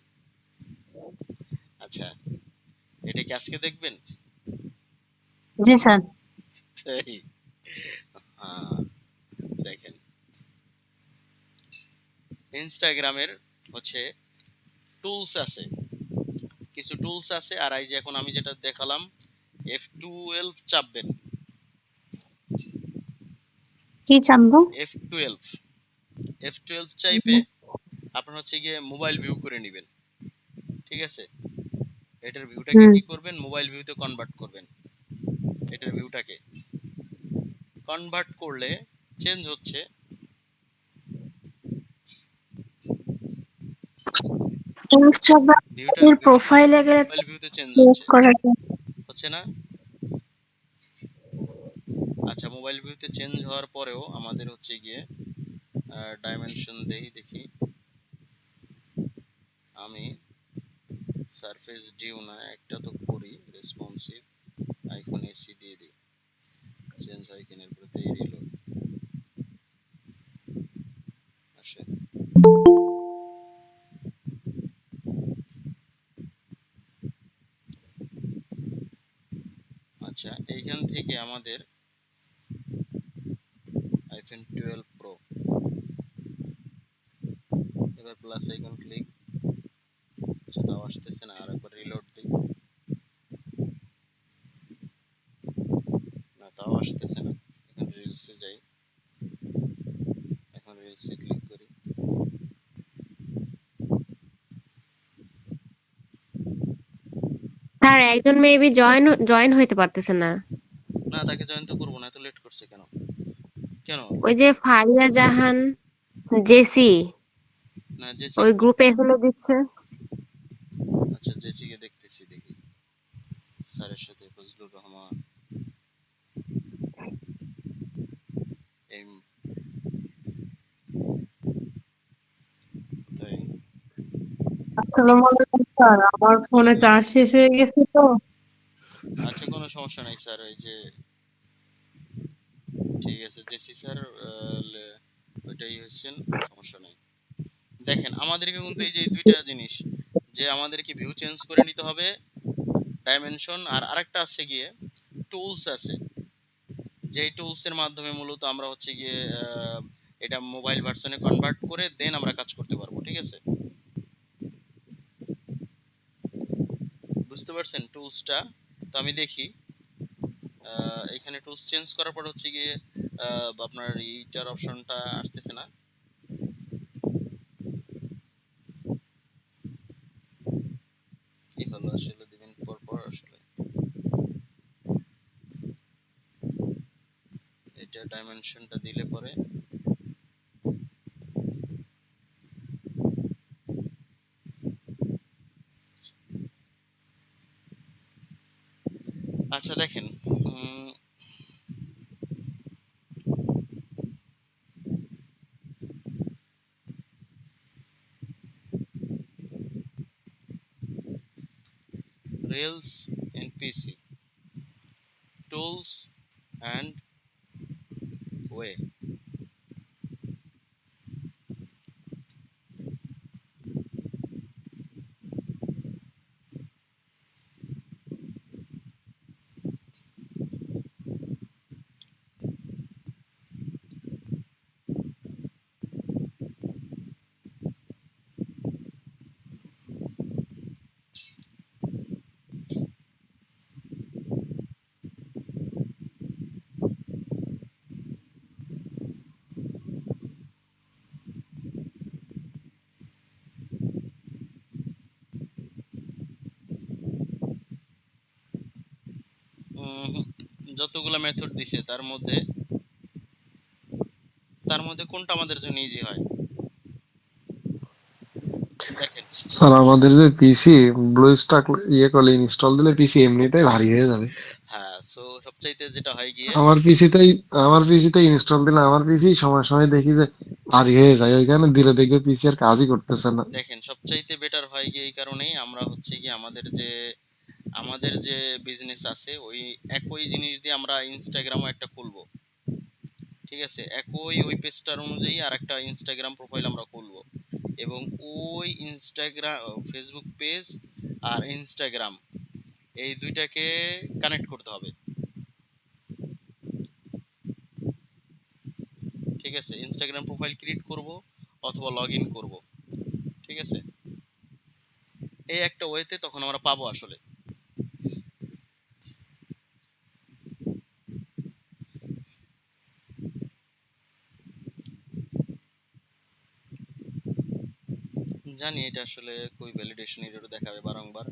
আচ্ছা, এটা কি আজকে দেখবেন? জি স্যার। তাই? হ্যাঁ, দেখেন, ইনস্টাগ্রামের হচ্ছে টুলস আছে, কিছু টুলস আছে। আর এই যে এখন আমি যেটা দেখালাম F12 চাপবেন, কি চাপবো? F12 F12 চাইপে আপনার হচ্ছে গিয়ে মোবাইল ভিউ করে নেবেন, ঠিক আছে? এটার ভিউটাকে হুম। কি করবেন, মোবাইল ভিউতে কনভার্ট করবেন। এটার ভিউটাকে কনভার্ট করলে চেঞ্জ হচ্ছে, ভিউটা ইনস্টাগ্রামের প্রোফাইলে গেলে তো মোবাইল ভিউতে চেঞ্জ চেক হচ্ছে, করা যায়। হচ্ছে না? আচ্ছা, মোবাইল ভিউতে চেঞ্জ হওয়ার পরেও আমাদের হচ্ছে গিয়ে ডাইমেনশন দেই, দেখি আমি সারফেস ডিউ না একটা তো করি রেসপন্সিভ, আইফোন এসি দিয়ে দিই, চেঞ্জ হয় কিনা এরপরে দেই রিলোড, আসে। আচ্ছা, এইখান থেকে আমাদের আইফোন 12 প্রো, এবার প্লাস আইকন ক্লিক, আচ্ছা তাও আসতেছে না, আরেকবার রিলোড দিই, না তাও আসতেছে না। এখন রিলসে যাই, এখন রিলসে ক্লিক করি, স্যার একজন মেবি জয়েন হইতে পারতেছে না। না তাকে জয়েন তো করবো না, এত লেট করছে কেন? কেন? ওই যে ফারিয়া জাহান জেসি না জেসি, ওই গ্রুপে এখনো দিচ্ছে। আচ্ছা জেসিকে দেখতেছি, দেখি স্যারের সাথে ফজলুর রহমান, এই তাই। আসসালামু আলাইকুম স্যার, আমার ফোনে চার্জ শেষ হয়ে গেছে তো। আচ্ছা কোনো সমস্যা নাই স্যার, ওই যে ঠিক আছে জেসি স্যার, ওইটাই হচ্ছেন, সমস্যা নাই। দেখেন আমাদেরকে কিন্তু এই যে এই দুইটা জিনিস, যে আমাদেরকে ভিউ চেঞ্জ করে নিতে হবে, ডাইমেনশন, আর আরেকটা আছে গিয়ে টুলস আছে, যেই টুলস এর মাধ্যমে মূলত আমরা হচ্ছে গিয়ে এটা মোবাইল ভার্সনে কনভার্ট করে দেন আমরা কাজ করতে পারবো, ঠিক আছে? বুঝতে পারছেন টুলসটা? তো আমি দেখি এখানে টুলস চেঞ্জ করার পর হচ্ছে গিয়ে আপনার এইটার অপশনটা আসতেছে না, কি হলো আসলে দিবেন পর পর, আসলে এটা ডাইমেনশনটা দিলে পরে, আচ্ছা দেখেন Rails in PC, tools and way. উম, যতগুলা মেথড দিছে তার মধ্যে কোনটা আমাদের জন্য ইজি হয় দেখেন। স্যার আমাদের যে পিসি ব্লু স্টাক ইয়ে করলে ইনস্টল দিলে পিসি এমনিতেই ভারী হয়ে যাবে। হ্যাঁ, সো সবচাইতে যেটা হয় গিয়ে, আমার পিসিতেই আমার পিসিতে ইনস্টল দিলে আমার পিসি সময় সময় দেখি যে ভারী হয়ে যায়, ওইখানে দিলে দেখবে পিসি আর কাজই করতেছে না। দেখেন সবচাইতে বেটার হয় গিয়ে এই কারণেই, আমরা হচ্ছে কি আমাদের যে বিজনেস আছে ওই একই জিনিস দিয়ে আমরা ইনস্টাগ্রামও একটা খুলবো, ঠিক আছে? একই ওই পেজটার অনুযায়ী আর একটা ইনস্টাগ্রাম প্রোফাইল আমরা খুলবো, এবং ওই ইনস্টাগ্রাম ফেসবুক পেজ আর ইনস্টাগ্রাম এই দুইটাকে কানেক্ট করতে হবে, ঠিক আছে? ইনস্টাগ্রাম প্রোফাইল ক্রিয়েট করব অথবা লগ ইন করবো, ঠিক আছে? এই একটা ওয়েতে তখন আমরা পাবো আসলে। জানি এটা আসলে খুবই ভ্যালিডেশন এরর দেখাবে বারংবার,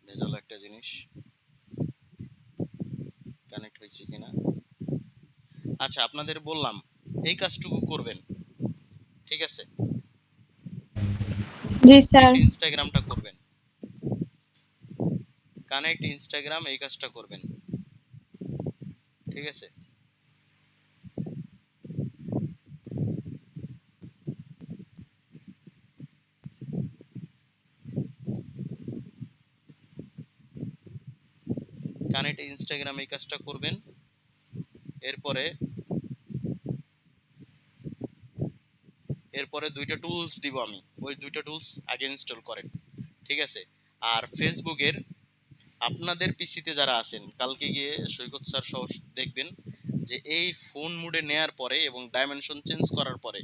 ভেজাল একটা জিনিস, কানেক্ট হয়েছে কিনা। আচ্ছা, আপনাদের বললাম এই কাজটুকু করবেন, ঠিক আছে? জি স্যার। কানেক্ট ইনস্টাগ্রামটা করবেন, কানেক্ট ইনস্টাগ্রাম এই কাজটা করবেন, ঠিক আছে? কানেক্ট ইনস্টাগ্রাম এই কাজটা করবেন। এরপরে এরপরে দুইটা টুলস দিব আমি, ওই দুইটা টুলস আগে ইনস্টল করেন, ঠিক আছে? আর ফেসবুকের আপনাদের পিসিতে যারা আছেন, কালকে গিয়ে সৈকত স্যার সহ দেখবেন যে এই ফোন মুডে নেয়ার পরে এবং ডাইমেনশন চেঞ্জ করার পরে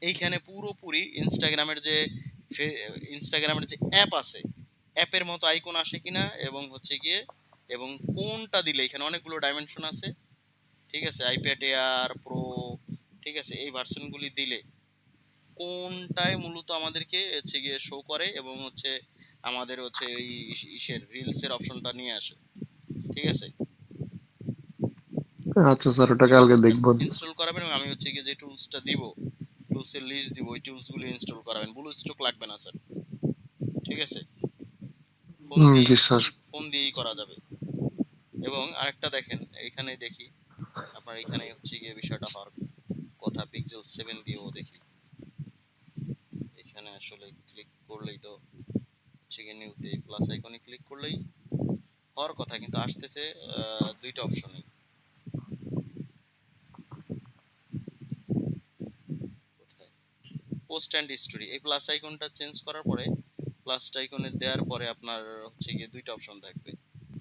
এইখানে পুরোপুরি ইনস্টাগ্রামের যে অ্যাপ আছে, অ্যাপের মতো আইকন আসে কিনা, এবং হচ্ছে গিয়ে এবং কোনটা দিলে এখানে অনেকগুলো ডাইমেনশন আছে, ঠিক আছে? আইপ্যাড এয়ার প্রো, ঠিক আছে? এই ভার্সনগুলি দিলে কোনটায় মূলত আমাদেরকে হচ্ছে গিয়ে শো করে এবং হচ্ছে আমাদের হচ্ছে এই ইসের রিলস এর অপশনটা নিয়ে আসে, ঠিক আছে? আচ্ছা স্যার, ওটা কালকে দেখবো। ইনস্টল করাবেন এবং আমি হচ্ছে গিয়ে যে টুলসটা দিব, টুলসের লিস্ট দিব, ওই টুলসগুলো ইনস্টল করাবেন। ব্লু স্টক লাগবে না স্যার, ঠিক আছে? জি স্যার। ফোন দিয়েই করা যাবে। এবং আরেকটা দেখেন, এইখানে দেখি আপনার এখানে হচ্ছে গিয়ে বিষয়টা হওয়ার কথা, পিক্সেল 7 দিয়েও দেখি। এখানে আসলে ক্লিক করলেই তো হচ্ছে গিয়ে নিউতে প্লাস আইকনে ক্লিক করলেই হওয়ার কথা, কিন্তু আসতেছে দুইটা অপশনই। কোথায়? পোস্ট অ্যান্ড স্টোরি, এই প্লাস আইকনটা চেঞ্জ করার পরে, প্লাস আইকনে দেওয়ার পরে আপনার হচ্ছে গিয়ে দুইটা অপশন থাকবে,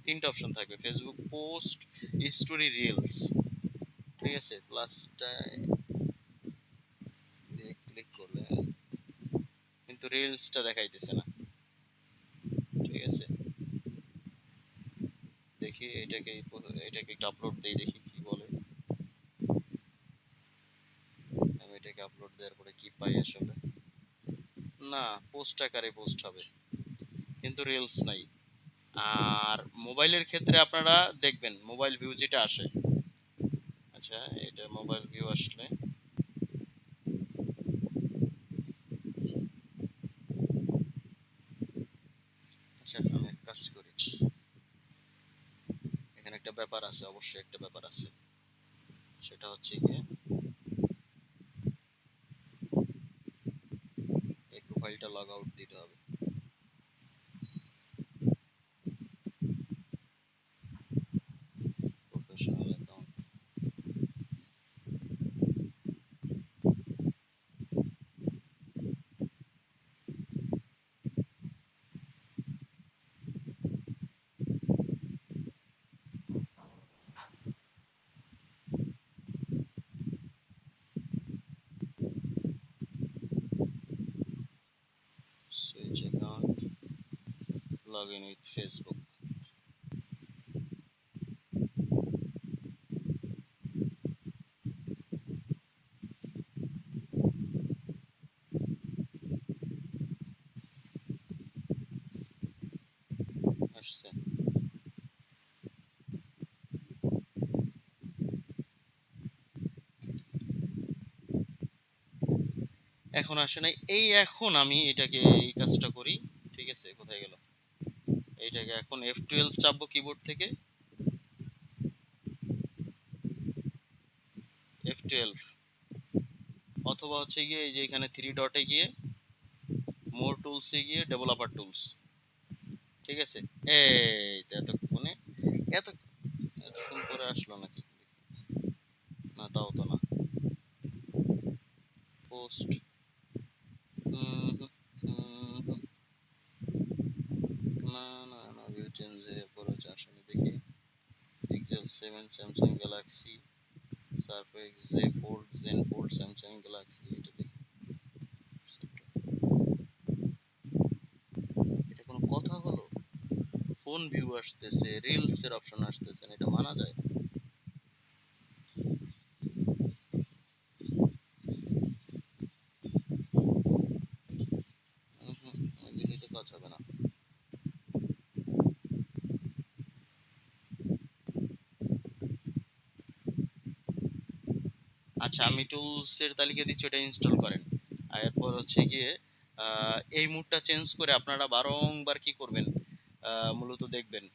তিনটা অপশন থাকবে, ফেসবুক পোস্ট, স্টোরি, রিলস, ঠিক আছে? প্লাসটা দিয়ে ক্লিক করলে কিন্তু রিলসটা দেখাইতেছে না, ঠিক আছে? দেখি এটাকে একটু আপলোড দেই, দেখি কি বলে। আমি এটাকে আপলোড দেওয়ার পরে কি পাই আসলে? না, পোস্ট আকারে পোস্ট হবে কিন্তু রিলস নাই। আর মোবাইলের ক্ষেত্রে আপনারা দেখবেন মোবাইল ভিউ যেটা আসে, আচ্ছা এটা মোবাইল ভিউ আসলে, আচ্ছা আমি এক কাজ করি, এখানে একটা ব্যাপার আছে, অবশ্যই একটা ব্যাপার আছে, সেটা হচ্ছে গিয়ে এই প্রোফাইলটা লগ আউট দিতে হবে। Professional account, switch account, log in with Facebook. আসছে, এখন আসে নাই। এই এখন আমি এটাকে এই কাজটা করি, ঠিক আছে? কোথায় গেল? এইটাকে এখন F12 চাপবো কিবোর্ড থেকে, F12, অথবা হচ্ছে গিয়ে এই যে এখানে থ্রি ডটে গিয়ে মোর টুলসে গিয়ে ডেভেলপার টুলস, ঠিক আছে? এই তো এতক্ষণে এত এতক্ষণ পরে আসলো নাকি? না, তাও তো না। পোস্ট, না না না, ভিউ চেঞ্জে পরে আসেনি, দেখি পিক্সেল 7, স্যামসাং গ্যালাক্সি, সারফেক্স Z fold, Zen fold, Samsung Galaxy, এটা দেখি। ফোন ভিউ আসতেছে, রিলস এর অপশন আসতেছে না, এটা মানা যায়? এগুলি তো কাজ হবে না। আচ্ছা, আমি টুলস এর তালিকা দিচ্ছি, ওটা ইনস্টল করেন। আর এরপর হচ্ছে গিয়ে এই মুডটা চেঞ্জ করে আপনারা বারংবার কি করবেন, মূলত দেখবেন,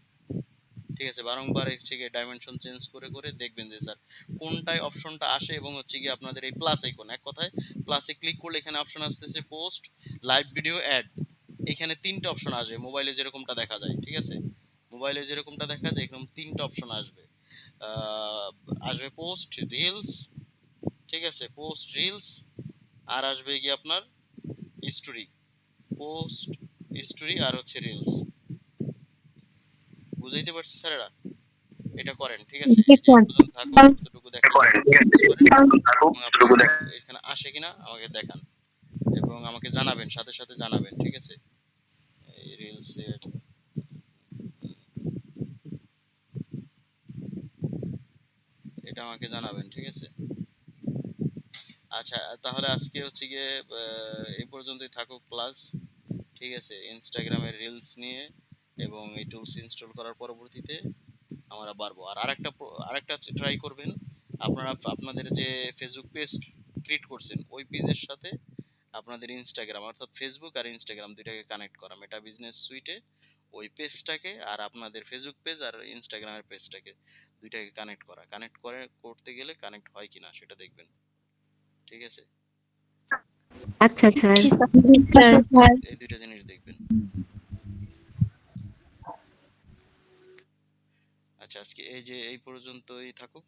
ঠিক আছে, বারংবার হচ্ছে গিয়ে ডাইমেনশন চেঞ্জ করে করে দেখবেন যে স্যার কোনটায় অপশনটা আসে, এবং হচ্ছে গিয়ে আপনাদের এই প্লাস আইকন, এক কথায় প্লাসে ক্লিক করলে এখানে অপশন আসতেছে পোস্ট, লাইভ ভিডিও, অ্যাড। এখানে তিনটা অপশন আসবে, মোবাইলে যেরকমটা দেখা যায়, ঠিক আছে, মোবাইলে যেরকমটা দেখা যায় এরকম তিনটা অপশন আসবে। আহ, আসবে পোস্ট, রিলস, ঠিক আছে, পোস্ট, রিলস, আর আসবে গিয়ে আপনার স্টোরি। পোস্ট, স্টোরি, আর হচ্ছে রিলস। বুঝাইতে পারছি স্যারেরা? এটা করেন, ঠিক আছে, জি এই যে এই স্যার। পর্যন্ত থাকুন, যতটুকু দেখেন এবং আপনার এখানে আসে কিনা আমাকে দেখান এবং আমাকে জানাবেন, সাথে সাথে জানাবেন, ঠিক আছে। এই রিলস এর এটা আমাকে জানাবেন, ঠিক আছে। আচ্ছা, তাহলে আজকে হচ্ছে গিয়ে এই পর্যন্তই থাকুক ক্লাস, ঠিক আছে, ইনস্টাগ্রামের রিলস নিয়ে এবং এই টুলস ইনস্টল করার পরবর্তীতে আমরা পারবো। আর আরেকটা ট্রাই করবেন, আপনারা আপনাদের যে ফেসবুক পেজ ক্রিয়েট করছেন ওই পেজের সাথে আপনাদের ইনস্টাগ্রাম, অর্থাৎ ফেসবুক আর ইনস্টাগ্রাম দুইটাকে কানেক্ট করা, মেটা বিজনেস সুইটে ওই পেজটাকে আর আপনাদের ফেসবুক পেজ আর ইনস্টাগ্রামের পেজটাকে দুইটাকে কানেক্ট করে করতে গেলে কানেক্ট হয় কিনা সেটা দেখবেন, ঠিক আছে। আচ্ছা স্যার। ঠিক জি আছে স্যার। স্যার। এই দুইটা জিনিস দেখবেন। আচ্ছা, আজকে এই যে এই পর্যন্তই থাকুক।